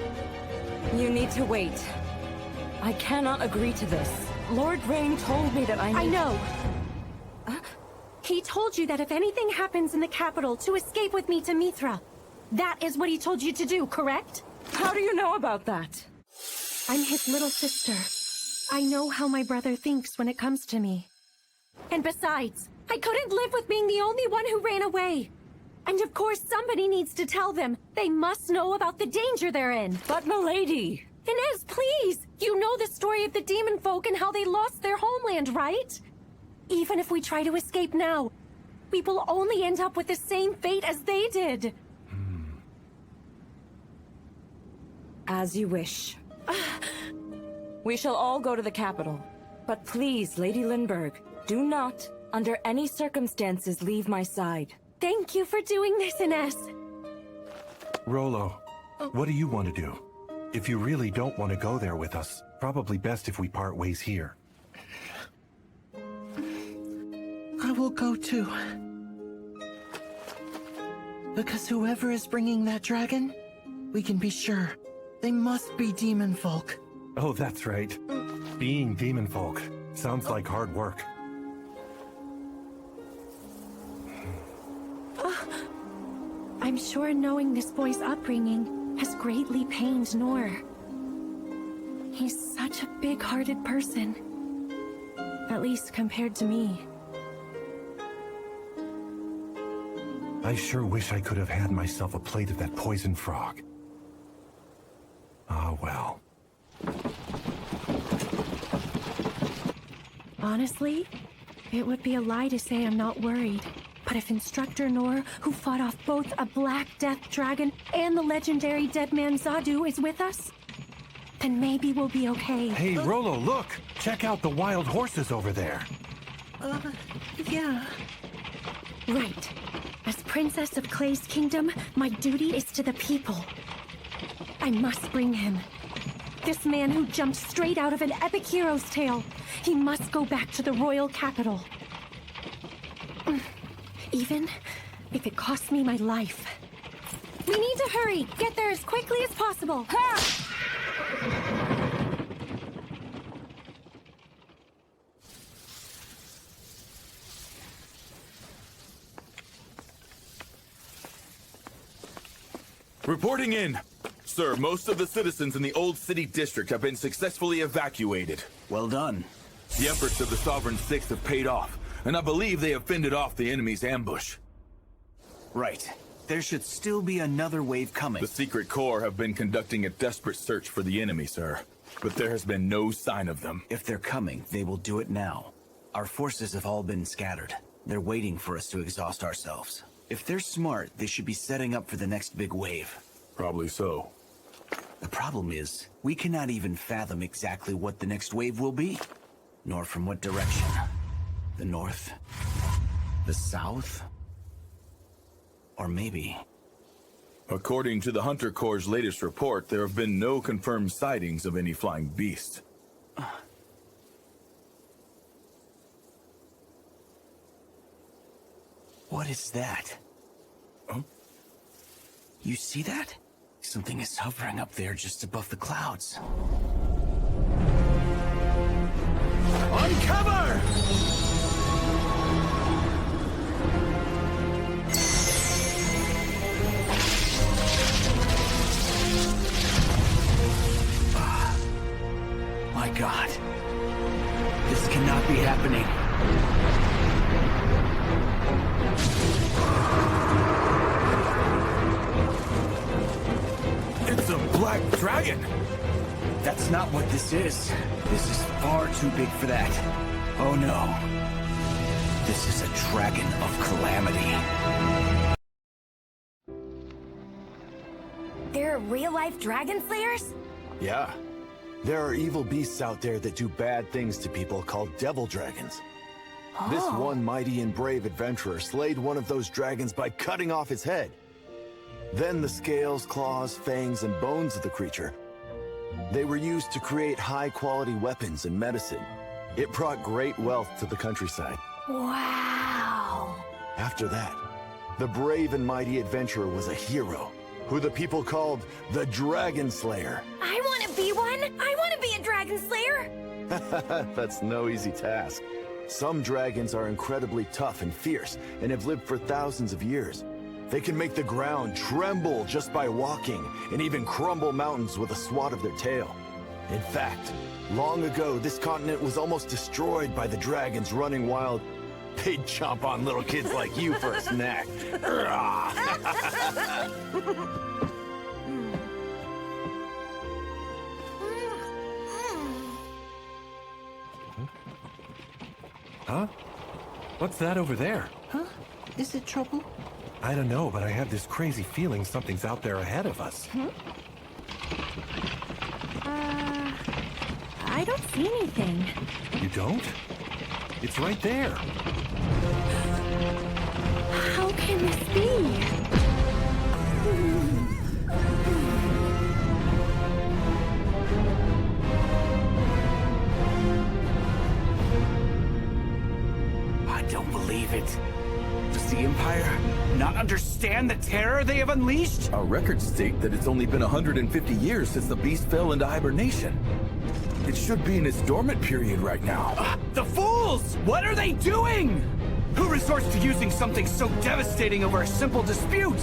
S15: You need to wait. I cannot agree to this. Lord Rain told me that I
S2: know. He told you that if anything happens in the capital, to escape with me to Mithra. That is what he told you to do, correct?
S15: How do you know about that?
S2: I'm his little sister. I know how my brother thinks when it comes to me. And besides, I couldn't live with being the only one who ran away. And of course, somebody needs to tell them. They must know about the danger they're in.
S15: But milady!
S2: Ines, please! You know the story of the demon folk and how they lost their homeland, right? Even if we try to escape now, we will only end up with the same fate as they did.
S15: As you wish. We shall all go to the capital. But please, Lady Lindbergh, do not, under any circumstances, leave my side.
S2: Thank you for doing this, Ines.
S12: Rollo, what do you want to do? If you really don't want to go there with us, probably best if we part ways here.
S1: I will go too. Because whoever is bringing that dragon, we can be sure they must be demon folk.
S12: Oh, that's right. Being demon folk sounds like hard work.
S2: I'm sure knowing this boy's upbringing has greatly pained Noor. He's such a big-hearted person. At least compared to me.
S12: I sure wish I could have had myself a plate of that poison frog. Ah, well.
S2: Honestly, it would be a lie to say I'm not worried. But if Instructor Noor, who fought off both a Black Death Dragon and the legendary dead man Zadu, is with us, then maybe we'll be okay.
S12: Hey, Rollo, look! Check out the wild horses over there.
S1: Yeah.
S2: Right. As Princess of Clay's kingdom, my duty is to the people. I must bring him. This man who jumped straight out of an epic hero's tale. He must go back to the royal capital. Even if it costs me my life. We need to hurry! Get there as quickly as possible!
S14: Reporting in! Sir, most of the citizens in the Old City District have been successfully evacuated.
S17: Well done.
S14: The efforts of the Sovereign Six have paid off, and I believe they have fended off the enemy's ambush.
S17: Right. There should still be another wave coming.
S14: The Secret Corps have been conducting a desperate search for the enemy, sir. But there has been no sign of them.
S17: If they're coming, they will do it now. Our forces have all been scattered. They're waiting for us to exhaust ourselves. If they're smart, they should be setting up for the next big wave.
S14: Probably so.
S17: The problem is, we cannot even fathom exactly what the next wave will be. Nor from what direction. The north? The south? Or maybe...
S14: According to the Hunter Corps' latest report, there have been no confirmed sightings of any flying beast.
S17: What is that?
S14: Huh?
S17: You see that? Something is hovering up there just above the clouds.
S10: On cover!
S17: My God. This cannot be happening.
S14: It's a black dragon!
S17: That's not what this is. This is far too big for that. Oh no. This is a dragon of calamity.
S13: There are real-life dragon slayers?
S5: Yeah. There are evil beasts out there that do bad things to people called devil dragons. This one mighty and brave adventurer slayed one of those dragons by cutting off his head. Then the scales, claws, fangs, and bones of the creature, they were used to create high-quality weapons and medicine. It brought great wealth to the countryside.
S13: Wow.
S5: After that, the brave and mighty adventurer was a hero, who the people called the Dragon Slayer.
S13: I want to be one! I want to be a dragon slayer!
S5: That's no easy task. Some dragons are incredibly tough and fierce and have lived for thousands of years. They can make the ground tremble just by walking and even crumble mountains with a swat of their tail. In fact, long ago, this continent was almost destroyed by the dragons running wild. They'd chomp on little kids like you for a snack.
S12: Huh? What's that over there?
S1: Huh? Is it trouble?
S12: I don't know, but I have this crazy feeling something's out there ahead of us.
S2: I don't see anything.
S12: You don't? It's right there.
S2: How can this be?
S17: I don't believe it. Does the Empire not understand the terror they have unleashed?
S14: Our records state that it's only been 150 years since the beast fell into hibernation. It should be in its dormant period right now.
S17: The fools! What are they doing? Who resorts to using something so devastating over a simple dispute?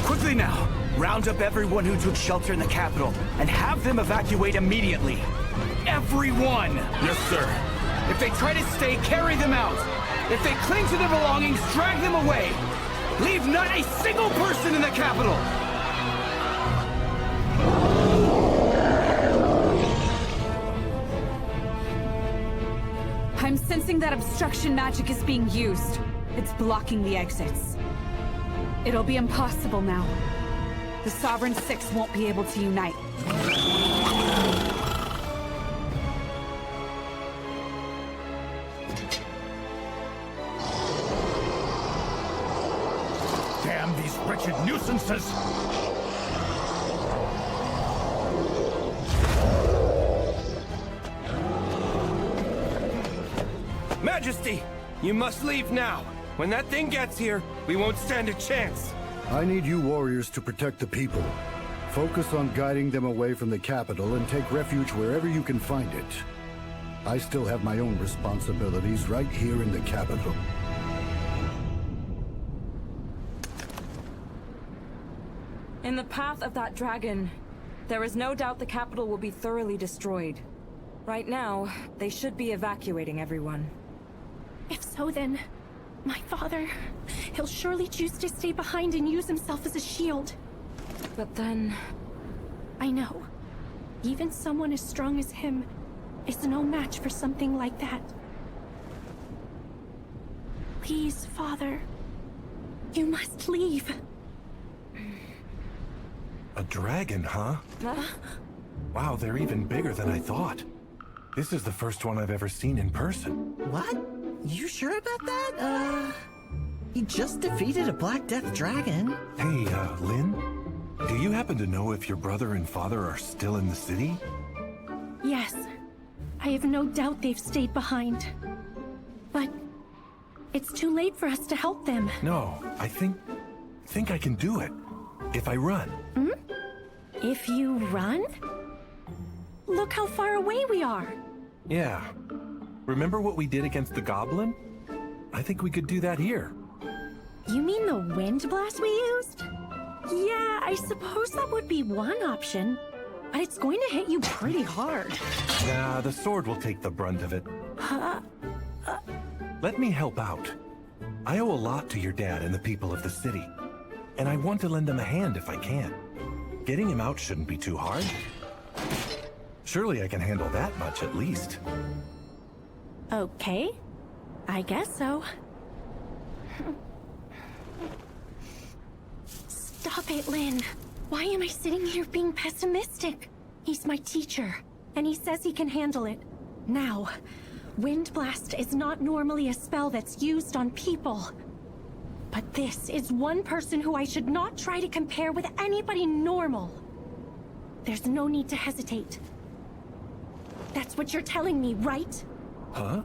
S17: Quickly now! Round up everyone who took shelter in the capital and have them evacuate immediately. Everyone!
S14: Yes, sir.
S17: If they try to stay, carry them out. If they cling to their belongings, drag them away. Leave not a single person in the capital!
S22: I'm sensing that obstruction magic is being used. It's blocking the exits. It'll be impossible now. The Sovereign Six won't be able to unite.
S12: Damn these wretched nuisances!
S16: Majesty, you must leave now. When that thing gets here, we won't stand a chance.
S18: I need you warriors to protect the people. Focus on guiding them away from the capital and take refuge wherever you can find it. I still have my own responsibilities right here in the capital.
S15: In the path of that dragon, there is no doubt the capital will be thoroughly destroyed. Right now, they should be evacuating everyone.
S2: If so, then my father, he'll surely choose to stay behind and use himself as a shield.
S15: But then...
S2: I know. Even someone as strong as him is no match for something like that. Please, Father. You must leave.
S12: A dragon, huh? Wow, they're even bigger than I thought. This is the first one I've ever seen in person.
S1: What? You sure about that? He just defeated a Black Death dragon.
S12: Hey, Lynne? Do you happen to know if your brother and father are still in the city?
S2: Yes. I have no doubt they've stayed behind. But it's too late for us to help them.
S12: No, I think I can do it. If I run.
S2: Hmm? If you run? Look how far away we are.
S12: Yeah. Remember what we did against the goblin? I think we could do that here.
S2: You mean the wind blast we used? Yeah, I suppose that would be one option. But it's going to hit you pretty hard.
S12: Nah, the sword will take the brunt of it. Let me help out. I owe a lot to your dad and the people of the city, and I want to lend them a hand if I can. Getting him out shouldn't be too hard. Surely I can handle that much at least.
S2: Okay. I guess so. Stop it, Lynne. Why am I sitting here being pessimistic? He's my teacher, and he says he can handle it. Now, Wind Blast is not normally a spell that's used on people. But this is one person who I should not try to compare with anybody normal. There's no need to hesitate. That's what you're telling me, right?
S12: Huh?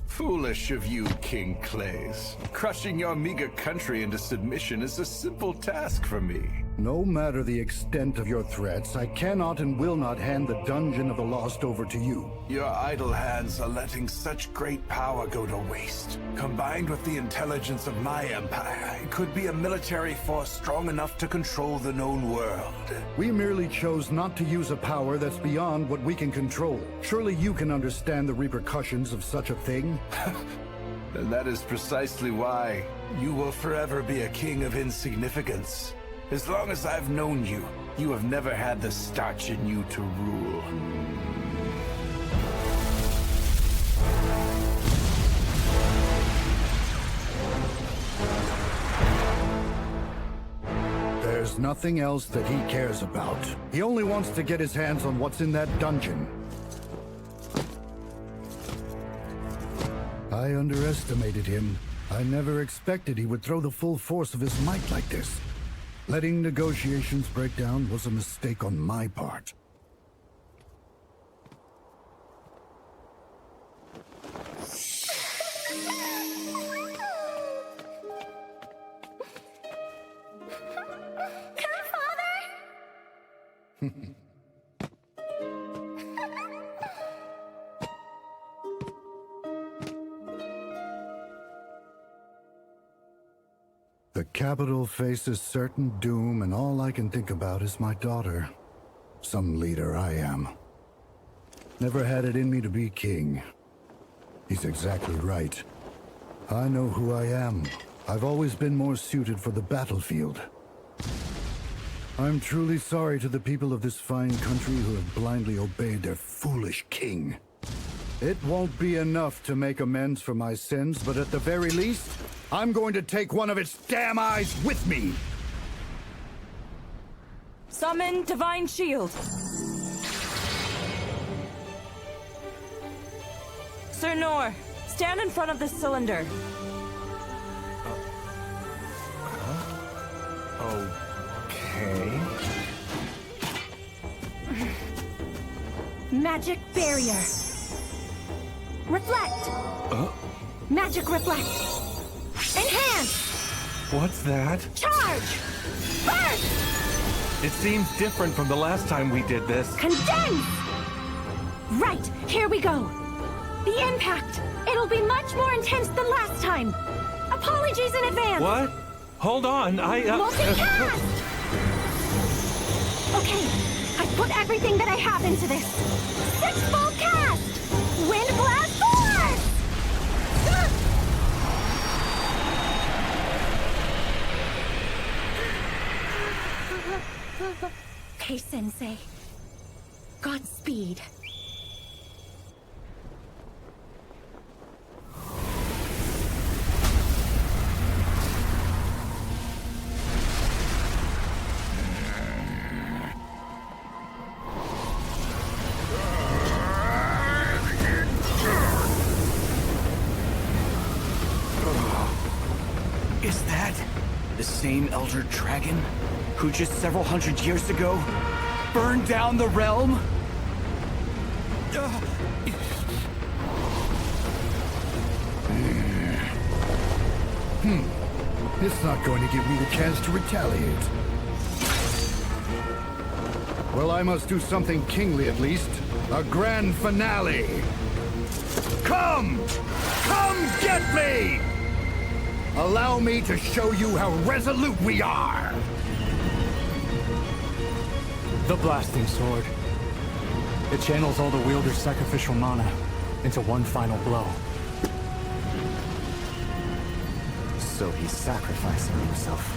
S8: Foolish of you, King Clays. Crushing your meager country into submission is a simple task for me.
S18: No matter the extent of your threats, I cannot and will not hand the Dungeon of the Lost over to you.
S8: Your idle hands are letting such great power go to waste. Combined with the intelligence of my empire, it could be a military force strong enough to control the known world.
S18: We merely chose not to use a power that's beyond what we can control. Surely you can understand the repercussions of such a thing?
S8: And that is precisely why you will forever be a king of insignificance. As long as I've known you, you have never had the starch in you to rule.
S18: There's nothing else that he cares about. He only wants to get his hands on what's in that dungeon. I underestimated him. I never expected he would throw the full force of his might like this. Letting negotiations break down was a mistake on my part. The capital faces certain doom, and all I can think about is my daughter. Some leader I am. Never had it in me to be king. He's exactly right. I know who I am. I've always been more suited for the battlefield. I'm truly sorry to the people of this fine country who have blindly obeyed their foolish king. It won't be enough to make amends for my sins, but at the very least, I'm going to take one of its damn eyes with me!
S15: Summon Divine Shield. Sir Noor, stand in front of this cylinder.
S12: Okay.
S2: Magic barrier. Reflect. Magic reflect. Enhance.
S12: What's that?
S2: Charge. Burst.
S12: It seems different from the last time we did this.
S2: Condense. Right, here we go. The impact. It'll be much more intense than last time. Apologies in advance.
S12: What? Hold on,
S2: Multicast! Okay, I've put everything that I have into this. Six-fold cast! Wind blast force! Okay, Sensei. Godspeed.
S17: Is that the same Elder Dragon who just several hundred years ago burned down the realm?
S18: It's not going to give me the chance to retaliate. Well, I must do something kingly at least. A grand finale! Come! Come get me! Allow me to show you how resolute we are!
S11: The blasting sword. It channels all the wielder's sacrificial mana into one final blow.
S3: So he's sacrificing himself.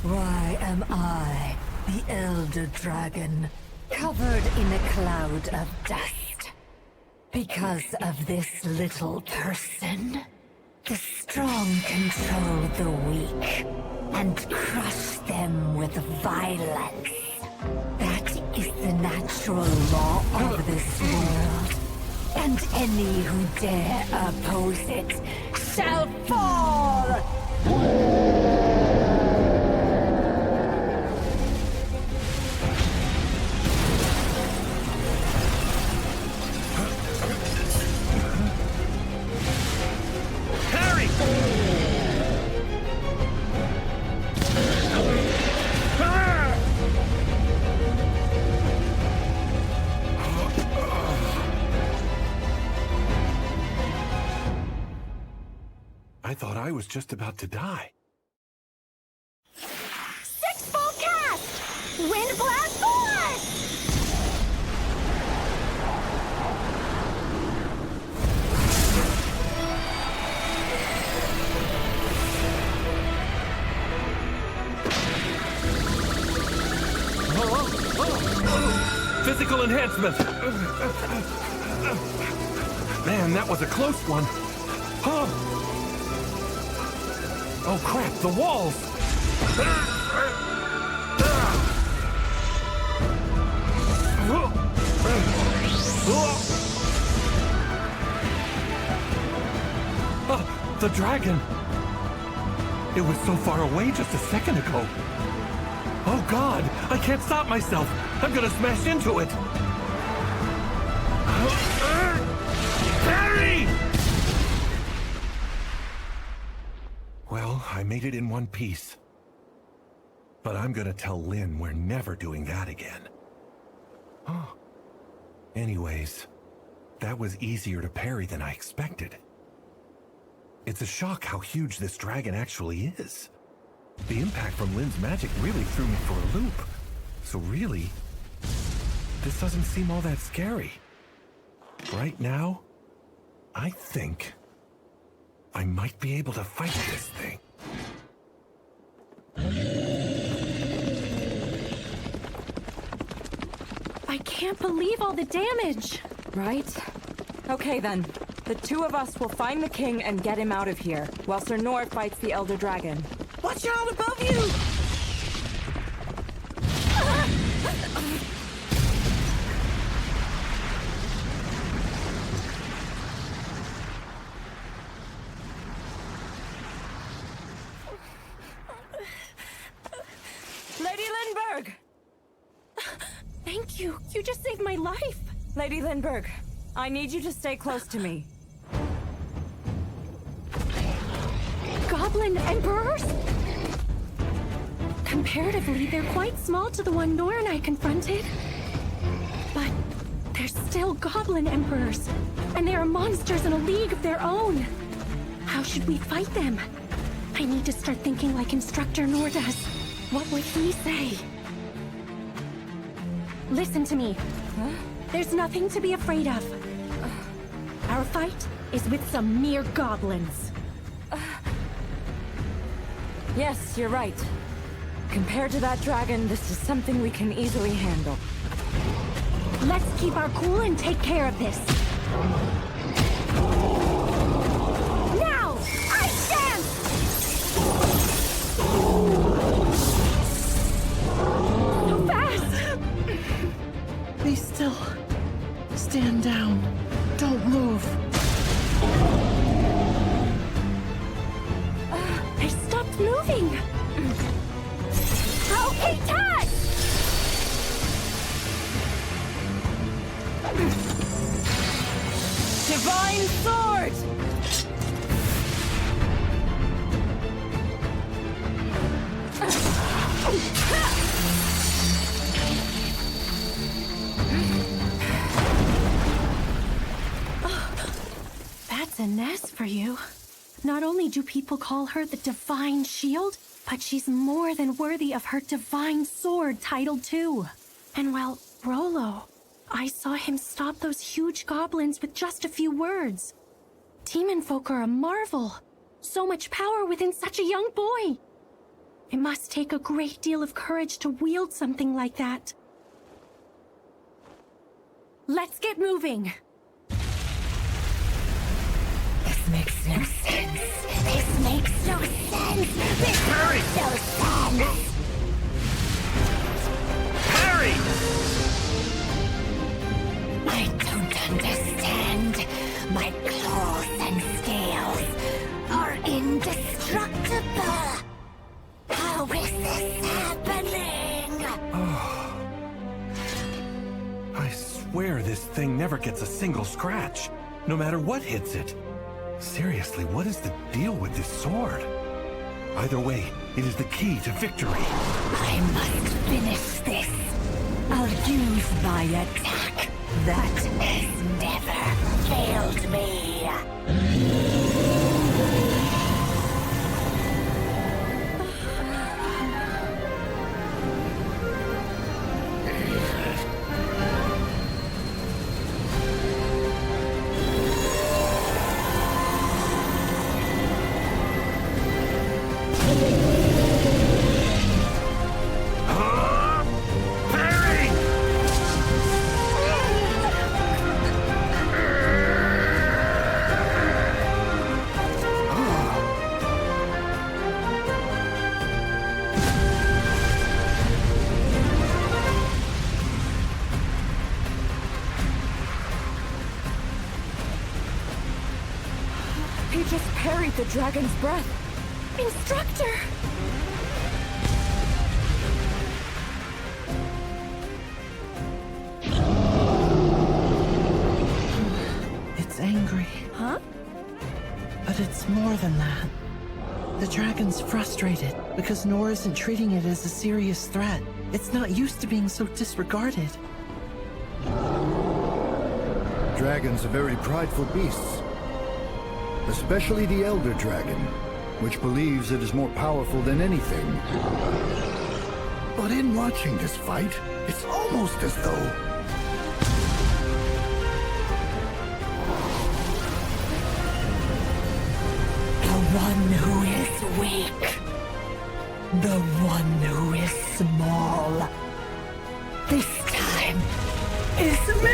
S7: Why am I, the Elder Dragon, covered in a cloud of dust? Because of this little person? The strong control the weak and crush them with violence. That is the natural law of this world. And any who dare oppose it shall fall!
S12: I thought I was just about to die.
S13: Six-full cast! Wind blast force!
S12: Physical enhancement! Man, that was a close one. Huh? Oh crap, the walls! The dragon! It was so far away just a second ago. Oh God, I can't stop myself. I'm gonna smash into it. Parry! Well, I made it in one piece. But I'm gonna tell Lynne we're never doing that again. Anyways, that was easier to parry than I expected. It's a shock how huge this dragon actually is. The impact from Lynne's magic really threw me for a loop. So really, this doesn't seem all that scary. Right now, I think I might be able to fight this thing.
S2: I can't believe all the damage!
S15: Right? Okay then. The two of us will find the king and get him out of here, while Sir Noor fights the Elder Dragon.
S1: Watch out above you!
S15: Lady Lindbergh!
S2: Thank you. You just saved my life.
S15: Lady Lindbergh, I need you to stay close to me.
S2: Goblin Emperors? Comparatively, they're quite small to the one Noor and I confronted. But they're still Goblin Emperors, and they are monsters in a league of their own. How should we fight them? I need to start thinking like Instructor Noor does. What would he say? Listen to me.
S15: Huh?
S2: There's nothing to be afraid of. Our fight is with some mere goblins.
S15: Yes, you're right. Compared to that dragon, this is something we can easily handle.
S2: Let's keep our cool and take care of this. Now! Ice dance! So fast!
S1: Be still. Stand down. Don't move.
S15: Divine Sword!
S2: That's Ines for you. Not only do people call her the Divine Shield, but she's more than worthy of her Divine Sword title too. And well, Rollo, I saw him stop those huge goblins with just a few words. Demon folk are a marvel. So much power within such a young boy. It must take a great deal of courage to wield something like that. Let's get moving.
S7: This makes no sense. This makes no sense. This makes no sense.
S12: Parry!
S7: I don't understand. My claws and scales are indestructible. How is this happening?
S12: I swear this thing never gets a single scratch, no matter what hits it. Seriously, what is the deal with this sword? Either way, it is the key to victory.
S7: I must finish this. I'll use my attack. That has never failed me.
S15: He just parried the dragon's breath.
S2: Instructor!
S1: It's angry.
S2: Huh?
S1: But it's more than that. The dragon's frustrated because Noor isn't treating it as a serious threat. It's not used to being so disregarded.
S18: Dragons are very prideful beasts. Especially the Elder Dragon, which believes it is more powerful than anything. But in watching this fight, it's almost as though...
S7: The one who is weak. The one who is small. This time is me!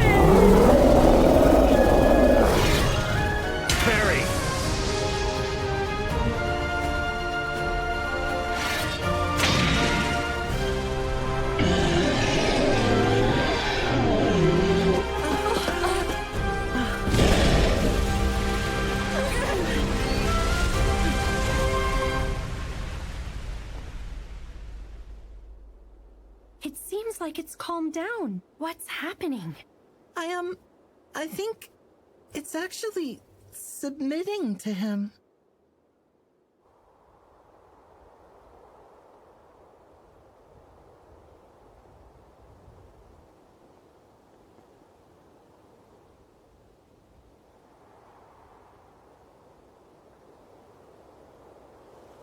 S12: Parry!
S2: It seems like it's calmed down. What's happening?
S1: I think it's actually submitting to him.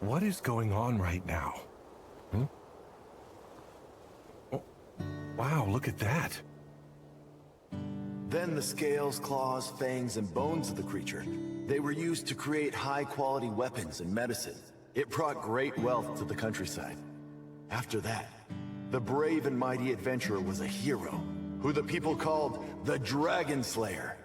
S12: What is going on right now? Oh, wow, look at that.
S5: Then the scales, claws, fangs, and bones of the creature. They were used to create high-quality weapons and medicine. It brought great wealth to the countryside. After that, the brave and mighty adventurer was a hero, who the people called the Dragon Slayer.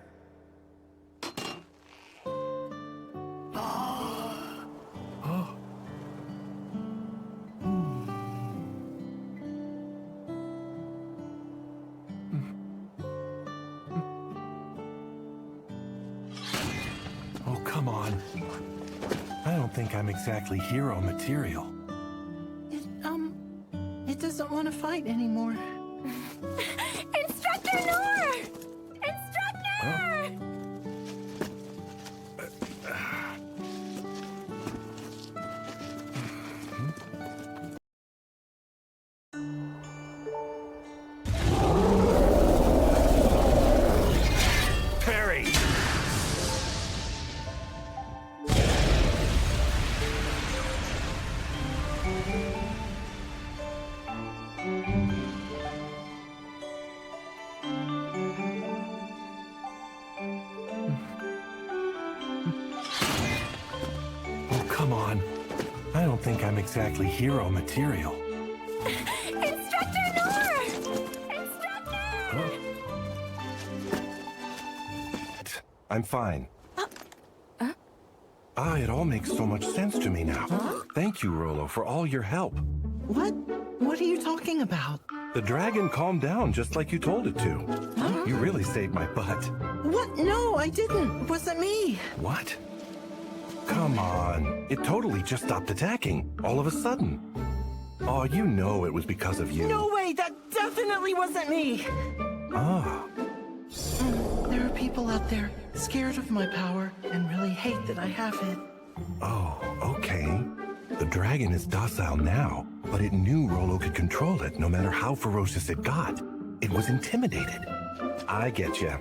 S12: Oh, come on. I don't think I'm exactly hero material.
S1: It doesn't want to fight anymore.
S2: Instructor Noor!
S12: come on. I don't think I'm exactly hero material.
S13: Instructor Noor! Instructor!
S12: I'm fine. It all makes so much sense to me now. Thank you, Rollo, for all your help.
S1: What? What are you talking about?
S12: The dragon calmed down just like you told it to. You really saved my butt.
S1: What? No, I didn't. It wasn't me.
S12: What? Come on. It totally just stopped attacking, all of a sudden. Oh, you know it was because of you.
S1: No way! That definitely wasn't me!
S12: Ah.
S1: There are people out there scared of my power and really hate that I have it.
S12: Oh, okay. The dragon is docile now, but it knew Rollo could control it no matter how ferocious it got. It was intimidated. I get you.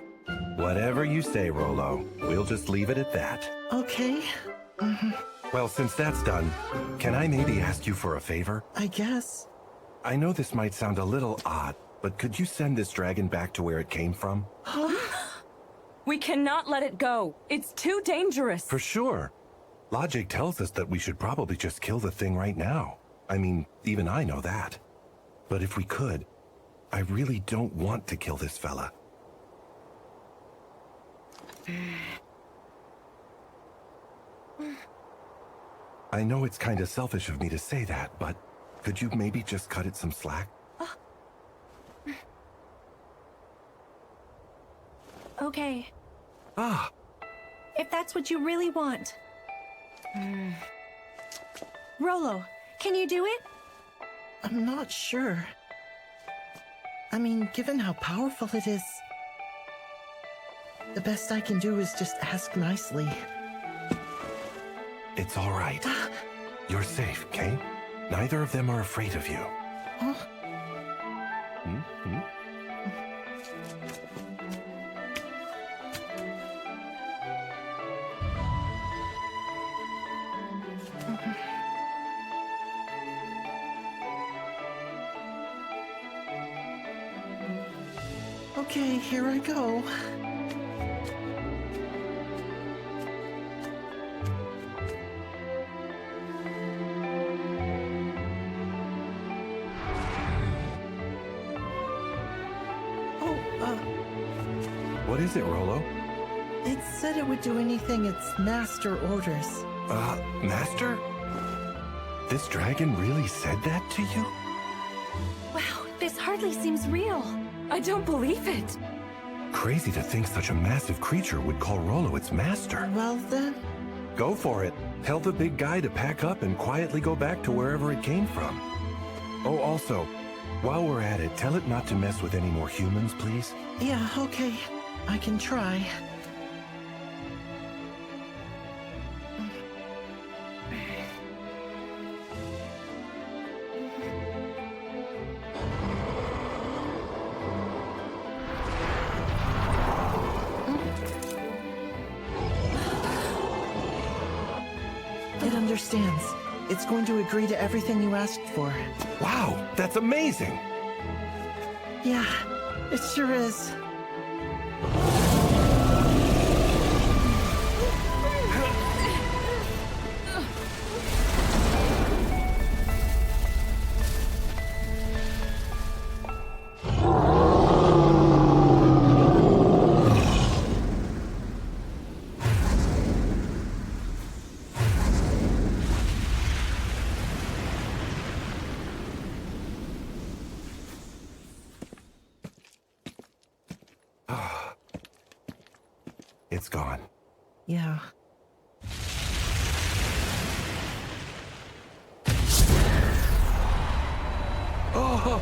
S12: Whatever you say, Rollo. We'll just leave it at that.
S1: Okay.
S12: Well, since that's done, can I maybe ask you for a favor?
S1: I guess.
S12: I know this might sound a little odd, but could you send this dragon back to where it came from?
S15: We cannot let it go. It's too dangerous.
S12: For sure. Logic tells us that we should probably just kill the thing right now. I mean, even I know that. But if we could, I really don't want to kill this fella. I know it's kind of selfish of me to say that, but could you maybe just cut it some slack?
S2: Okay.
S12: Ah.
S2: If that's what you really want. Rollo, can you do it?
S1: I'm not sure. I mean, given how powerful it is, the best I can do is just ask nicely.
S12: It's all right. You're safe, okay? Neither of them are afraid of you.
S1: Okay, here I go.
S12: What is it, Rollo?
S1: It said it would do anything its master orders.
S12: Master? This dragon really said that to you?
S2: Wow, this hardly seems real.
S15: I don't believe it.
S12: Crazy to think such a massive creature would call Rollo its master.
S1: Well then...
S12: Go for it. Tell the big guy to pack up and quietly go back to wherever it came from. Oh, also, while we're at it, tell it not to mess with any more humans, please.
S1: Yeah, okay. I can try. It understands. It's going to agree to everything you asked for.
S12: Wow, that's amazing!
S1: Yeah, it sure is.
S12: It's gone.
S1: Yeah.
S12: Oh!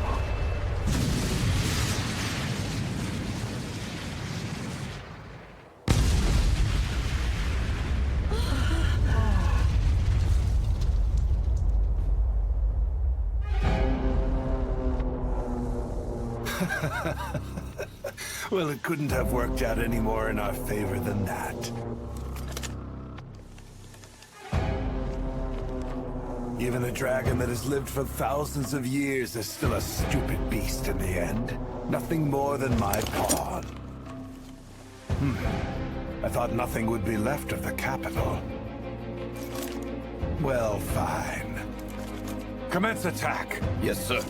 S8: Well, it couldn't have worked out any more in our favor than that. Even a dragon that has lived for thousands of years is still a stupid beast in the end. Nothing more than my pawn. I thought nothing would be left of the capital. Well, fine. Commence attack.
S14: Yes, sir.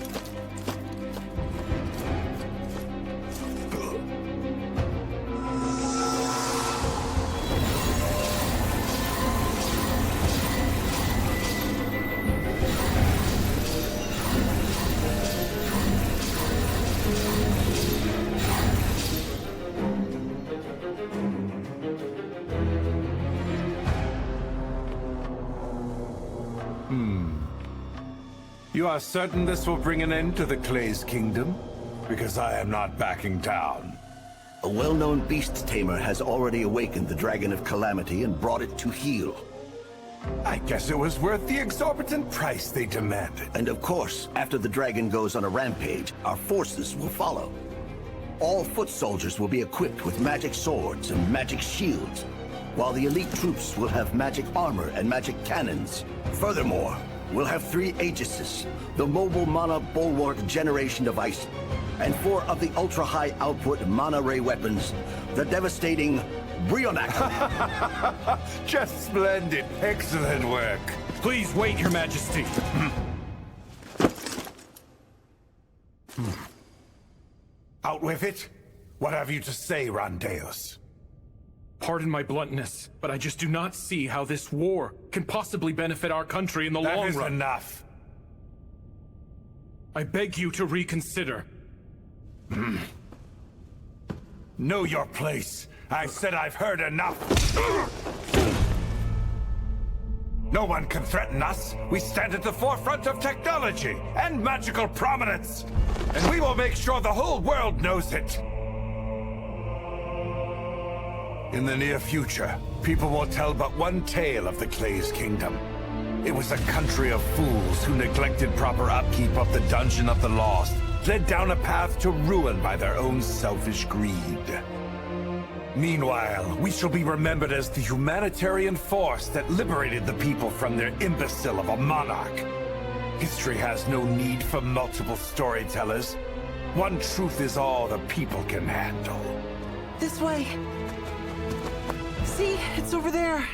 S8: You are certain this will bring an end to the Clay's kingdom? Because I am not backing down.
S9: A well-known beast tamer has already awakened the Dragon of Calamity and brought it to heel.
S8: I guess it was worth the exorbitant price they demanded.
S9: And of course, after the dragon goes on a rampage, our forces will follow. All foot soldiers will be equipped with magic swords and magic shields, while the elite troops will have magic armor and magic cannons. Furthermore, we'll have 3 Aegises, the mobile mana bulwark generation device, and 4 of the ultra-high output mana ray weapons, the devastating Brionac.
S8: Just splendid. Excellent work.
S12: Please wait, Your Majesty.
S8: Out with it. What have you to say, Rondeus?
S12: Pardon my bluntness, but I just do not see how this war can possibly benefit our country in the long run.
S8: That is enough.
S12: I beg you to reconsider.
S8: Know your place. I said I've heard enough. No one can threaten us. We stand at the forefront of technology and magical prominence. And we will make sure the whole world knows it. In the near future, people will tell but one tale of the Clay's kingdom. It was a country of fools who neglected proper upkeep of the Dungeon of the Lost, led down a path to ruin by their own selfish greed. Meanwhile, we shall be remembered as the humanitarian force that liberated the people from their imbecile of a monarch. History has no need for multiple storytellers. One truth is all the people can handle.
S1: This way. See, it's over there.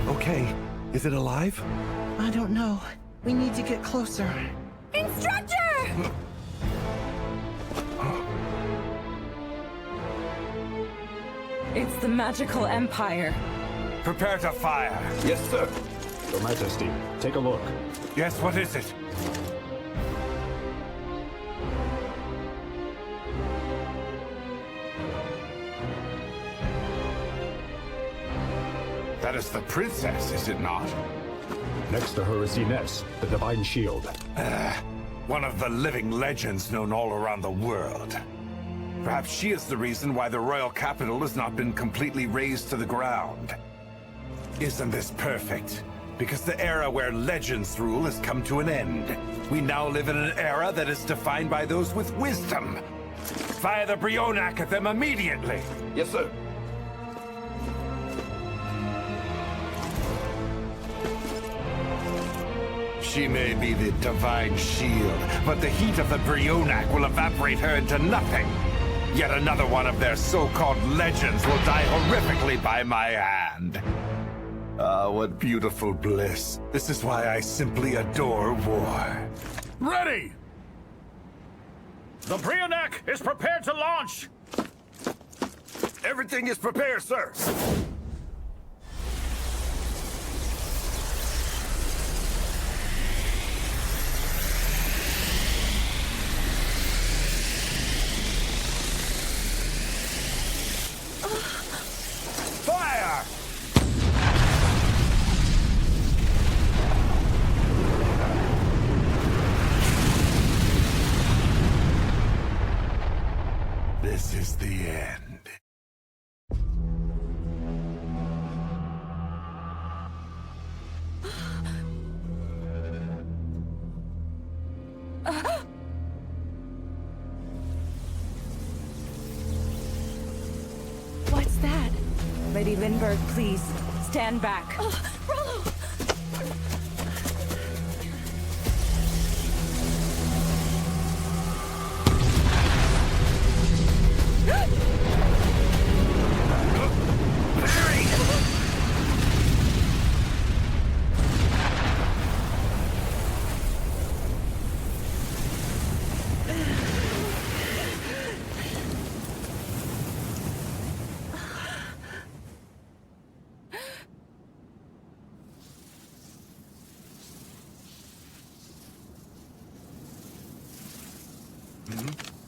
S12: Okay, is it alive?
S1: I don't know. We need to get closer.
S13: Instructor!
S15: It's the magical empire.
S8: Prepare to fire.
S14: Yes, sir.
S4: Your Majesty, take a look.
S8: Yes, what is it? That is the princess, is it not?
S4: Next to her is Ines, the Divine Shield.
S8: One of the living legends known all around the world. Perhaps she is the reason why the royal capital has not been completely razed to the ground. Isn't this perfect? Because the era where legends rule has come to an end. We now live in an era that is defined by those with wisdom. Fire the Brionac at them immediately!
S14: Yes, sir.
S8: She may be the Divine Shield, but the heat of the Brionac will evaporate her into nothing. Yet another one of their so-called legends will die horrifically by my hand. Ah, what beautiful bliss. This is why I simply adore war.
S12: Ready! The Brionac is prepared to launch!
S14: Everything is prepared, sir.
S8: Fire! This is the end.
S2: What's that?
S15: Lady Lindbergh, please, stand back.
S13: Rollo!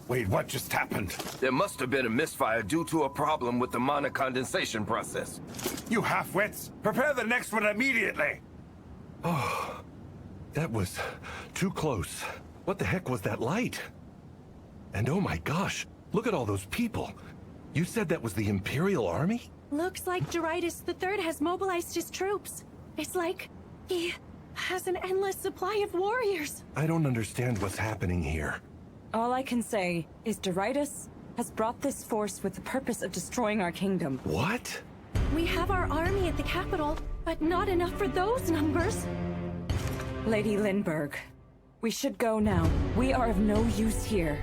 S8: Wait, what just happened?
S19: There must have been a misfire due to a problem with the mana condensation process.
S8: You half-wits! Prepare the next one immediately!
S12: Oh, that was too close. What the heck was that light? And oh my gosh, look at all those people. You said that was the Imperial Army?
S2: Looks like Doritus III has mobilized his troops. It's like he has an endless supply of warriors.
S12: I don't understand what's happening here.
S15: All I can say is Doritus has brought this force with the purpose of destroying our kingdom.
S12: What?
S2: We have our army at the capital, but not enough for those numbers.
S15: Lady Lindbergh, we should go now. We are of no use here.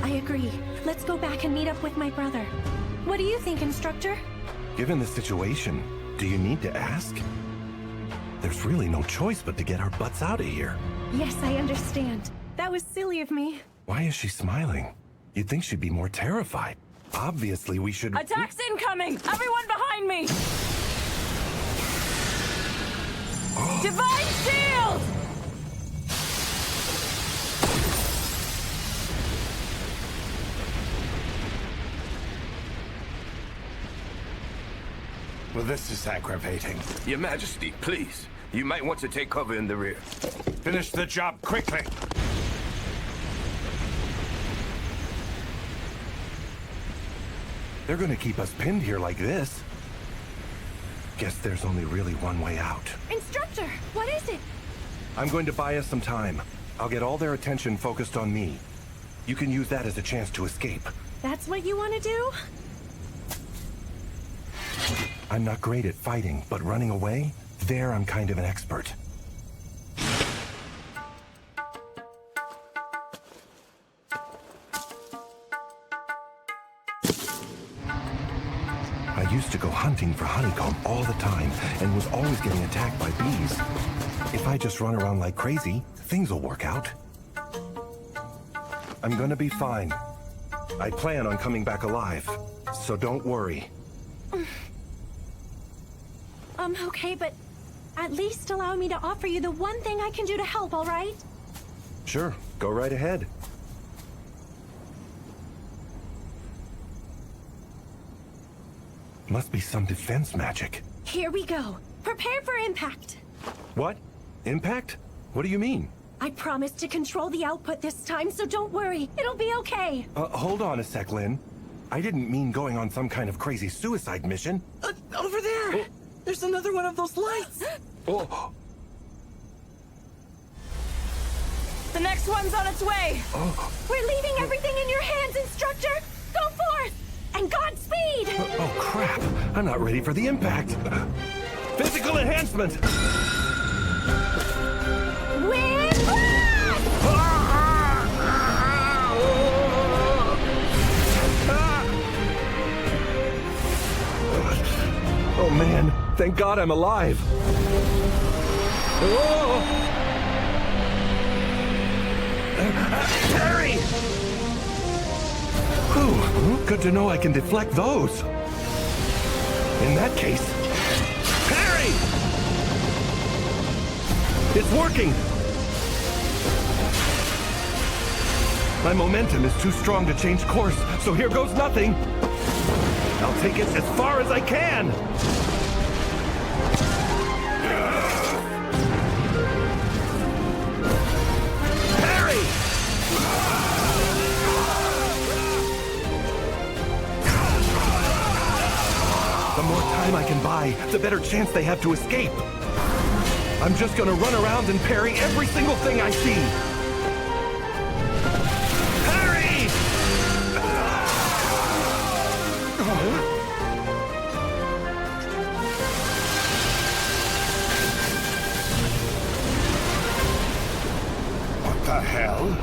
S2: I agree. Let's go back and meet up with my brother. What do you think, Instructor?
S12: Given the situation, do you need to ask? There's really no choice but to get our butts out of here.
S2: Yes, I understand. That was silly of me.
S12: Why is she smiling? You'd think she'd be more terrified. Obviously, we should...
S15: Attacks incoming! Everyone behind me! Divine Shield!
S8: Well, this is aggravating.
S19: Your Majesty, please. You might want to take cover in the rear.
S8: Finish the job quickly.
S12: They're gonna keep us pinned here like this. Guess there's only really one way out.
S2: Instructor, what is it?
S12: I'm going to buy us some time. I'll get all their attention focused on me. You can use that as a chance to escape.
S2: That's what you want to do?
S12: I'm not great at fighting, but running away? There I'm kind of an expert. I used to go hunting for honeycomb all the time and was always getting attacked by bees. If I just run around like crazy, things will work out. I'm gonna be fine. I plan on coming back alive, so don't worry.
S2: Okay, but at least allow me to offer you the one thing I can do to help, all right?
S12: Sure, go right ahead. Must be some defense magic.
S2: Here we go. Prepare for impact.
S12: What? Impact? What do you mean?
S2: I promise to control the output this time, so don't worry. It'll be okay.
S12: Hold on a sec, Lynne. I didn't mean going on some kind of crazy suicide mission.
S1: Over there! Oh. There's another one of those lights!
S12: Oh.
S15: The next one's on its way!
S12: Oh.
S2: We're leaving everything in your hands, Instructor! Go forth! And Godspeed!
S12: Oh, crap! I'm not ready for the impact! Physical enhancement!
S2: Wind blast!
S12: Oh man, thank God I'm alive! Oh! Parry! Whew, good to know I can deflect those. In that case, parry! It's working! My momentum is too strong to change course, so here goes nothing. I'll take it as far as I can! Parry! The more time I can buy, the better chance they have to escape. I'm just gonna run around and parry every single thing I see. Parry!
S8: What the hell?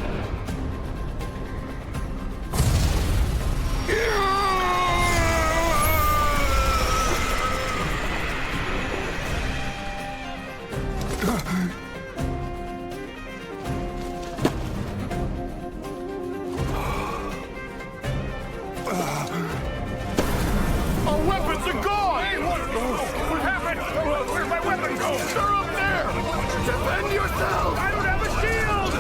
S21: Our weapons are gone! Hey, what happened? Where'd my weapon go? They're up there! Defend yourself! I don't have a shield!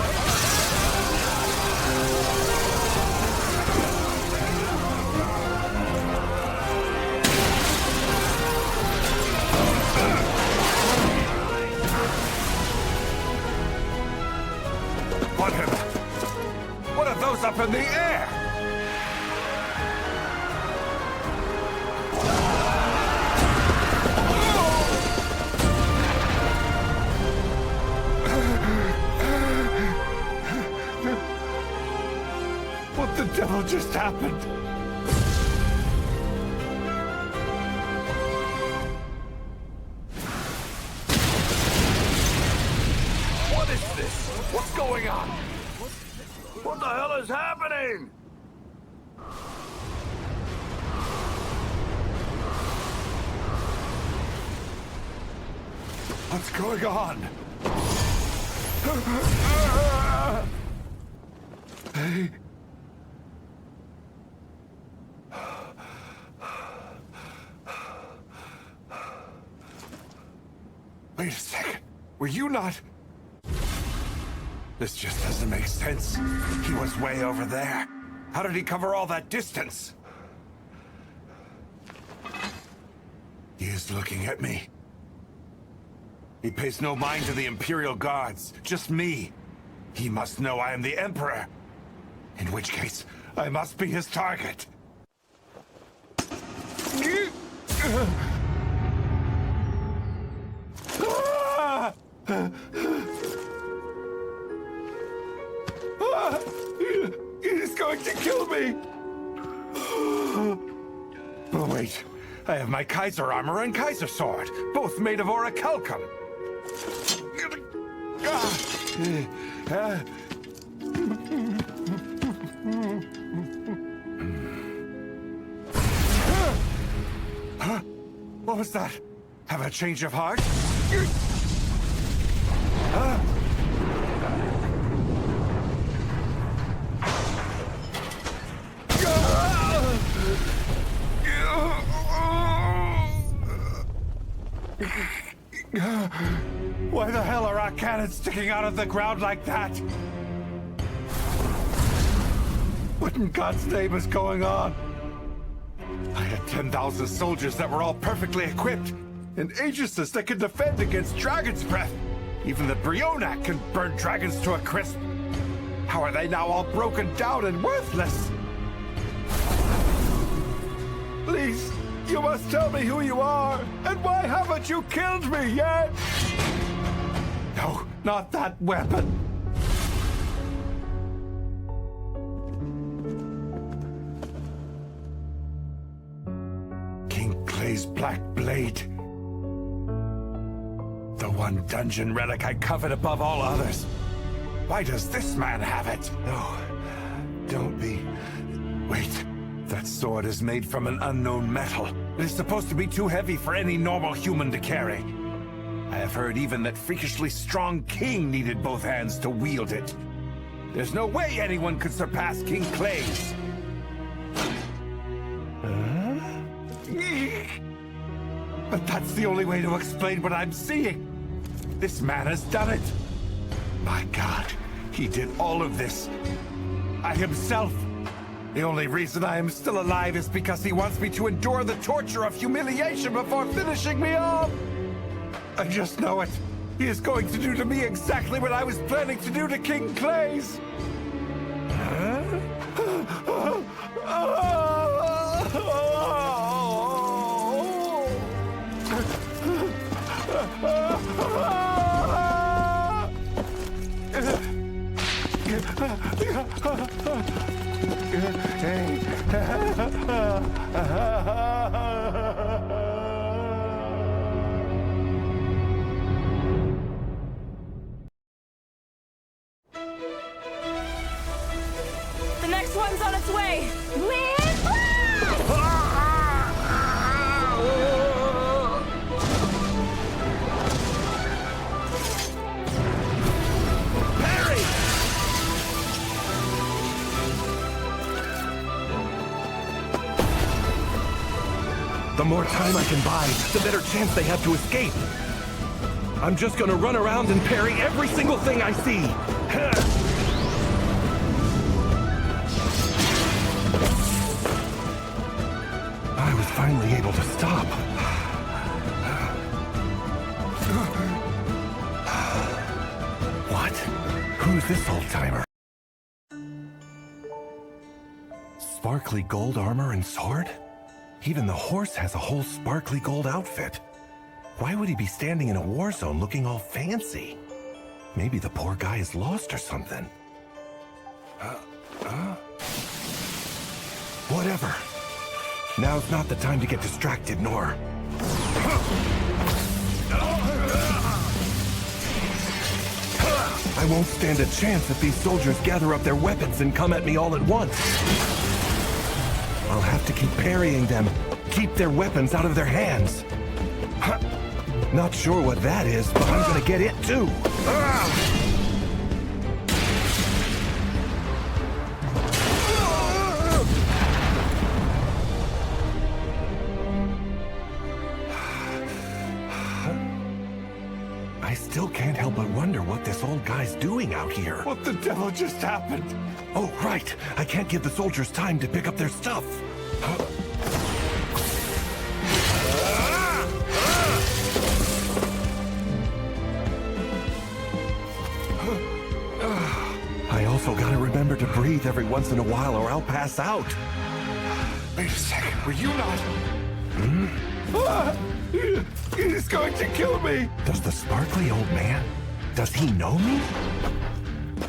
S8: What are those up in the air? What the devil just happened?
S21: What is this? What's going on? What the hell is happening?
S8: What's going on? Hey. Wait a second. Were you not... This just doesn't make sense. He was way over there. How did he cover all that distance? He is looking at me. He pays no mind to the Imperial Guards, just me. He must know I am the Emperor. In which case, I must be his target. He's going to kill me! Oh, wait. I have my Kaiser armor and Kaiser sword, both made of orichalcum. Huh? What was that? Have a change of heart? Why the hell are our cannons sticking out of the ground like that? What in God's name is going on? I had 10,000 soldiers that were all perfectly equipped, and aegises that could defend against dragon's breath. Even the Brionac can burn dragons to a crisp. How are they now all broken down and worthless? Please, you must tell me who you are, and why haven't you killed me yet? No, not that weapon. King Clay's black blade. The one dungeon relic I covet above all others. Why does this man have it? No, don't be. Wait, that sword is made from an unknown metal. It is supposed to be too heavy for any normal human to carry. I have heard even that freakishly strong king needed both hands to wield it. There's no way anyone could surpass King Clay's. But that's the only way to explain what I'm seeing. This man has done it. My God, he did all of this. I himself. The only reason I am still alive is because he wants me to endure the torture of humiliation before finishing me off. I just know it. He is going to do to me exactly what I was planning to do to King Clay's.
S15: The next one's on its way! Lynne!
S12: The more time I can buy, the better chance they have to escape. I'm just gonna run around and parry every single thing I see. I was finally able to stop. What? Who's this old-timer? Sparkly gold armor and sword? Even the horse has a whole sparkly gold outfit. Why would he be standing in a war zone looking all fancy? Maybe the poor guy is lost or something. Whatever. Now's not the time to get distracted, Noor. I won't stand a chance if these soldiers gather up their weapons and come at me all at once. I'll have to keep parrying them, keep their weapons out of their hands. Not sure what that is, but I'm gonna get it too. I still can't help but wonder what this old guy's doing out here.
S8: What the devil just happened?
S12: Oh, right. I can't give the soldiers time to pick up their stuff. I also gotta remember to breathe every once in a while or I'll pass out.
S8: Wait a second, were you not? He's going to kill me!
S12: Does the sparkly old man? Does he know me?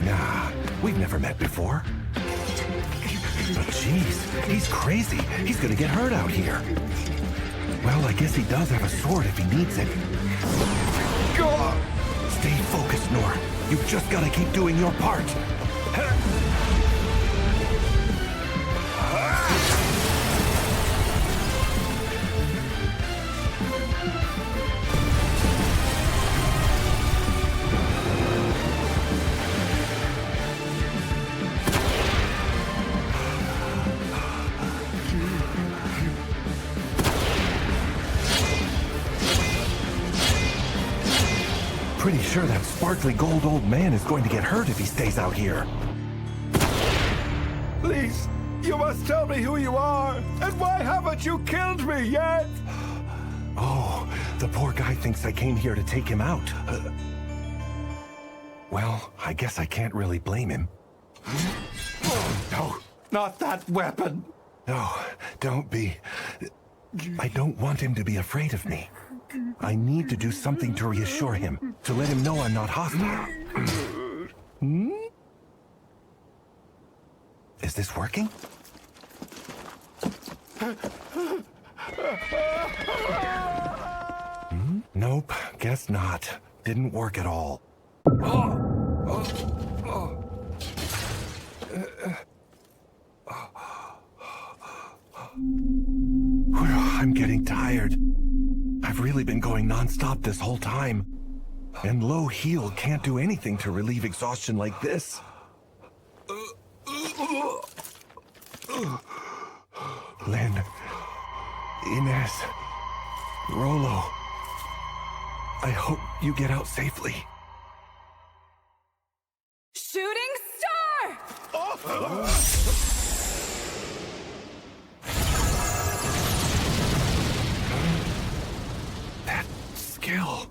S12: Nah, we've never met before. But jeez, he's crazy. He's gonna get hurt out here. Well, I guess he does have a sword if he needs it.
S8: Go on!
S12: Stay focused, Noor. You've just gotta keep doing your part. Pretty sure that sparkly gold old man is going to get hurt if he stays out here.
S8: Please, you must tell me who you are, and why haven't you killed me yet?
S12: Oh, the poor guy thinks I came here to take him out. Well, I guess I can't really blame him.
S8: Oh, no, not that weapon.
S12: No, don't be. I don't want him to be afraid of me. I need to do something to reassure him, to let him know I'm not hostile. Is this working? Nope, guess not. Didn't work at all. I'm getting tired. I've really been going non-stop this whole time. And low heal can't do anything to relieve exhaustion like this. Lynne, Ines, Rolo, I hope you get out safely.
S22: Shooting star!
S12: That skill.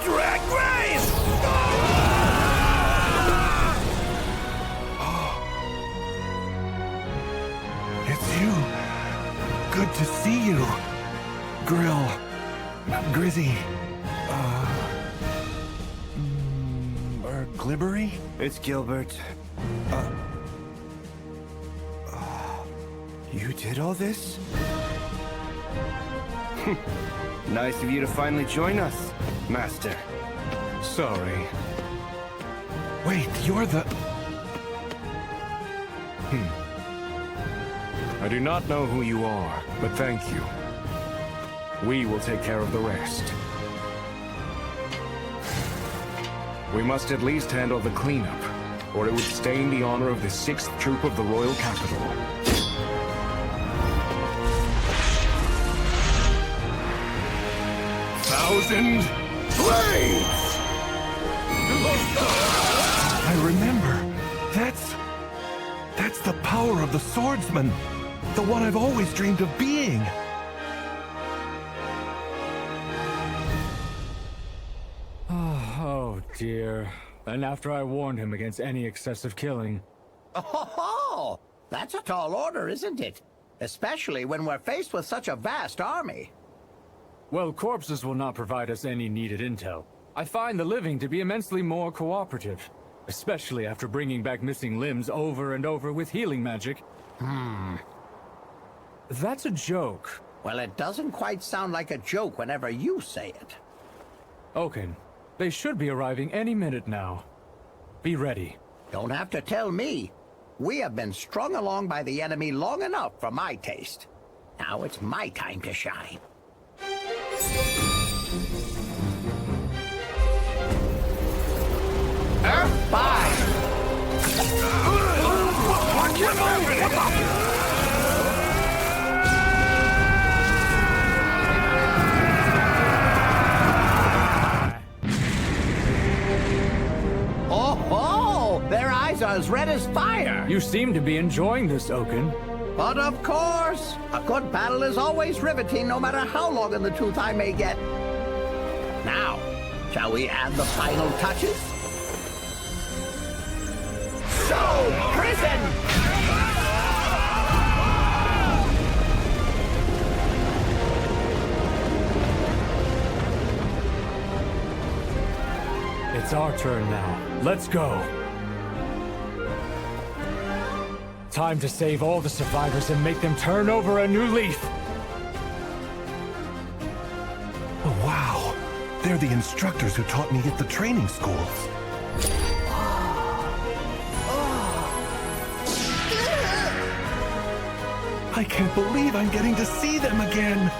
S12: Drag race! It's you. Good to see you. Grill. Grizzy. Glibbery?
S17: It's Gilbert. You did all this? Nice of you to finally join us, Master.
S11: Sorry.
S12: Wait, you're the...
S11: I do not know who you are, but thank you. We will take care of the rest. We must at least handle the cleanup, or it would stain the honor of the 6th Troop of the Royal Capital.
S8: Thousand blades!
S12: I remember. That's the power of the swordsman. The one I've always dreamed of being.
S11: dear. And after I warned him against any excessive killing.
S10: Oh, that's a tall order, isn't it? Especially when we're faced with such a vast army.
S11: Well, corpses will not provide us any needed intel. I find the living to be immensely more cooperative, especially after bringing back missing limbs over and over with healing magic. That's a joke.
S10: Well, it doesn't quite sound like a joke whenever you say it.
S11: Okay, they should be arriving any minute now. Be ready.
S10: Don't have to tell me. We have been strung along by the enemy long enough for my taste. Now it's my time to shine. Bye! Oh, their eyes are as red as fire.
S11: You seem to be enjoying this, Oaken.
S10: But of course, a good battle is always riveting, no matter how long in the tooth I may get. Now, shall we add the final touches? So, prison!
S11: It's our turn now. Let's go. Time to save all the survivors and make them turn over a new leaf.
S12: Oh, wow. They're the instructors who taught me at the training schools. I can't believe I'm getting to see them again.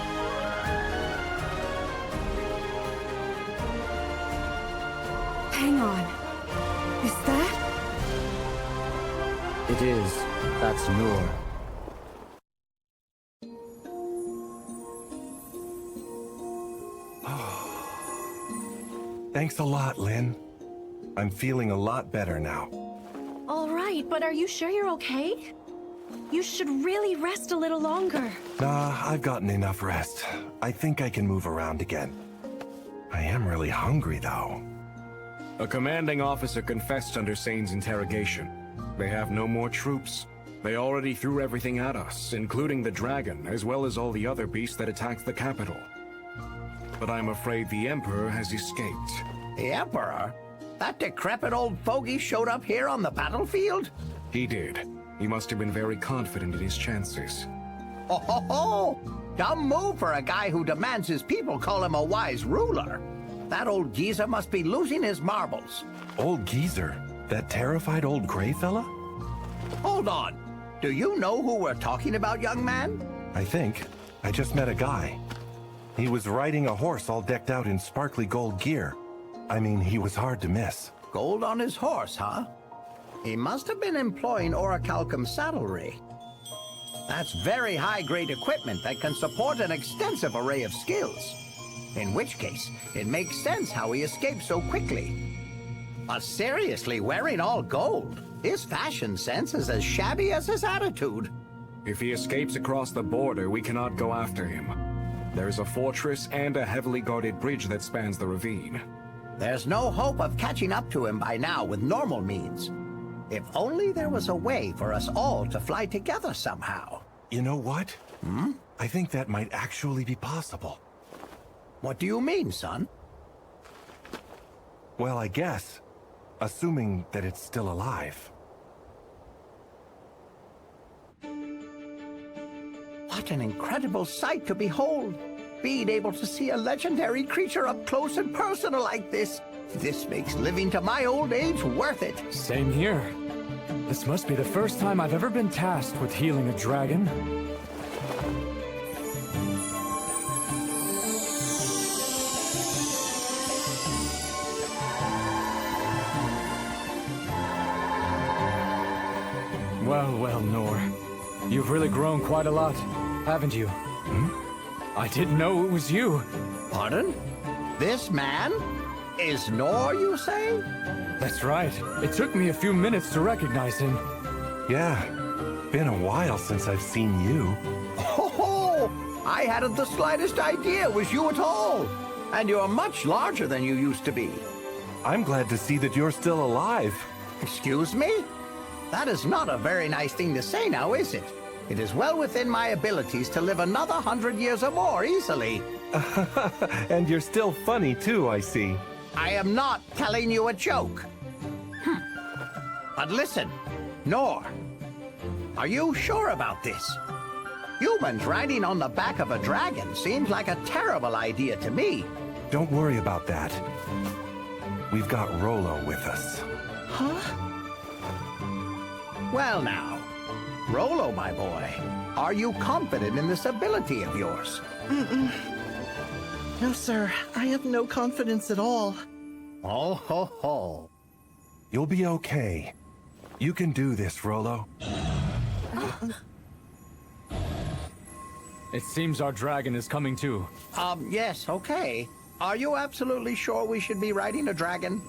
S22: Hang on. Is that?
S17: It is. That's Noor.
S12: Thanks a lot, Lynne. I'm feeling a lot better now.
S2: All right, but are you sure you're okay? You should really rest a little longer.
S12: Nah, I've gotten enough rest. I think I can move around again. I am really hungry, though.
S6: A commanding officer confessed under Sane's interrogation. They have no more troops. They already threw everything at us, including the dragon, as well as all the other beasts that attacked the capital. But I'm afraid the Emperor has escaped.
S10: The Emperor? That decrepit old fogey showed up here on the battlefield?
S6: He did. He must have been very confident in his chances.
S10: Oh ho ho! Dumb move for a guy who demands his people call him a wise ruler. That old geezer must be losing his marbles.
S12: Old geezer? That terrified old gray fella?
S10: Hold on. Do you know who we're talking about, young man?
S12: I think. I just met a guy. He was riding a horse all decked out in sparkly gold gear. I mean, he was hard to miss.
S10: Gold on his horse, huh? He must have been employing orichalcum saddlery. That's very high-grade equipment that can support an extensive array of skills. In which case, it makes sense how he escaped so quickly. But seriously, wearing all gold? His fashion sense is as shabby as his attitude.
S6: If he escapes across the border, we cannot go after him. There is a fortress and a heavily guarded bridge that spans the ravine.
S10: There's no hope of catching up to him by now with normal means. If only there was a way for us all to fly together somehow.
S12: You know what? I think that might actually be possible.
S10: What do you mean, son?
S12: Well, I guess, assuming that it's still alive.
S10: What an incredible sight to behold! Being able to see a legendary creature up close and personal like this. This makes living to my old age worth it.
S11: Same here. This must be the first time I've ever been tasked with healing a dragon. Well, well, Noor. You've really grown quite a lot, haven't you? I didn't know it was you.
S10: Pardon? This man? Is Noor, you say?
S11: That's right. It took me a few minutes to recognize him.
S12: Yeah, been a while since I've seen you.
S10: Oh, I hadn't the slightest idea it was you at all. And you're much larger than you used to be.
S12: I'm glad to see that you're still alive.
S10: Excuse me? That is not a very nice thing to say now, is it? It is well within my abilities to live another 100 years or more easily.
S12: And you're still funny too, I see.
S10: I am not telling you a joke. But listen, Noor, are you sure about this? Humans riding on the back of a dragon seems like a terrible idea to me.
S12: Don't worry about that. We've got Rollo with us.
S10: Huh? Well now, Rollo, my boy, are you confident in this ability of yours?
S1: No, sir. I have no confidence at all.
S10: Oh ho ho.
S12: You'll be okay. You can do this, Rollo.
S11: It seems our dragon is coming too.
S10: Yes, okay. Are you absolutely sure we should be riding a dragon?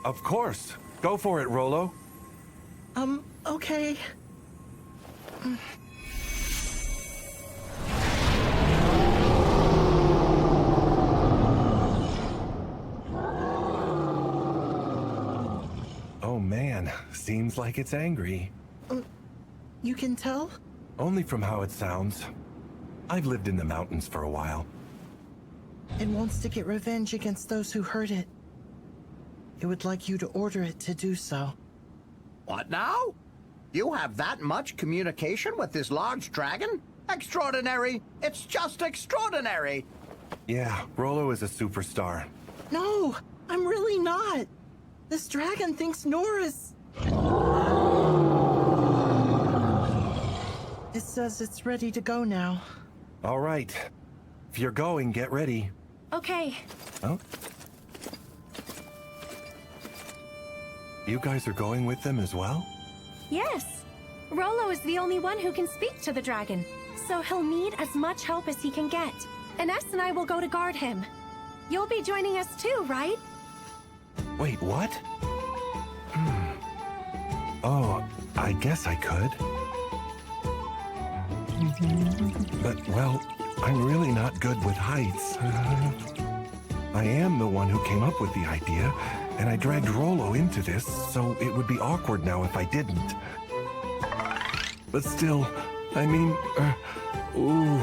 S12: Of course. Go for it, Rollo.
S1: Okay.
S12: Oh man, seems like it's angry.
S1: You can tell?
S12: Only from how it sounds. I've lived in the mountains for a while.
S1: It wants to get revenge against those who hurt it. It would like you to order it to do so.
S10: What now? You have that much communication with this large dragon? Extraordinary! It's just extraordinary!
S12: Yeah, Rollo is a superstar.
S1: No, I'm really not. This dragon thinks Noor is... It says it's ready to go now.
S12: All right. If you're going, get ready.
S2: Okay.
S12: Oh? You guys are going with them as well?
S2: Yes. Rollo is the only one who can speak to the dragon, so he'll need as much help as he can get. Ines and I will go to guard him. You'll be joining us too, right?
S12: Wait, what? Oh, I guess I could. But, well, I'm really not good with heights. I am the one who came up with the idea, and I dragged Rollo into this, so it would be awkward now if I didn't. But still, I mean, ooh.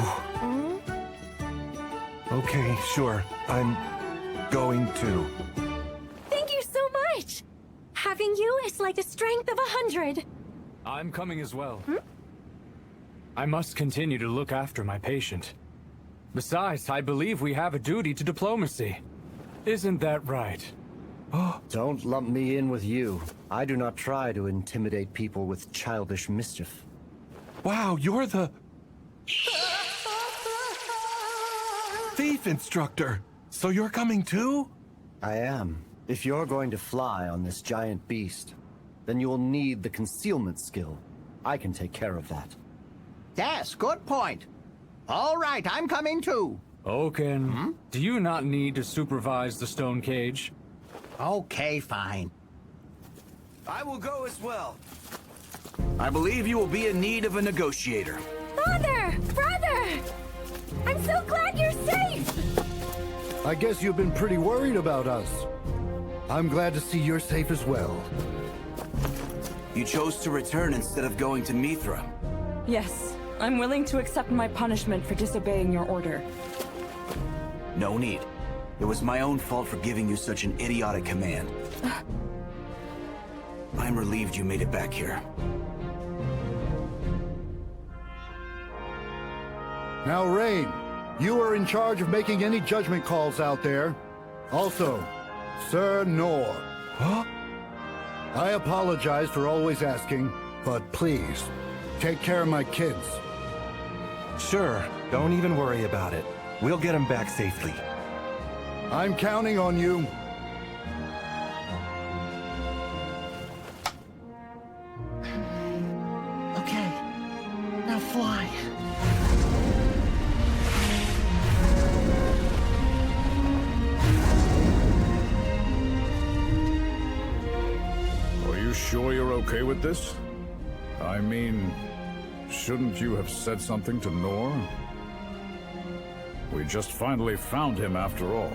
S12: Okay, sure, I'm going to.
S2: Thank you so much! Having you is like the strength of 100.
S11: I'm coming as well. I must continue to look after my patient. Besides, I believe we have a duty to diplomacy. Isn't that right?
S9: Don't lump me in with you. I do not try to intimidate people with childish mischief.
S12: Wow, you're the... thief instructor! So you're coming too?
S9: I am. If you're going to fly on this giant beast, then you will need the concealment skill. I can take care of that.
S10: Yes, good point. All right, I'm coming too.
S11: Oaken, do you not need to supervise the stone cage?
S10: Okay, fine.
S17: I will go as well. I believe you will be in need of a negotiator.
S2: Father! Brother! I'm so glad you're safe!
S18: I guess you've been pretty worried about us. I'm glad to see you're safe as well.
S17: You chose to return instead of going to Mithra.
S15: Yes, I'm willing to accept my punishment for disobeying your order.
S17: No need. It was my own fault for giving you such an idiotic command. I'm relieved you made it back here.
S18: Now, Rain, you are in charge of making any judgment calls out there. Also, Sir Noor.
S12: Huh?
S18: I apologize for always asking, but please, take care of my kids.
S12: Sure, don't even worry about it. We'll get him back safely.
S18: I'm counting on you.
S1: Okay, now fly.
S4: Are you sure you're okay with this? I mean, shouldn't you have said something to Noor? We just finally found him after all.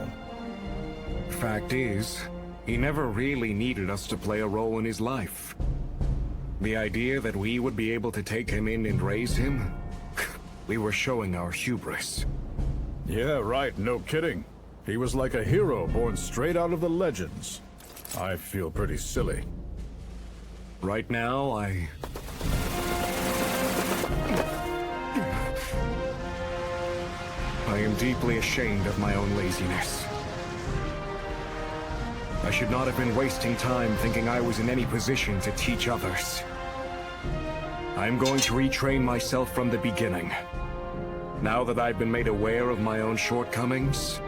S6: Fact is, He never really needed us to play a role in his life. The idea that we would be able to take him in and raise him? We were showing our hubris.
S4: Yeah, right, no kidding. He was like a hero born straight out of the legends. I feel pretty silly.
S6: Right now, I am deeply ashamed of my own laziness. I should not have been wasting time thinking I was in any position to teach others. I'm going to retrain myself from the beginning. Now that I've been made aware of my own shortcomings,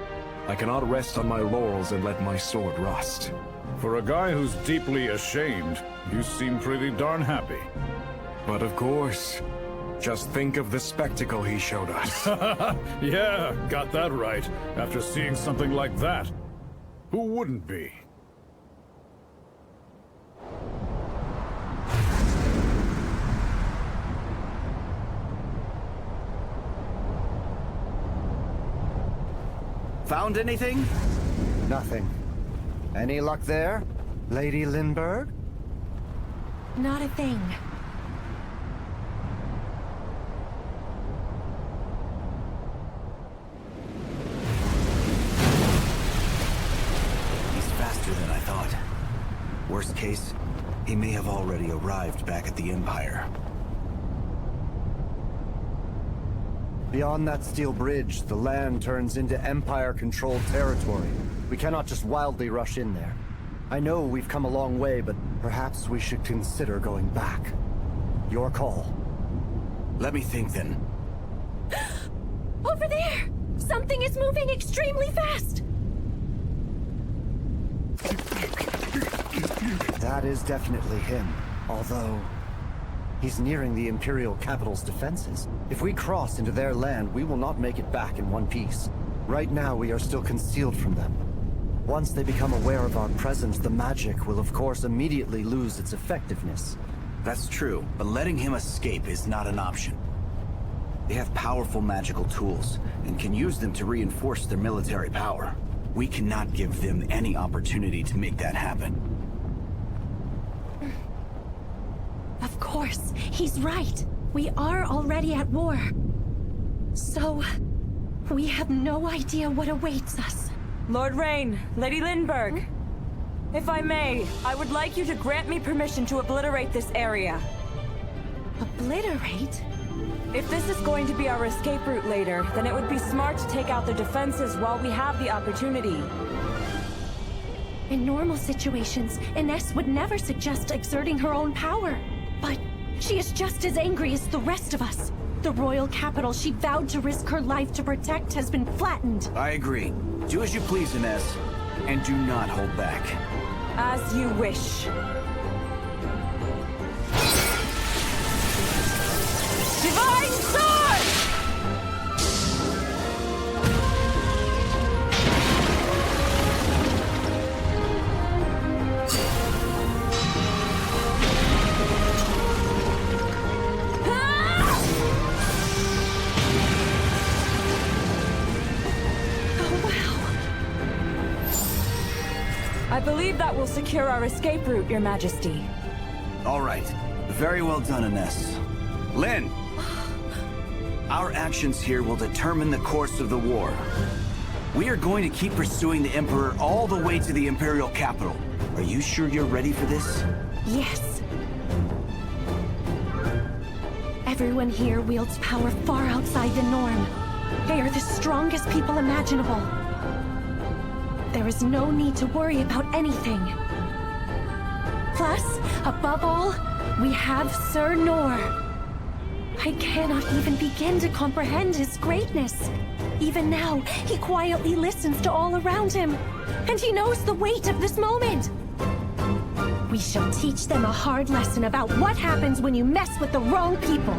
S6: I cannot rest on my laurels and let my sword rust.
S4: For a guy who's deeply ashamed, you seem pretty darn happy.
S6: But of course, just think of the spectacle he showed us.
S4: Yeah, got that right. After seeing something like that, who wouldn't be?
S9: Found anything? Nothing. Any luck there, Lady Lindbergh?
S2: Not a thing.
S17: He's faster than I thought. Worst case, he may have already arrived back at the Empire.
S9: Beyond that steel bridge, the land turns into Empire-controlled territory. We cannot just wildly rush in there. I know we've come a long way, but perhaps we should consider going back. Your call.
S17: Let me think then.
S13: Over there! Something is moving extremely fast!
S9: That is definitely him, although he's nearing the Imperial capital's defenses. If we cross into their land, we will not make it back in one piece. Right now, we are still concealed from them. Once they become aware of our presence, the magic will of course immediately lose its effectiveness.
S17: That's true, but letting him escape is not an option. They have powerful magical tools, and can use them to reinforce their military power. We cannot give them any opportunity to make that happen.
S2: Of course, he's right. We are already at war. So, we have no idea what awaits us.
S15: Lord Rain, Lady Lindbergh. If I may, I would like you to grant me permission to obliterate this area.
S2: Obliterate?
S15: If this is going to be our escape route later, then it would be smart to take out their defenses while we have the opportunity.
S2: In normal situations, Ines would never suggest exerting her own power. But she is just as angry as the rest of us. The royal capital she vowed to risk her life to protect has been flattened.
S17: I agree. Do as you please, Ines, and do not hold back.
S15: As you wish. Divine Sword! I believe that will secure our escape route, Your Majesty.
S17: All right. Very well done, Ines. Lynne! Our actions here will determine the course of the war. We are going to keep pursuing the Emperor all the way to the Imperial capital. Are you sure you're ready for this?
S2: Yes. Everyone here wields power far outside the norm. They are the strongest people imaginable. There is no need to worry about anything. Plus, above all, we have Sir Noor. I cannot even begin to comprehend his greatness. Even now, he quietly listens to all around him, and he knows the weight of this moment. We shall teach them a hard lesson about what happens when you mess with the wrong people.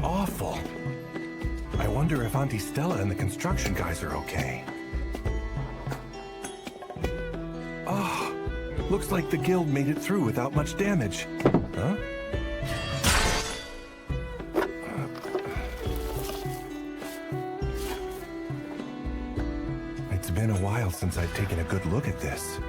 S12: awful. I wonder if Auntie Stella and the construction guys are okay. Oh, looks like the guild made it through without much damage. Huh? It's been a while since I've taken a good look at this.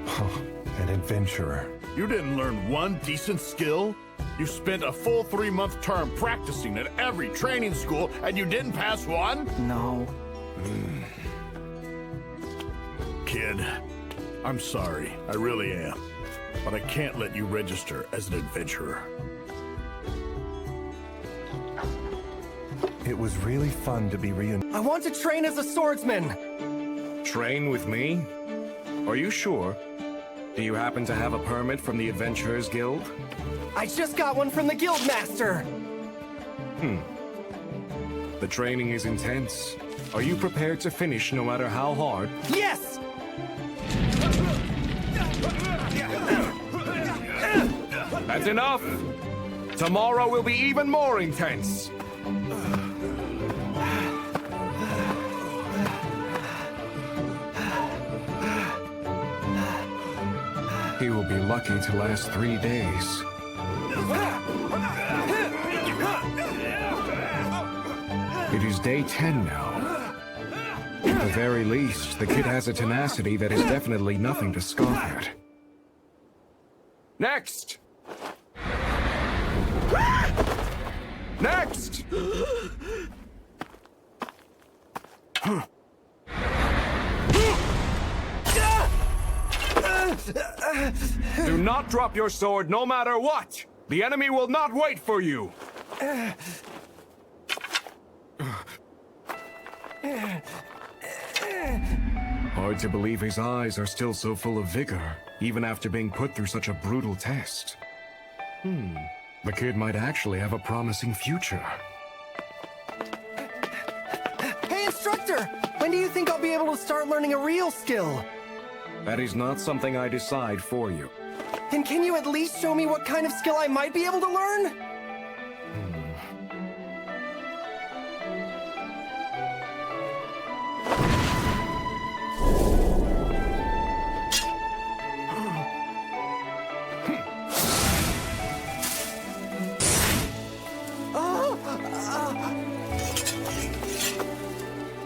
S12: Oh, an adventurer.
S16: You didn't learn one decent skill? You spent a full 3-month term practicing at every training school, and you didn't pass one?
S9: No.
S16: Kid, I'm sorry. I really am. But I can't let you register as an adventurer.
S12: It was really fun to be reunited.
S20: I want to train as a swordsman!
S6: Train with me? Are you sure? Do you happen to have a permit from the Adventurers Guild?
S20: I just got one from the guild master!
S6: The training is intense. Are you prepared to finish no matter how hard?
S20: Yes!
S6: That's enough! Tomorrow will be even more intense! He will be lucky to last 3 days. It is day 10 now. At the very least, the kid has a tenacity that is definitely nothing to scoff at. Next! Next! Do not drop your sword no matter what! The enemy will not wait for you! Hard to believe his eyes are still so full of vigor, even after being put through such a brutal test. The kid might actually have a promising future.
S20: Hey, instructor! When do you think I'll be able to start learning a real skill?
S6: That is not something I decide for you.
S20: Then can you at least show me what kind of skill I might be able to learn?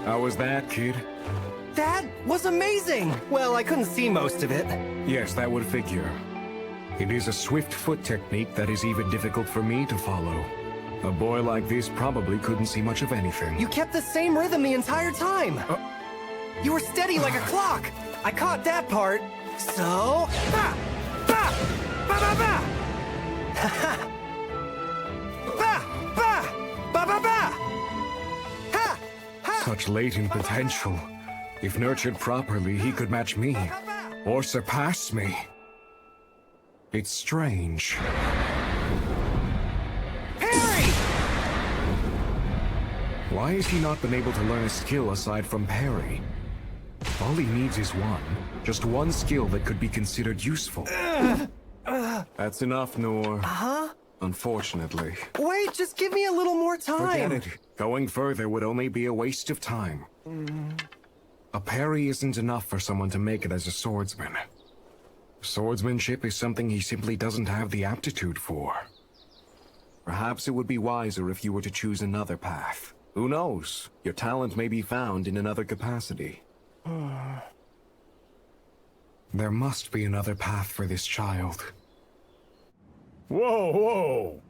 S6: How was that, kid?
S20: That was amazing! Well, I couldn't see most of it.
S6: Yes, that would figure. It is a swift foot technique that is even difficult for me to follow. A boy like this probably couldn't see much of anything.
S20: You kept the same rhythm the entire time! You were steady like a clock! I caught that part! So... Ba! Ba! Ba ba ba! Ha ha! Ba! Ba! Ba ba ba! Ha! Ha!
S6: Such latent potential. If nurtured properly, he could match me. Or surpass me. It's strange.
S20: Parry!
S6: Why has he not been able to learn a skill aside from parry? All he needs is one. Just one skill that could be considered useful. That's enough, Noor.
S20: Huh?
S6: Unfortunately.
S20: Wait, just give me a little more time.
S6: Forget it. Going further would only be a waste of time. A parry isn't enough for someone to make it as a swordsman. Swordsmanship is something he simply doesn't have the aptitude for. Perhaps it would be wiser if you were to choose another path. Who knows? Your talent may be found in another capacity. There must be another path for this child.
S4: Whoa, whoa!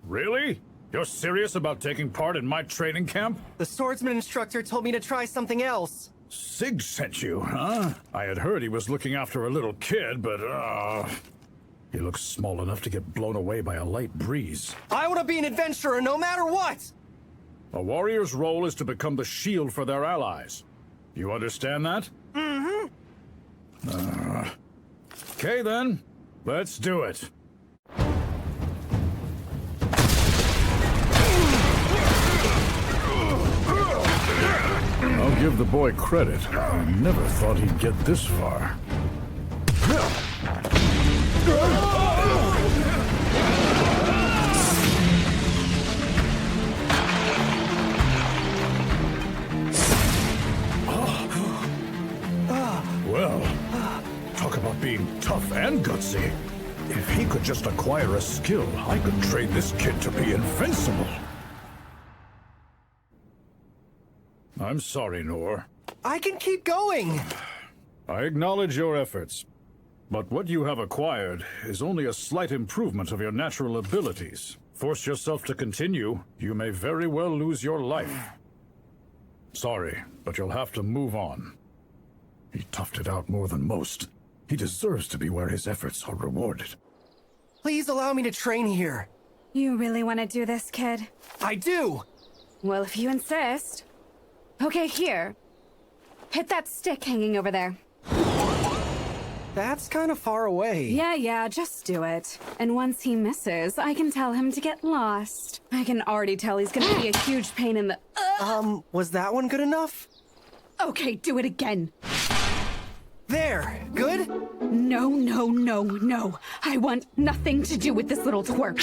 S4: Really? You're serious about taking part in my training camp?
S20: The swordsman instructor told me to try something else.
S4: Sig sent you, huh? I had heard he was looking after a little kid, but, he looks small enough to get blown away by a light breeze.
S20: I want to be an adventurer no matter what!
S4: A warrior's role is to become the shield for their allies. You understand that?
S20: Mm-hmm.
S4: Okay then, let's do it. I'll give the boy credit. I never thought he'd get this far. Lordsy. If he could just acquire a skill, I could train this kid to be invincible. I'm sorry, Noor.
S20: I can keep going!
S4: I acknowledge your efforts, but what you have acquired is only a slight improvement of your natural abilities. Force yourself to continue, you may very well lose your life. Sorry, but you'll have to move on. He toughed it out more than most. He deserves to be where his efforts are rewarded.
S20: Please allow me to train here.
S22: You really want to do this, kid?
S20: I do!
S22: Well, if you insist. Okay, here. Hit that stick hanging over there.
S20: That's kind of far away.
S22: Yeah, just do it. And once he misses, I can tell him to get lost. I can already tell he's gonna be a huge pain in the...
S20: Was that one good enough?
S22: Okay, do it again.
S20: There, good?
S22: No. I want nothing to do with this little twerp.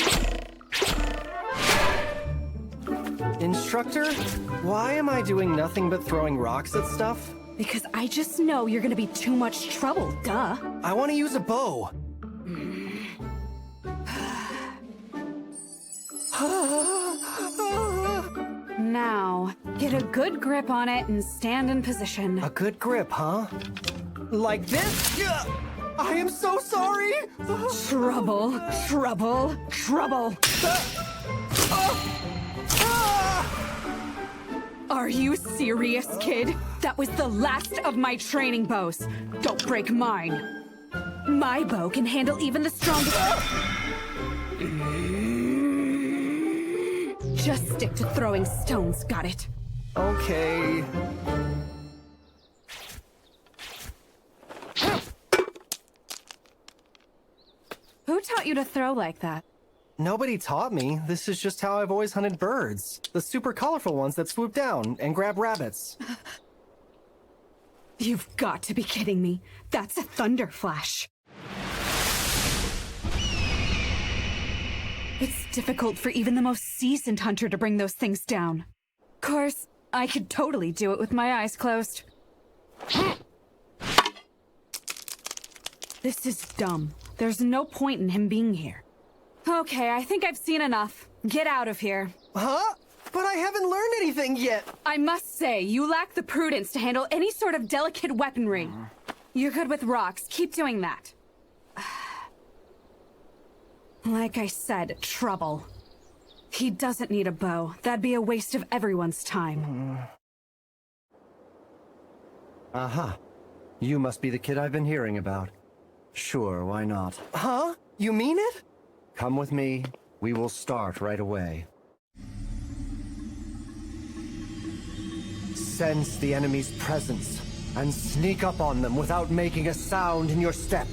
S20: Instructor, why am I doing nothing but throwing rocks at stuff?
S22: Because I just know you're gonna be too much trouble, duh.
S20: I want to use a bow.
S22: Now, get a good grip on it and stand in position.
S20: A good grip, huh? Like this? I am so sorry!
S22: Trouble. Are you serious, kid? That was the last of my training bows. Don't break mine. My bow can handle even the strongest... Just stick to throwing stones, got it?
S20: Okay.
S22: Who taught you to throw like that?
S20: Nobody taught me. This is just how I've always hunted birds. The super colorful ones that swoop down and grab rabbits.
S22: You've got to be kidding me. That's a thunder flash. It's difficult for even the most seasoned hunter to bring those things down. Of course, I could totally do it with my eyes closed. This is dumb. There's no point in him being here. Okay, I think I've seen enough. Get out of here.
S20: Huh? But I haven't learned anything yet!
S22: I must say, you lack the prudence to handle any sort of delicate weaponry. You're good with rocks. Keep doing that. Like I said, trouble. He doesn't need a bow. That'd be a waste of everyone's time.
S9: Aha. You must be the kid I've been hearing about. Sure, why not?
S20: Huh? You mean it?
S9: Come with me. We will start right away. Sense the enemy's presence and sneak up on them without making a sound in your step.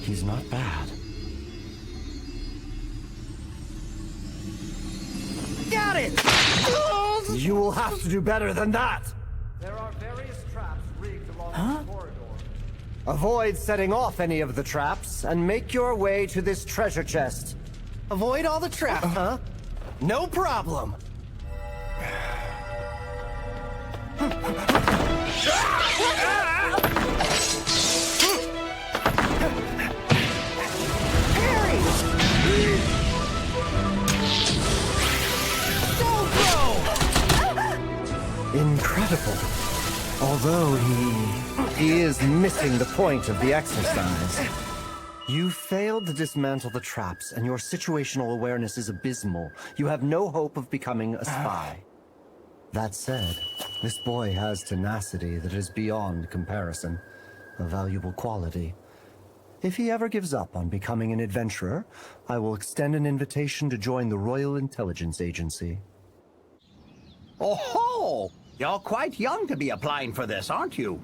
S9: He's not bad.
S20: Got it!
S9: You will have to do better than that!
S20: There are various traps rigged along the corridor.
S9: Avoid setting off any of the traps and make your way to this treasure chest.
S20: Avoid all the traps, huh? No problem. Parry! Don't throw!
S9: Incredible. Although he is missing the point of the exercise. You failed to dismantle the traps, and your situational awareness is abysmal. You have no hope of becoming a spy. That said, this boy has tenacity that is beyond comparison, a valuable quality. If he ever gives up on becoming an adventurer, I will extend an invitation to join the Royal Intelligence Agency.
S10: Oh-ho! You're quite young to be applying for this, aren't you?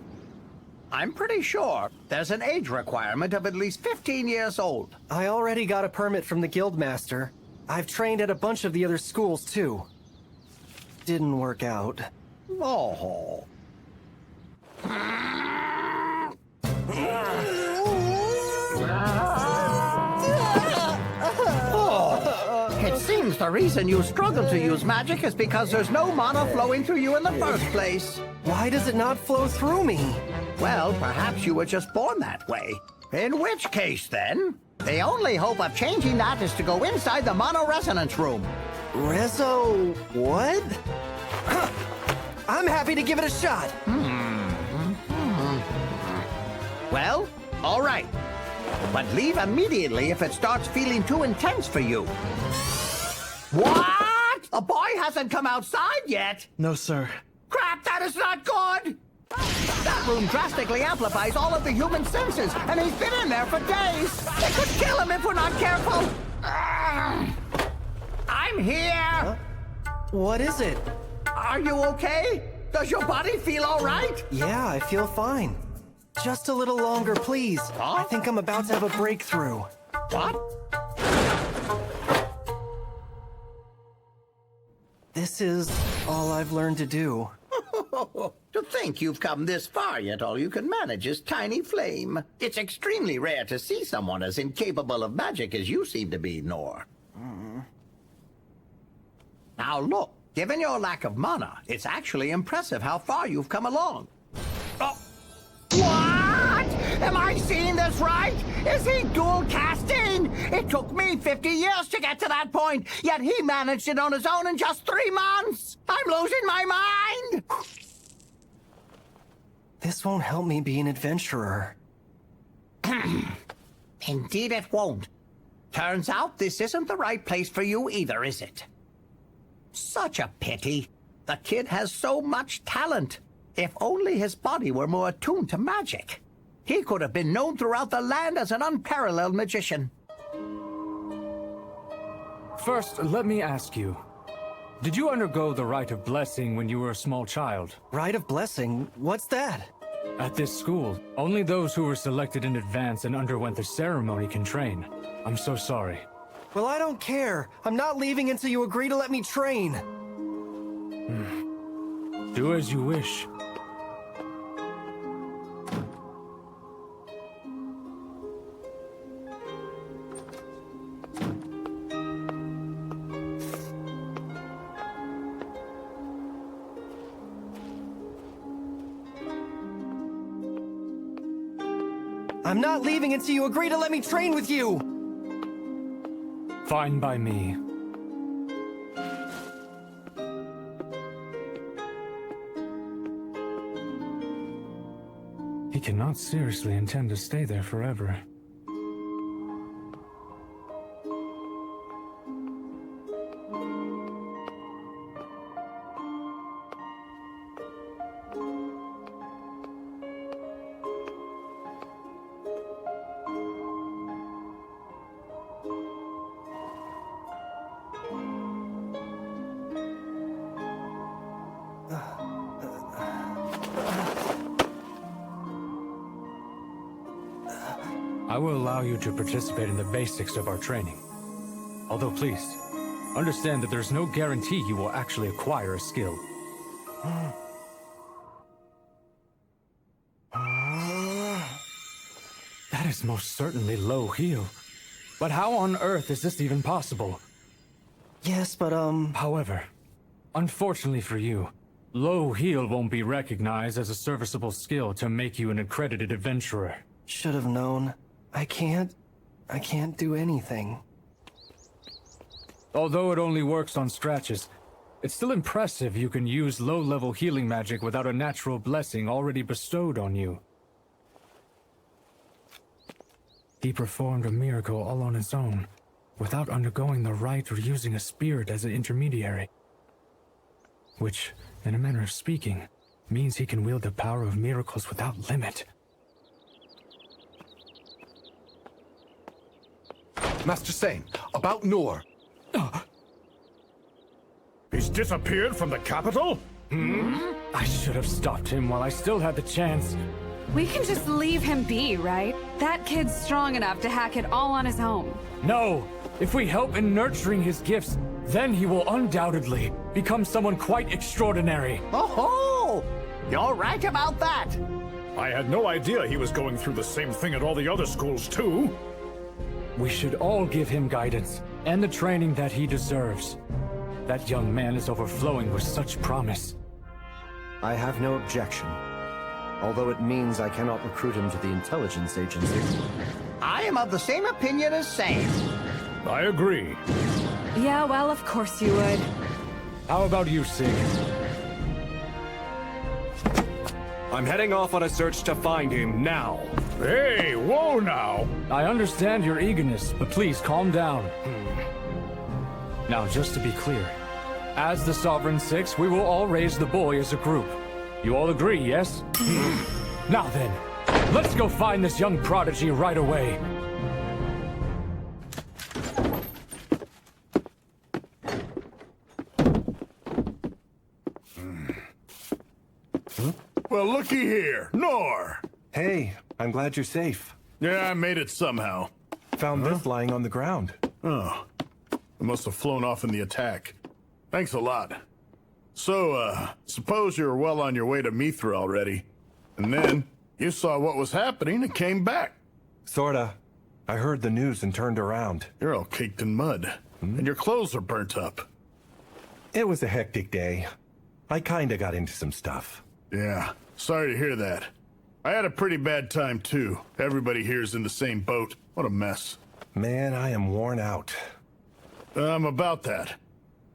S10: I'm pretty sure there's an age requirement of at least 15 years old.
S20: I already got a permit from the Guildmaster. I've trained at a bunch of the other schools, too. Didn't work out.
S10: Oh. It seems the reason you struggle to use magic is because there's no mana flowing through you in the first place.
S20: Why does it not flow through me?
S10: Well, perhaps you were just born that way. In which case, then, the only hope of changing that is to go inside the mono-resonance room.
S20: Rezo... what? I'm happy to give it a shot.
S10: Well, all right. But leave immediately if it starts feeling too intense for you. What? A boy hasn't come outside yet?
S1: No, sir.
S10: Crap, that is not good! That room drastically amplifies all of the human senses, and he's been in there for days! They could kill him if we're not careful! I'm here!
S20: What is it?
S10: Are you okay? Does your body feel all right?
S20: Yeah, I feel fine. Just a little longer, please. I think I'm about to have a breakthrough.
S10: What?
S20: This is all I've learned to do.
S10: To think you've come this far, yet all you can manage is tiny flame. It's extremely rare to see someone as incapable of magic as you seem to be, Noor. Now look, given your lack of mana, it's actually impressive how far you've come along. Oh. What? Am I seeing this right? Is he dual casting? It took me 50 years to get to that point, yet he managed it on his own in just 3 months. I'm losing my mind.
S20: This won't help me be an adventurer.
S10: Indeed it won't. Turns out this isn't the right place for you either, is it? Such a pity. The kid has so much talent. If only his body were more attuned to magic. He could have been known throughout the land as an unparalleled magician.
S11: First, let me ask you. Did you undergo the rite of blessing when you were a small child?
S20: Rite of blessing? What's that?
S11: At this school, only those who were selected in advance and underwent the ceremony can train. I'm so sorry.
S20: Well, I don't care. I'm not leaving until you agree to let me train.
S11: Do as you wish.
S20: I'm not leaving until you agree to let me train with you!
S11: Fine by me. He cannot seriously intend to stay there forever. I will allow you to participate in the basics of our training. Although please, understand that there's no guarantee you will actually acquire a skill. That is most certainly low heel. But how on earth is this even possible?
S20: Yes, but
S11: However, unfortunately for you, low heel won't be recognized as a serviceable skill to make you an accredited adventurer.
S20: Should have known. I can't do anything.
S11: Although it only works on scratches, it's still impressive you can use low-level healing magic without a natural blessing already bestowed on you. He performed a miracle all on his own, without undergoing the rite or using a spirit as an intermediary. Which, in a manner of speaking, means he can wield the power of miracles without limit.
S16: Master Sane, about Noor.
S4: He's disappeared from the capital?
S11: I should have stopped him while I still had the chance.
S22: We can just leave him be, right? That kid's strong enough to hack it all on his own.
S11: No! If we help in nurturing his gifts, then he will undoubtedly become someone quite extraordinary.
S10: Oh-ho! You're right about that!
S4: I had no idea he was going through the same thing at all the other schools, too.
S11: We should all give him guidance, and the training that he deserves. That young man is overflowing with such promise.
S9: I have no objection. although it means I cannot recruit him to the intelligence agency.
S10: I am of the same opinion as Sam.
S4: I agree.
S15: Yeah, well, of course you would.
S11: How about you, Sig?
S6: I'm heading off on a search to find him now.
S4: Hey, whoa now!
S11: I understand your eagerness, but please calm down. Now, just to be clear, as the Sovereign Six, we will all raise the boy as a group. You all agree, yes? Now then, let's go find this young prodigy right away.
S16: Well, looky here, Noor.
S3: Hey, I'm glad you're safe.
S16: Yeah, I made it somehow.
S3: Found this lying on the ground.
S16: Oh, it must have flown off in the attack. Thanks a lot. So, suppose you're well on your way to Mithra already. And then, you saw what was happening and came back.
S3: Sorta. I heard the news and turned around.
S16: You're all caked in mud. And your clothes are burnt up.
S3: It was a hectic day. I kinda got into some stuff.
S16: Yeah, sorry to hear that. I had a pretty bad time too. Everybody here's in the same boat. What a mess.
S3: Man, I am worn out.
S16: I'm about that.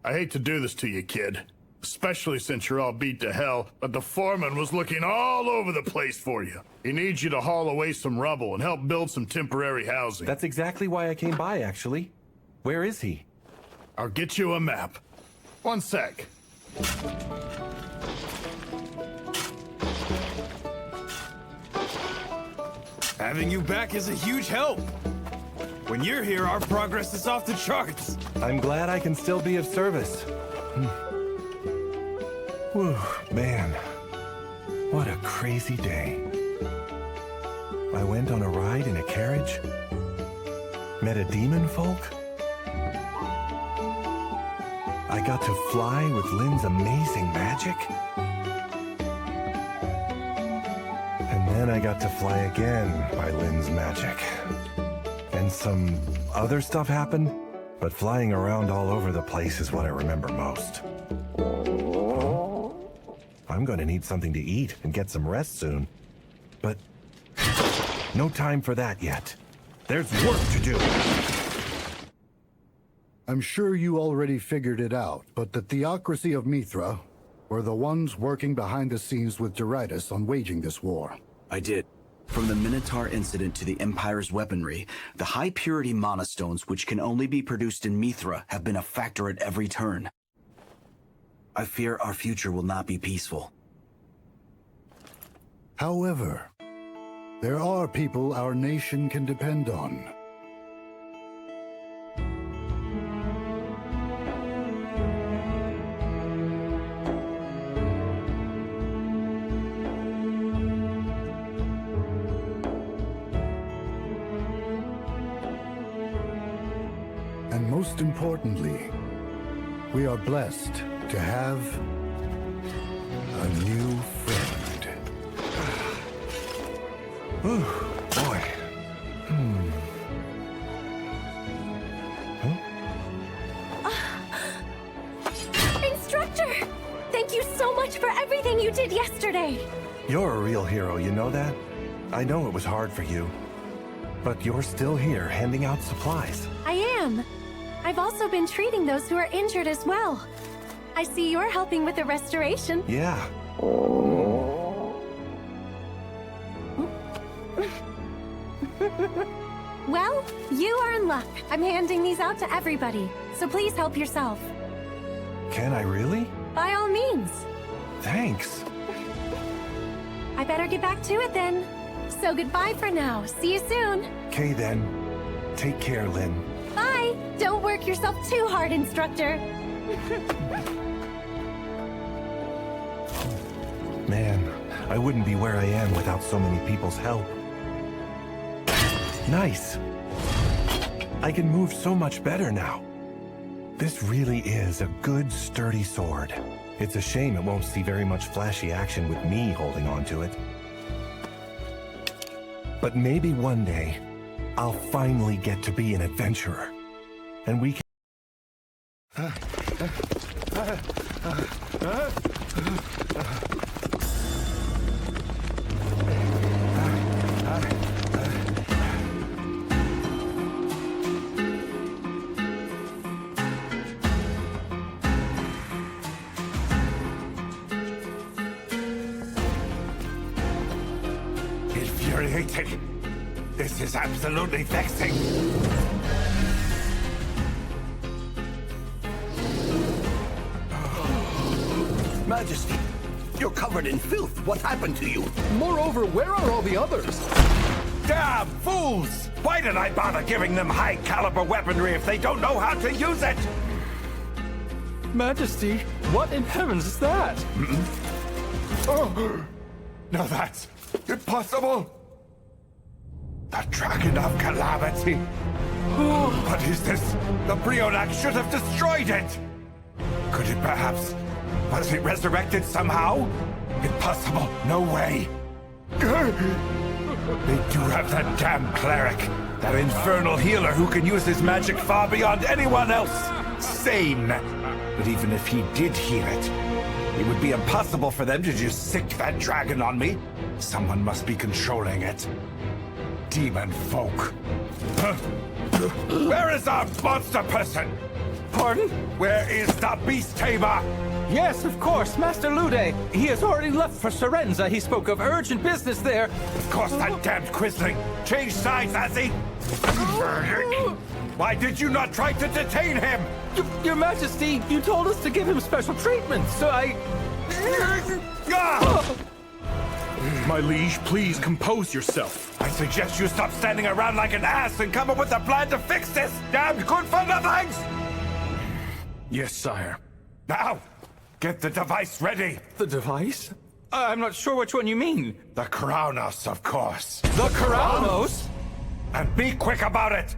S16: I hate to do this to you, kid. Especially since you're all beat to hell, but the foreman was looking all over the place for you. He needs you to haul away some rubble and help build some temporary housing.
S3: That's exactly why I came by, actually. Where is he?
S16: I'll get you a map. One sec.
S7: Having you back is a huge help. When you're here, our progress is off the charts.
S3: I'm glad I can still be of service. Whew, man. What a crazy day. I went on a ride in a carriage. Met a demon folk. I got to fly with Lynne's amazing magic. And then I got to fly again by Lynne's magic. And some other stuff happened, but flying around all over the place is what I remember most. I'm going to need something to eat and get some rest soon. But no time for that yet. There's work to do.
S18: I'm sure you already figured it out, but the theocracy of Mithra were the ones working behind the scenes with Doritus on waging this war.
S17: I did. From the Minotaur incident to the Empire's weaponry, the high-purity monastones, which can only be produced in Mithra, have been a factor at every turn. I fear our future will not be peaceful.
S18: However, there are people our nation can depend on. And most importantly, we are blessed to have a new friend.
S3: Ooh, boy.
S2: Instructor! Thank you so much for everything you did yesterday!
S3: You're a real hero, you know that? I know it was hard for you. But you're still here, handing out supplies.
S2: I am. I've also been treating those who are injured as well. I see you're helping with the restoration.
S3: Yeah.
S2: Well, you are in luck. I'm handing these out to everybody, so please help yourself.
S3: Can I really?
S2: By all means.
S3: Thanks.
S2: I better get back to it then. So goodbye for now. See you soon.
S3: Okay then. Take care, Lynne.
S2: Bye. Don't work yourself too hard, Instructor.
S3: Man, I wouldn't be where I am without so many people's help. Nice. I can move so much better now. This really is a good, sturdy sword. It's a shame it won't see very much flashy action with me holding on to it. But maybe one day, I'll finally get to be an adventurer. And we can...
S8: infuriating. This is absolutely vexing.
S9: Majesty, you're covered in filth. What happened to you?
S5: Moreover, where are all the others?
S8: Damn fools! Why did I bother giving them high-caliber weaponry if they don't know how to use it?
S5: Majesty, what in heavens is that?
S8: Oh, no, that's impossible. The Dragon of Calamity. What is this? The Brionac should have destroyed it. Could it perhaps... Was it resurrected somehow? Impossible. No way. They do have that damn cleric. That infernal healer who can use his magic far beyond anyone else. Sane. But even if he did heal it, it would be impossible for them to just sick that dragon on me. Someone must be controlling it. Demon folk. Where is our monster person?
S5: Pardon?
S8: Where is the beast tamer?
S5: Yes, of course, Master Lude. He has already left for Serenza. He spoke of urgent business there.
S8: Of course, that damned quisling. Changed sides, has he? Why did you not try to detain him?
S5: Your Majesty, you told us to give him special treatment, so I...
S12: My liege, please compose yourself.
S8: I suggest you stop standing around like an ass and come up with a plan to fix this damned good-for-nothings!
S12: Yes, sire.
S8: Now, get the device ready.
S5: The device? I'm not sure which one you mean.
S8: The Kraunos, of course.
S5: The Kraunos?
S8: And be quick about it!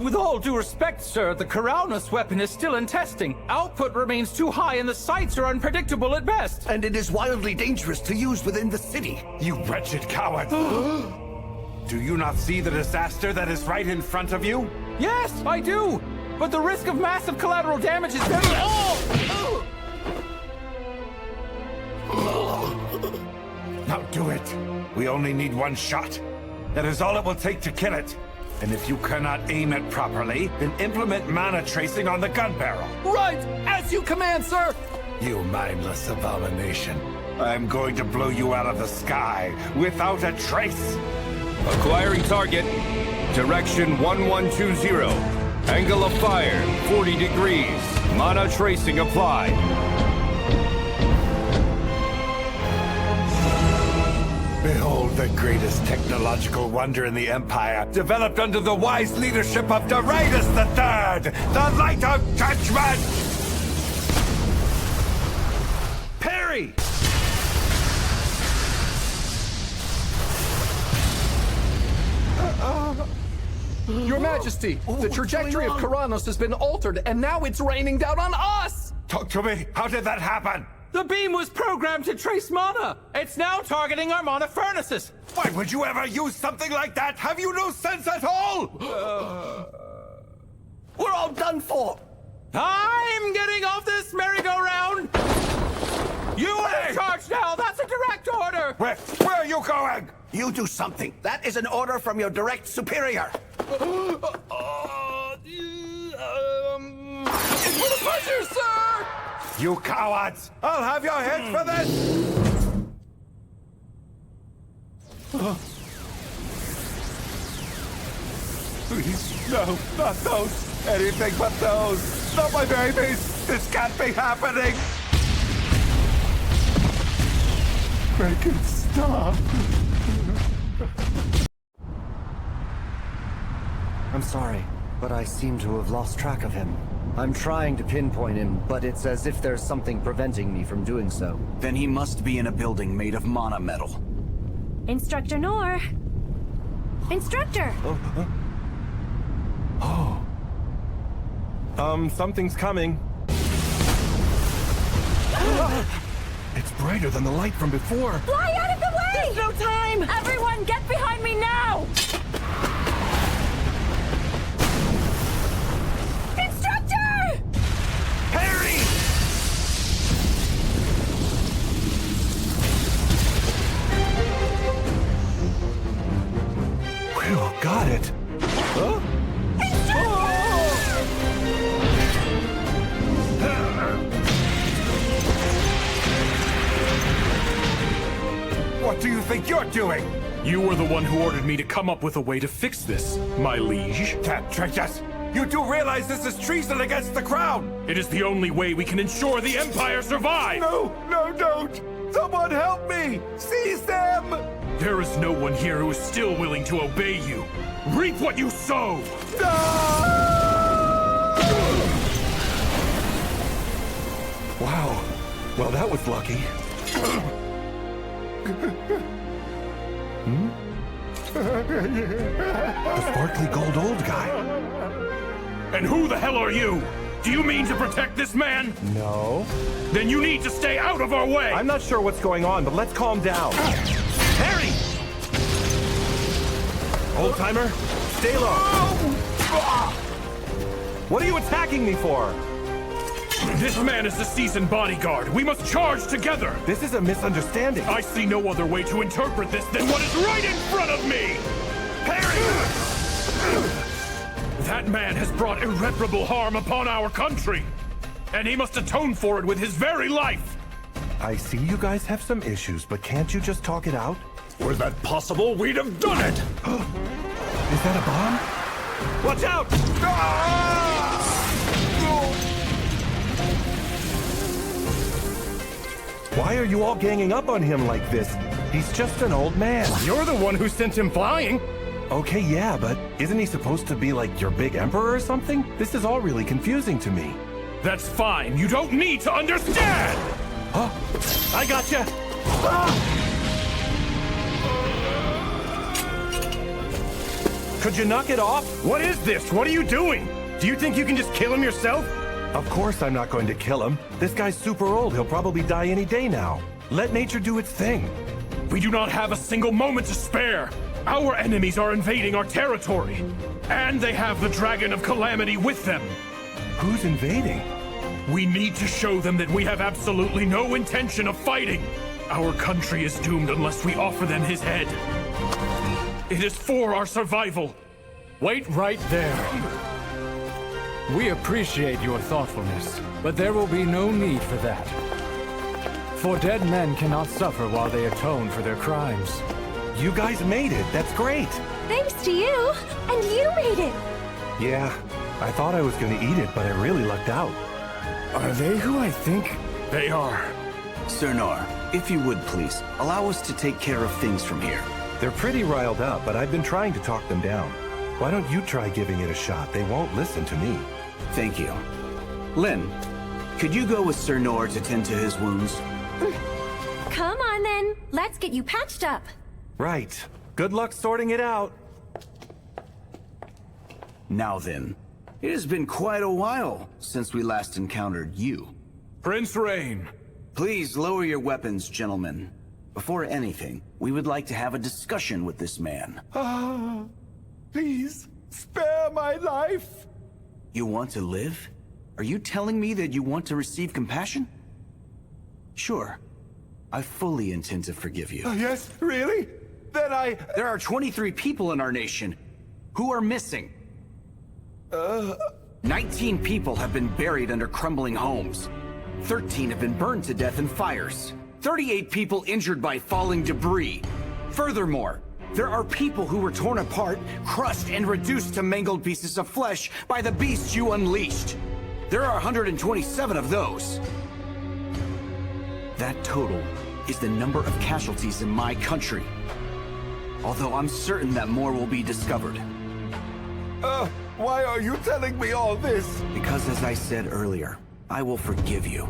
S5: With all due respect, sir, the Kraunos weapon is still in testing. Output remains too high and the sights are unpredictable at best.
S9: And it is wildly dangerous to use within the city.
S8: You wretched coward! Do you not see the disaster that is right in front of you?
S5: Yes, I do! But the risk of massive collateral damage is very...
S8: Now do it. We only need one shot. That is all it will take to kill it. And if you cannot aim it properly, then implement mana tracing on the gun barrel.
S5: Right! As you command, sir!
S8: You mindless abomination. I'm going to blow you out of the sky without a trace.
S19: Acquiring target. Direction 1120. Angle of fire, 40 degrees. Mana tracing applied.
S8: Behold the greatest technological wonder in the Empire, developed under the wise leadership of Darius III, the Light of Judgment! Parry!
S5: Your Majesty, the trajectory of Karanos has been altered, and now it's raining down on us!
S8: Talk to me! How did that happen?
S5: The beam was programmed to trace mana! It's now targeting our mana furnaces!
S8: Why would you ever use something like that? Have you no sense at all?
S9: We're all done for!
S5: I'm getting off this merry-go-round! You are in charge now! That's a direct order!
S8: Where are you going?
S9: You do something. That is an order from your direct superior.
S5: It's been a pleasure, sir!
S8: You cowards! I'll have your heads for this! Please, no, not those. Anything but those. Not my babies. This can't be happening. Make it stop.
S9: I'm sorry, but I seem to have lost track of him. I'm trying to pinpoint him, but it's as if there's something preventing me from doing so.
S17: Then he must be in a building made of mana metal.
S2: Instructor Noor! Instructor!
S3: Something's coming. It's brighter than the light from before.
S13: Fly out of the way! There's no time! Everyone, get behind me now! Instructor!
S8: Harry!
S3: Whew, got it. Huh?
S8: What do you think you're doing?
S12: You were the one who ordered me to come up with a way to fix this, my liege.
S8: That traitors! You do realize this is treason against the crown!
S12: It is the only way we can ensure the Empire survives!
S8: No, don't! Someone help me! Seize them!
S12: There is no one here who is still willing to obey you. Reap what you sow!
S3: Wow. Well, that was lucky. The sparkly gold old guy.
S12: And who the hell are you? Do you mean to protect this man?
S3: No.
S12: Then you need to stay out of our way!
S3: I'm not sure what's going on, but let's calm down.
S12: Harry!
S3: Old-timer, stay low. What are you attacking me for?
S12: This man is the seasoned bodyguard. We must charge together!
S3: This is a misunderstanding.
S12: I see no other way to interpret this than what is right in front of me! Harry! That man has brought irreparable harm upon our country, and he must atone for it with his very life!
S3: I see you guys have some issues, but can't you just talk it out?
S12: Were that possible, we'd have done it!
S3: Is that a bomb?
S12: Watch out!
S3: Why are you all ganging up on him like this? He's just an old man.
S12: You're the one who sent him flying!
S3: Okay, yeah, but isn't he supposed to be like your big emperor or something? This is all really confusing to me.
S12: That's fine. You don't need to understand!
S3: Huh?
S12: I gotcha!
S3: Could you knock it off?
S12: What is this? What are you doing? Do you think you can just kill him yourself?
S3: Of course I'm not going to kill him. This guy's super old. He'll probably die any day now. Let nature do its thing.
S12: We do not have a single moment to spare. Our enemies are invading our territory. And they have the Dragon of Calamity with them.
S3: Who's invading?
S12: We need to show them that we have absolutely no intention of fighting. Our country is doomed unless we offer them his head. It is for our survival.
S11: Wait right there. We appreciate your thoughtfulness, but there will be no need for that. For dead men cannot suffer while they atone for their crimes.
S3: You guys made it. That's great.
S13: Thanks to you! And you made it!
S3: Yeah, I thought I was going to eat it, but I really lucked out.
S12: Are they who I think they are?
S17: Sir Noor, if you would please, allow us to take care of things from here.
S3: They're pretty riled up, but I've been trying to talk them down. Why don't you try giving it a shot? They won't listen to me.
S17: Thank you. Lynne, could you go with Sir Noor to tend to his wounds?
S13: Come on then, let's get you patched up.
S3: Right. Good luck sorting it out.
S17: Now then, it has been quite a while since we last encountered you.
S12: Prince Rain.
S17: Please lower your weapons, gentlemen. Before anything, we would like to have a discussion with this man.
S8: Please, spare my life!
S17: You want to live? Are you telling me that you want to receive compassion? Sure. I fully intend to forgive you.
S8: Yes, really? Then
S17: There are 23 people in our nation who are missing. 19 people have been buried under crumbling homes. 13 have been burned to death in fires. 38 people injured by falling debris. Furthermore, there are people who were torn apart, crushed, and reduced to mangled pieces of flesh by the beasts you unleashed. There are 127 of those. That total is the number of casualties in my country. Although I'm certain that more will be discovered.
S8: Why are you telling me all this?
S17: Because as I said earlier, I will forgive you.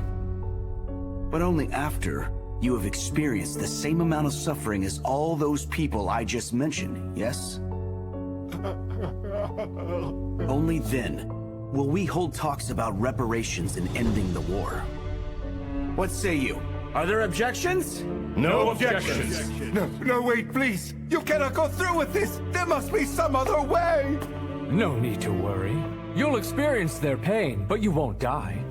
S17: But only after you have experienced the same amount of suffering as all those people I just mentioned, yes? Only then will we hold talks about reparations and ending the war. What say you? Are there objections?
S12: No objections.
S8: No, wait, please. You cannot go through with this. There must be some other way.
S11: No need to worry. You'll experience their pain, but you won't die.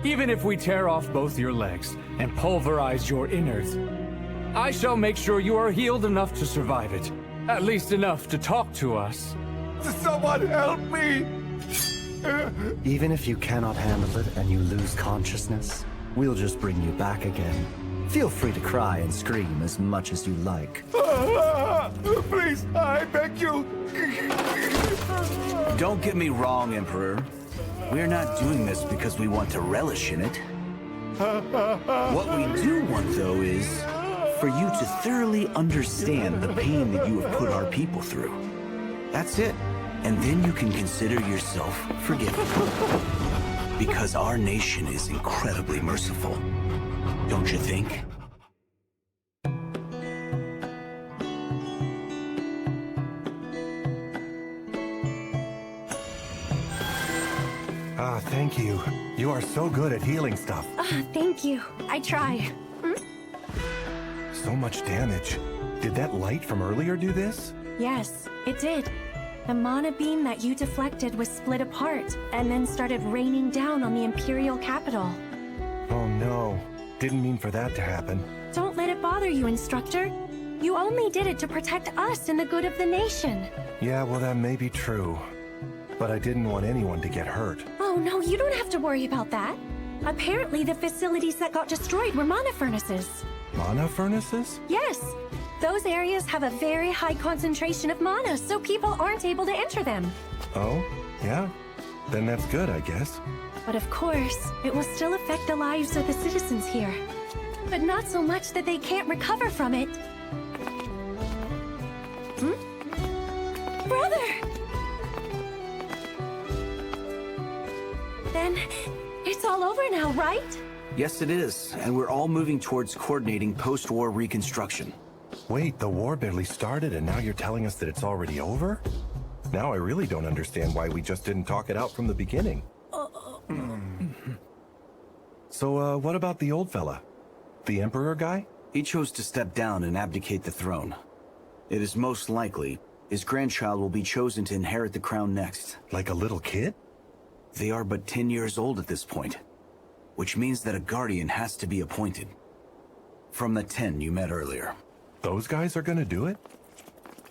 S11: Even if we tear off both your legs and pulverize your innards, I shall make sure you are healed enough to survive it. At least enough to talk to us.
S8: Someone help me!
S9: Even if you cannot handle it and you lose consciousness, we'll just bring you back again. Feel free to cry and scream as much as you like.
S8: Please, I beg you.
S17: Don't get me wrong, Emperor. We're not doing this because we want to relish in it. What we do want, though, is for you to thoroughly understand the pain that you have put our people through. That's it. And then you can consider yourself forgiven. Because our nation is incredibly merciful. Don't you think?
S3: Ah, thank you. You are so good at healing stuff.
S2: Thank you. I try.
S3: So much damage. Did that light from earlier do this?
S2: Yes, it did. The mana beam that you deflected was split apart, and then started raining down on the Imperial capital.
S3: Oh no. Didn't mean for that to happen.
S2: Don't let it bother you, Instructor. You only did it to protect us and the good of the nation.
S3: Yeah, well, that may be true. But I didn't want anyone to get hurt.
S2: Oh no, you don't have to worry about that. Apparently the facilities that got destroyed were mana furnaces.
S3: Mana furnaces?
S2: Yes. Those areas have a very high concentration of mana, so people aren't able to enter them.
S3: Oh, yeah? Then that's good, I guess.
S2: But of course, it will still affect the lives of the citizens here. But not so much that they can't recover from it. Brother! Then, it's all over now, right?
S17: Yes, it is. And we're all moving towards coordinating post-war reconstruction.
S3: Wait, the war barely started and now you're telling us that it's already over? Now I really don't understand why we just didn't talk it out from the beginning. So, what about the old fella? The Emperor guy?
S17: He chose to step down and abdicate the throne. It is most likely his grandchild will be chosen to inherit the crown next.
S3: Like a little kid?
S17: They are but 10 years old at this point, which means that a guardian has to be appointed. From the 10 you met earlier.
S3: Those guys are gonna do it?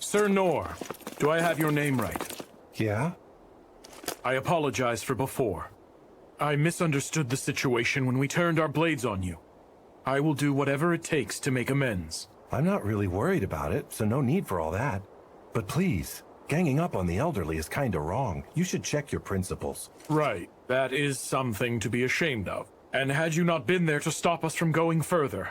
S6: Sir Noor, do I have your name right?
S3: Yeah?
S6: I apologize for before. I misunderstood the situation when we turned our blades on you. I will do whatever it takes to make amends.
S3: I'm not really worried about it, so no need for all that. But please, ganging up on the elderly is kinda wrong. You should check your principles.
S6: Right. That is something to be ashamed of. And had you not been there to stop us from going further,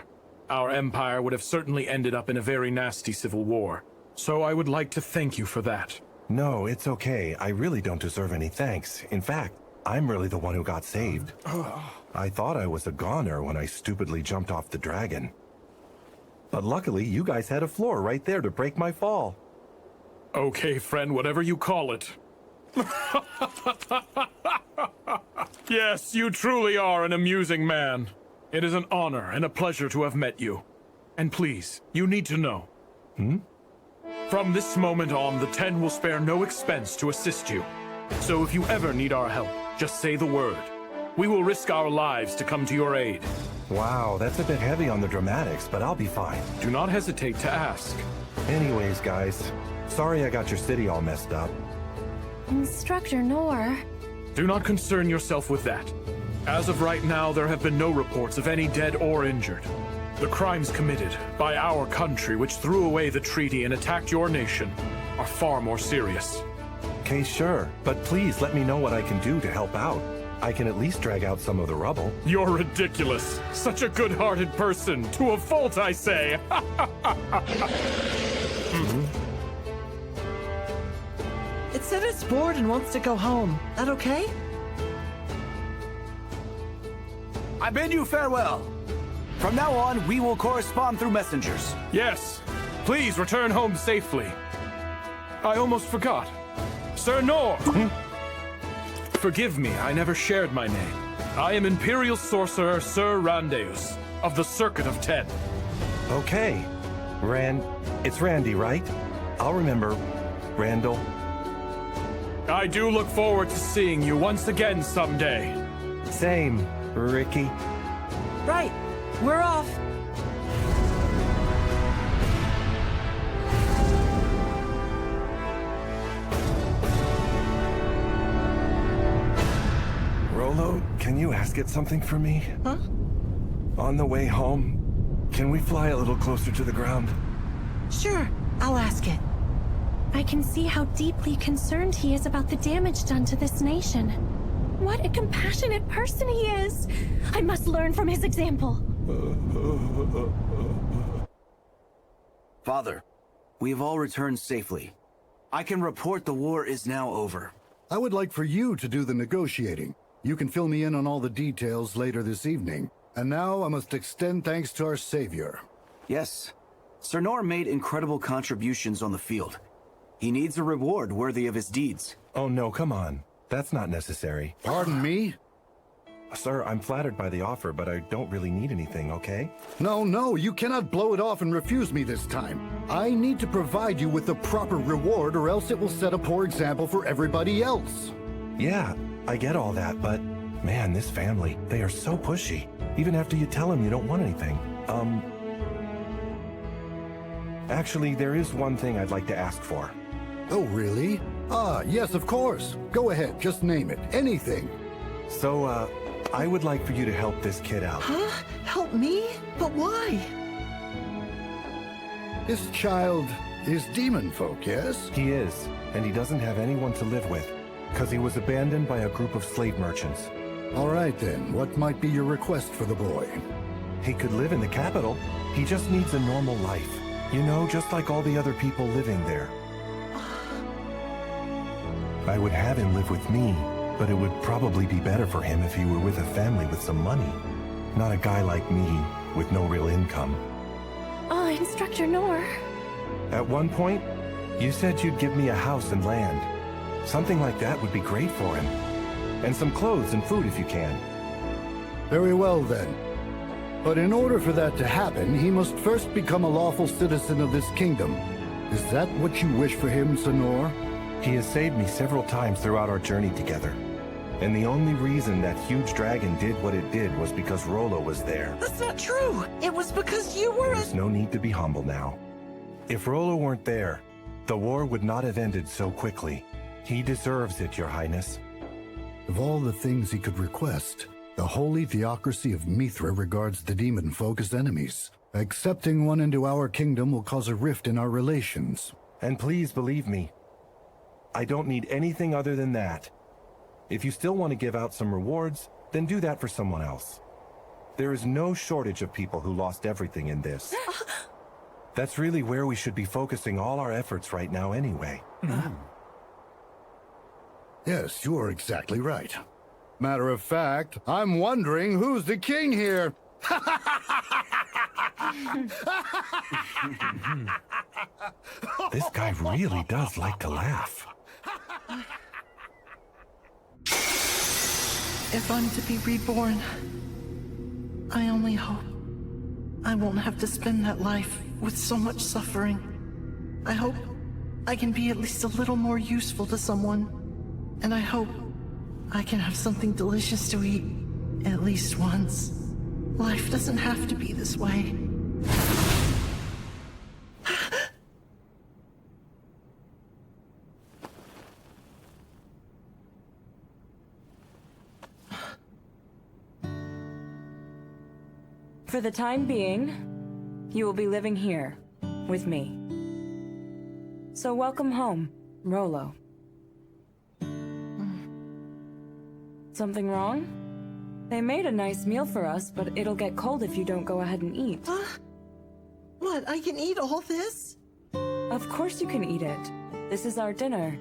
S6: our empire would have certainly ended up in a very nasty civil war. So I would like to thank you for that.
S3: No, it's okay. I really don't deserve any thanks. In fact, I'm really the one who got saved. I thought I was a goner when I stupidly jumped off the dragon. But luckily, you guys had a floor right there to break my fall.
S6: Okay, friend, whatever you call it. Yes, you truly are an amusing man. It is an honor and a pleasure to have met you. And please, you need to know. From this moment on, the 10 will spare no expense to assist you. So if you ever need our help, just say the word. We will risk our lives to come to your aid.
S3: Wow, that's a bit heavy on the dramatics, but I'll be fine.
S6: Do not hesitate to ask.
S3: Anyways, guys, sorry I got your city all messed up.
S2: Instructor Noor.
S6: Do not concern yourself with that. As of right now, there have been no reports of any dead or injured. The crimes committed by our country, which threw away the treaty and attacked your nation, are far more serious.
S3: Okay, sure, but please let me know what I can do to help out. I can at least drag out some of the rubble.
S6: You're ridiculous. Such a good-hearted person. To a fault, I say.
S1: It said it's bored and wants to go home. That okay?
S17: I bid you farewell. From now on, we will correspond through messengers.
S6: Yes. Please return home safely. I almost forgot. Sir Noor! Forgive me, I never shared my name. I am Imperial Sorcerer Sir Randeus, of the Circuit of 10.
S3: Okay. It's Randy, right? I'll remember. Randall.
S6: I do look forward to seeing you once again someday.
S3: Same, Ricky.
S1: Right. We're off.
S3: Rolo, can you ask it something for me?
S1: Huh?
S3: On the way home, can we fly a little closer to the ground?
S1: Sure. I'll ask it.
S2: I can see how deeply concerned he is about the damage done to this nation. What a compassionate person he is! I must learn from his example.
S17: Father, we have all returned safely. I can report the war is now over.
S18: I would like for you to do the negotiating. You can fill me in on all the details later this evening. And now I must extend thanks to our savior.
S17: Yes. Sir Noor made incredible contributions on the field. He needs a reward worthy of his deeds.
S3: Oh no, come on. That's not necessary.
S18: Pardon me?
S3: Sir, I'm flattered by the offer, but I don't really need anything, okay?
S18: No, you cannot blow it off and refuse me this time. I need to provide you with the proper reward, or else it will set a poor example for everybody else.
S3: Yeah, I get all that, but man, this family, they are so pushy. Even after you tell them you don't want anything. Actually, there is one thing I'd like to ask for.
S18: Oh, really? Ah, yes, of course. Go ahead, just name it. Anything.
S3: So, I would like for you to help this kid out.
S1: Huh? Help me? But why?
S18: This child is demon folk, yes?
S3: He is, and he doesn't have anyone to live with, because he was abandoned by a group of slave merchants.
S18: All right then, what might be your request for the boy?
S3: He could live in the capital. He just needs a normal life. You know, just like all the other people living there. I would have him live with me, but it would probably be better for him if he were with a family with some money. Not a guy like me, with no real income.
S2: Oh, Instructor Noor.
S3: At one point, you said you'd give me a house and land. Something like that would be great for him. And some clothes and food if you can.
S18: Very well then. But in order for that to happen, he must first become a lawful citizen of this kingdom. Is that what you wish for him, Sir Noor?
S3: He has saved me several times throughout our journey together. And the only reason that huge dragon did what it did was because Rollo was there.
S1: That's not true! It was because you were
S3: There's no need to be humble now. If Rollo weren't there, the war would not have ended so quickly. He deserves it, Your Highness.
S18: Of all the things he could request, the holy theocracy of Mithra regards the demon folk as enemies. Accepting one into our kingdom will cause a rift in our relations.
S3: And please believe me, I don't need anything other than that. If you still want to give out some rewards, then do that for someone else. There is no shortage of people who lost everything in this. That's really where we should be focusing all our efforts right now anyway.
S18: Yes, you are exactly right. Matter of fact, I'm wondering who's the king here.
S3: This guy really does like to laugh.
S1: If I'm to be reborn, I only hope I won't have to spend that life with so much suffering. I hope I can be at least a little more useful to someone. And I hope I can have something delicious to eat at least once. Life doesn't have to be this way.
S15: For the time being, you will be living here, with me. So welcome home, Rollo. Something wrong? They made a nice meal for us, but it'll get cold if you don't go ahead and eat.
S1: What, I can eat all this?
S15: Of course you can eat it. This is our dinner.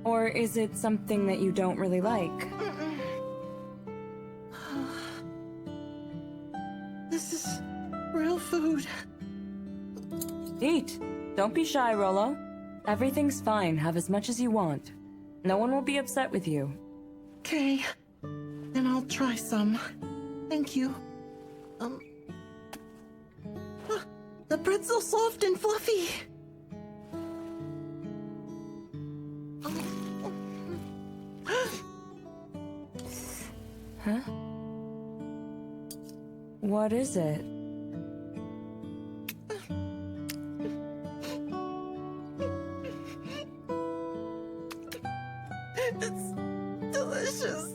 S15: Or is it something that you don't really like?
S1: This is real food.
S15: Eat. Don't be shy, Rollo. Everything's fine. Have as much as you want. No one will be upset with you.
S1: Okay. Then I'll try some. Thank you. The bread's so soft and fluffy.
S15: Huh? What is it?
S1: It's delicious.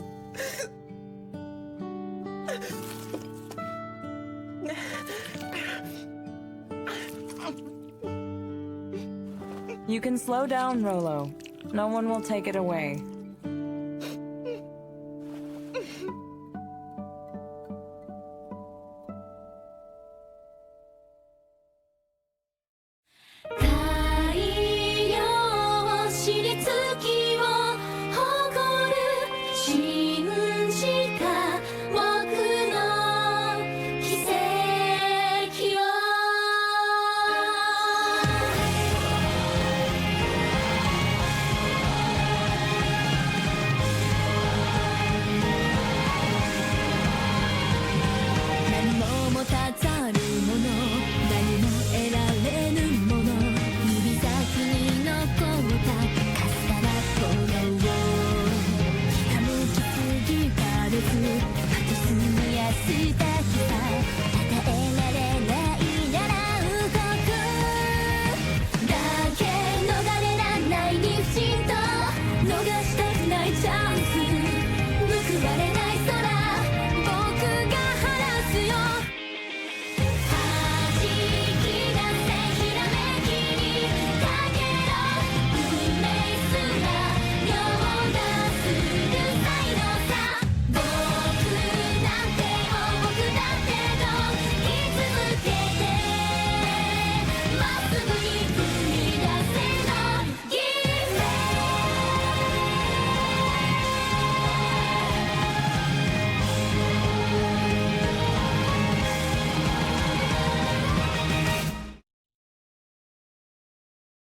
S15: You can slow down, Rolo. No one will take it away.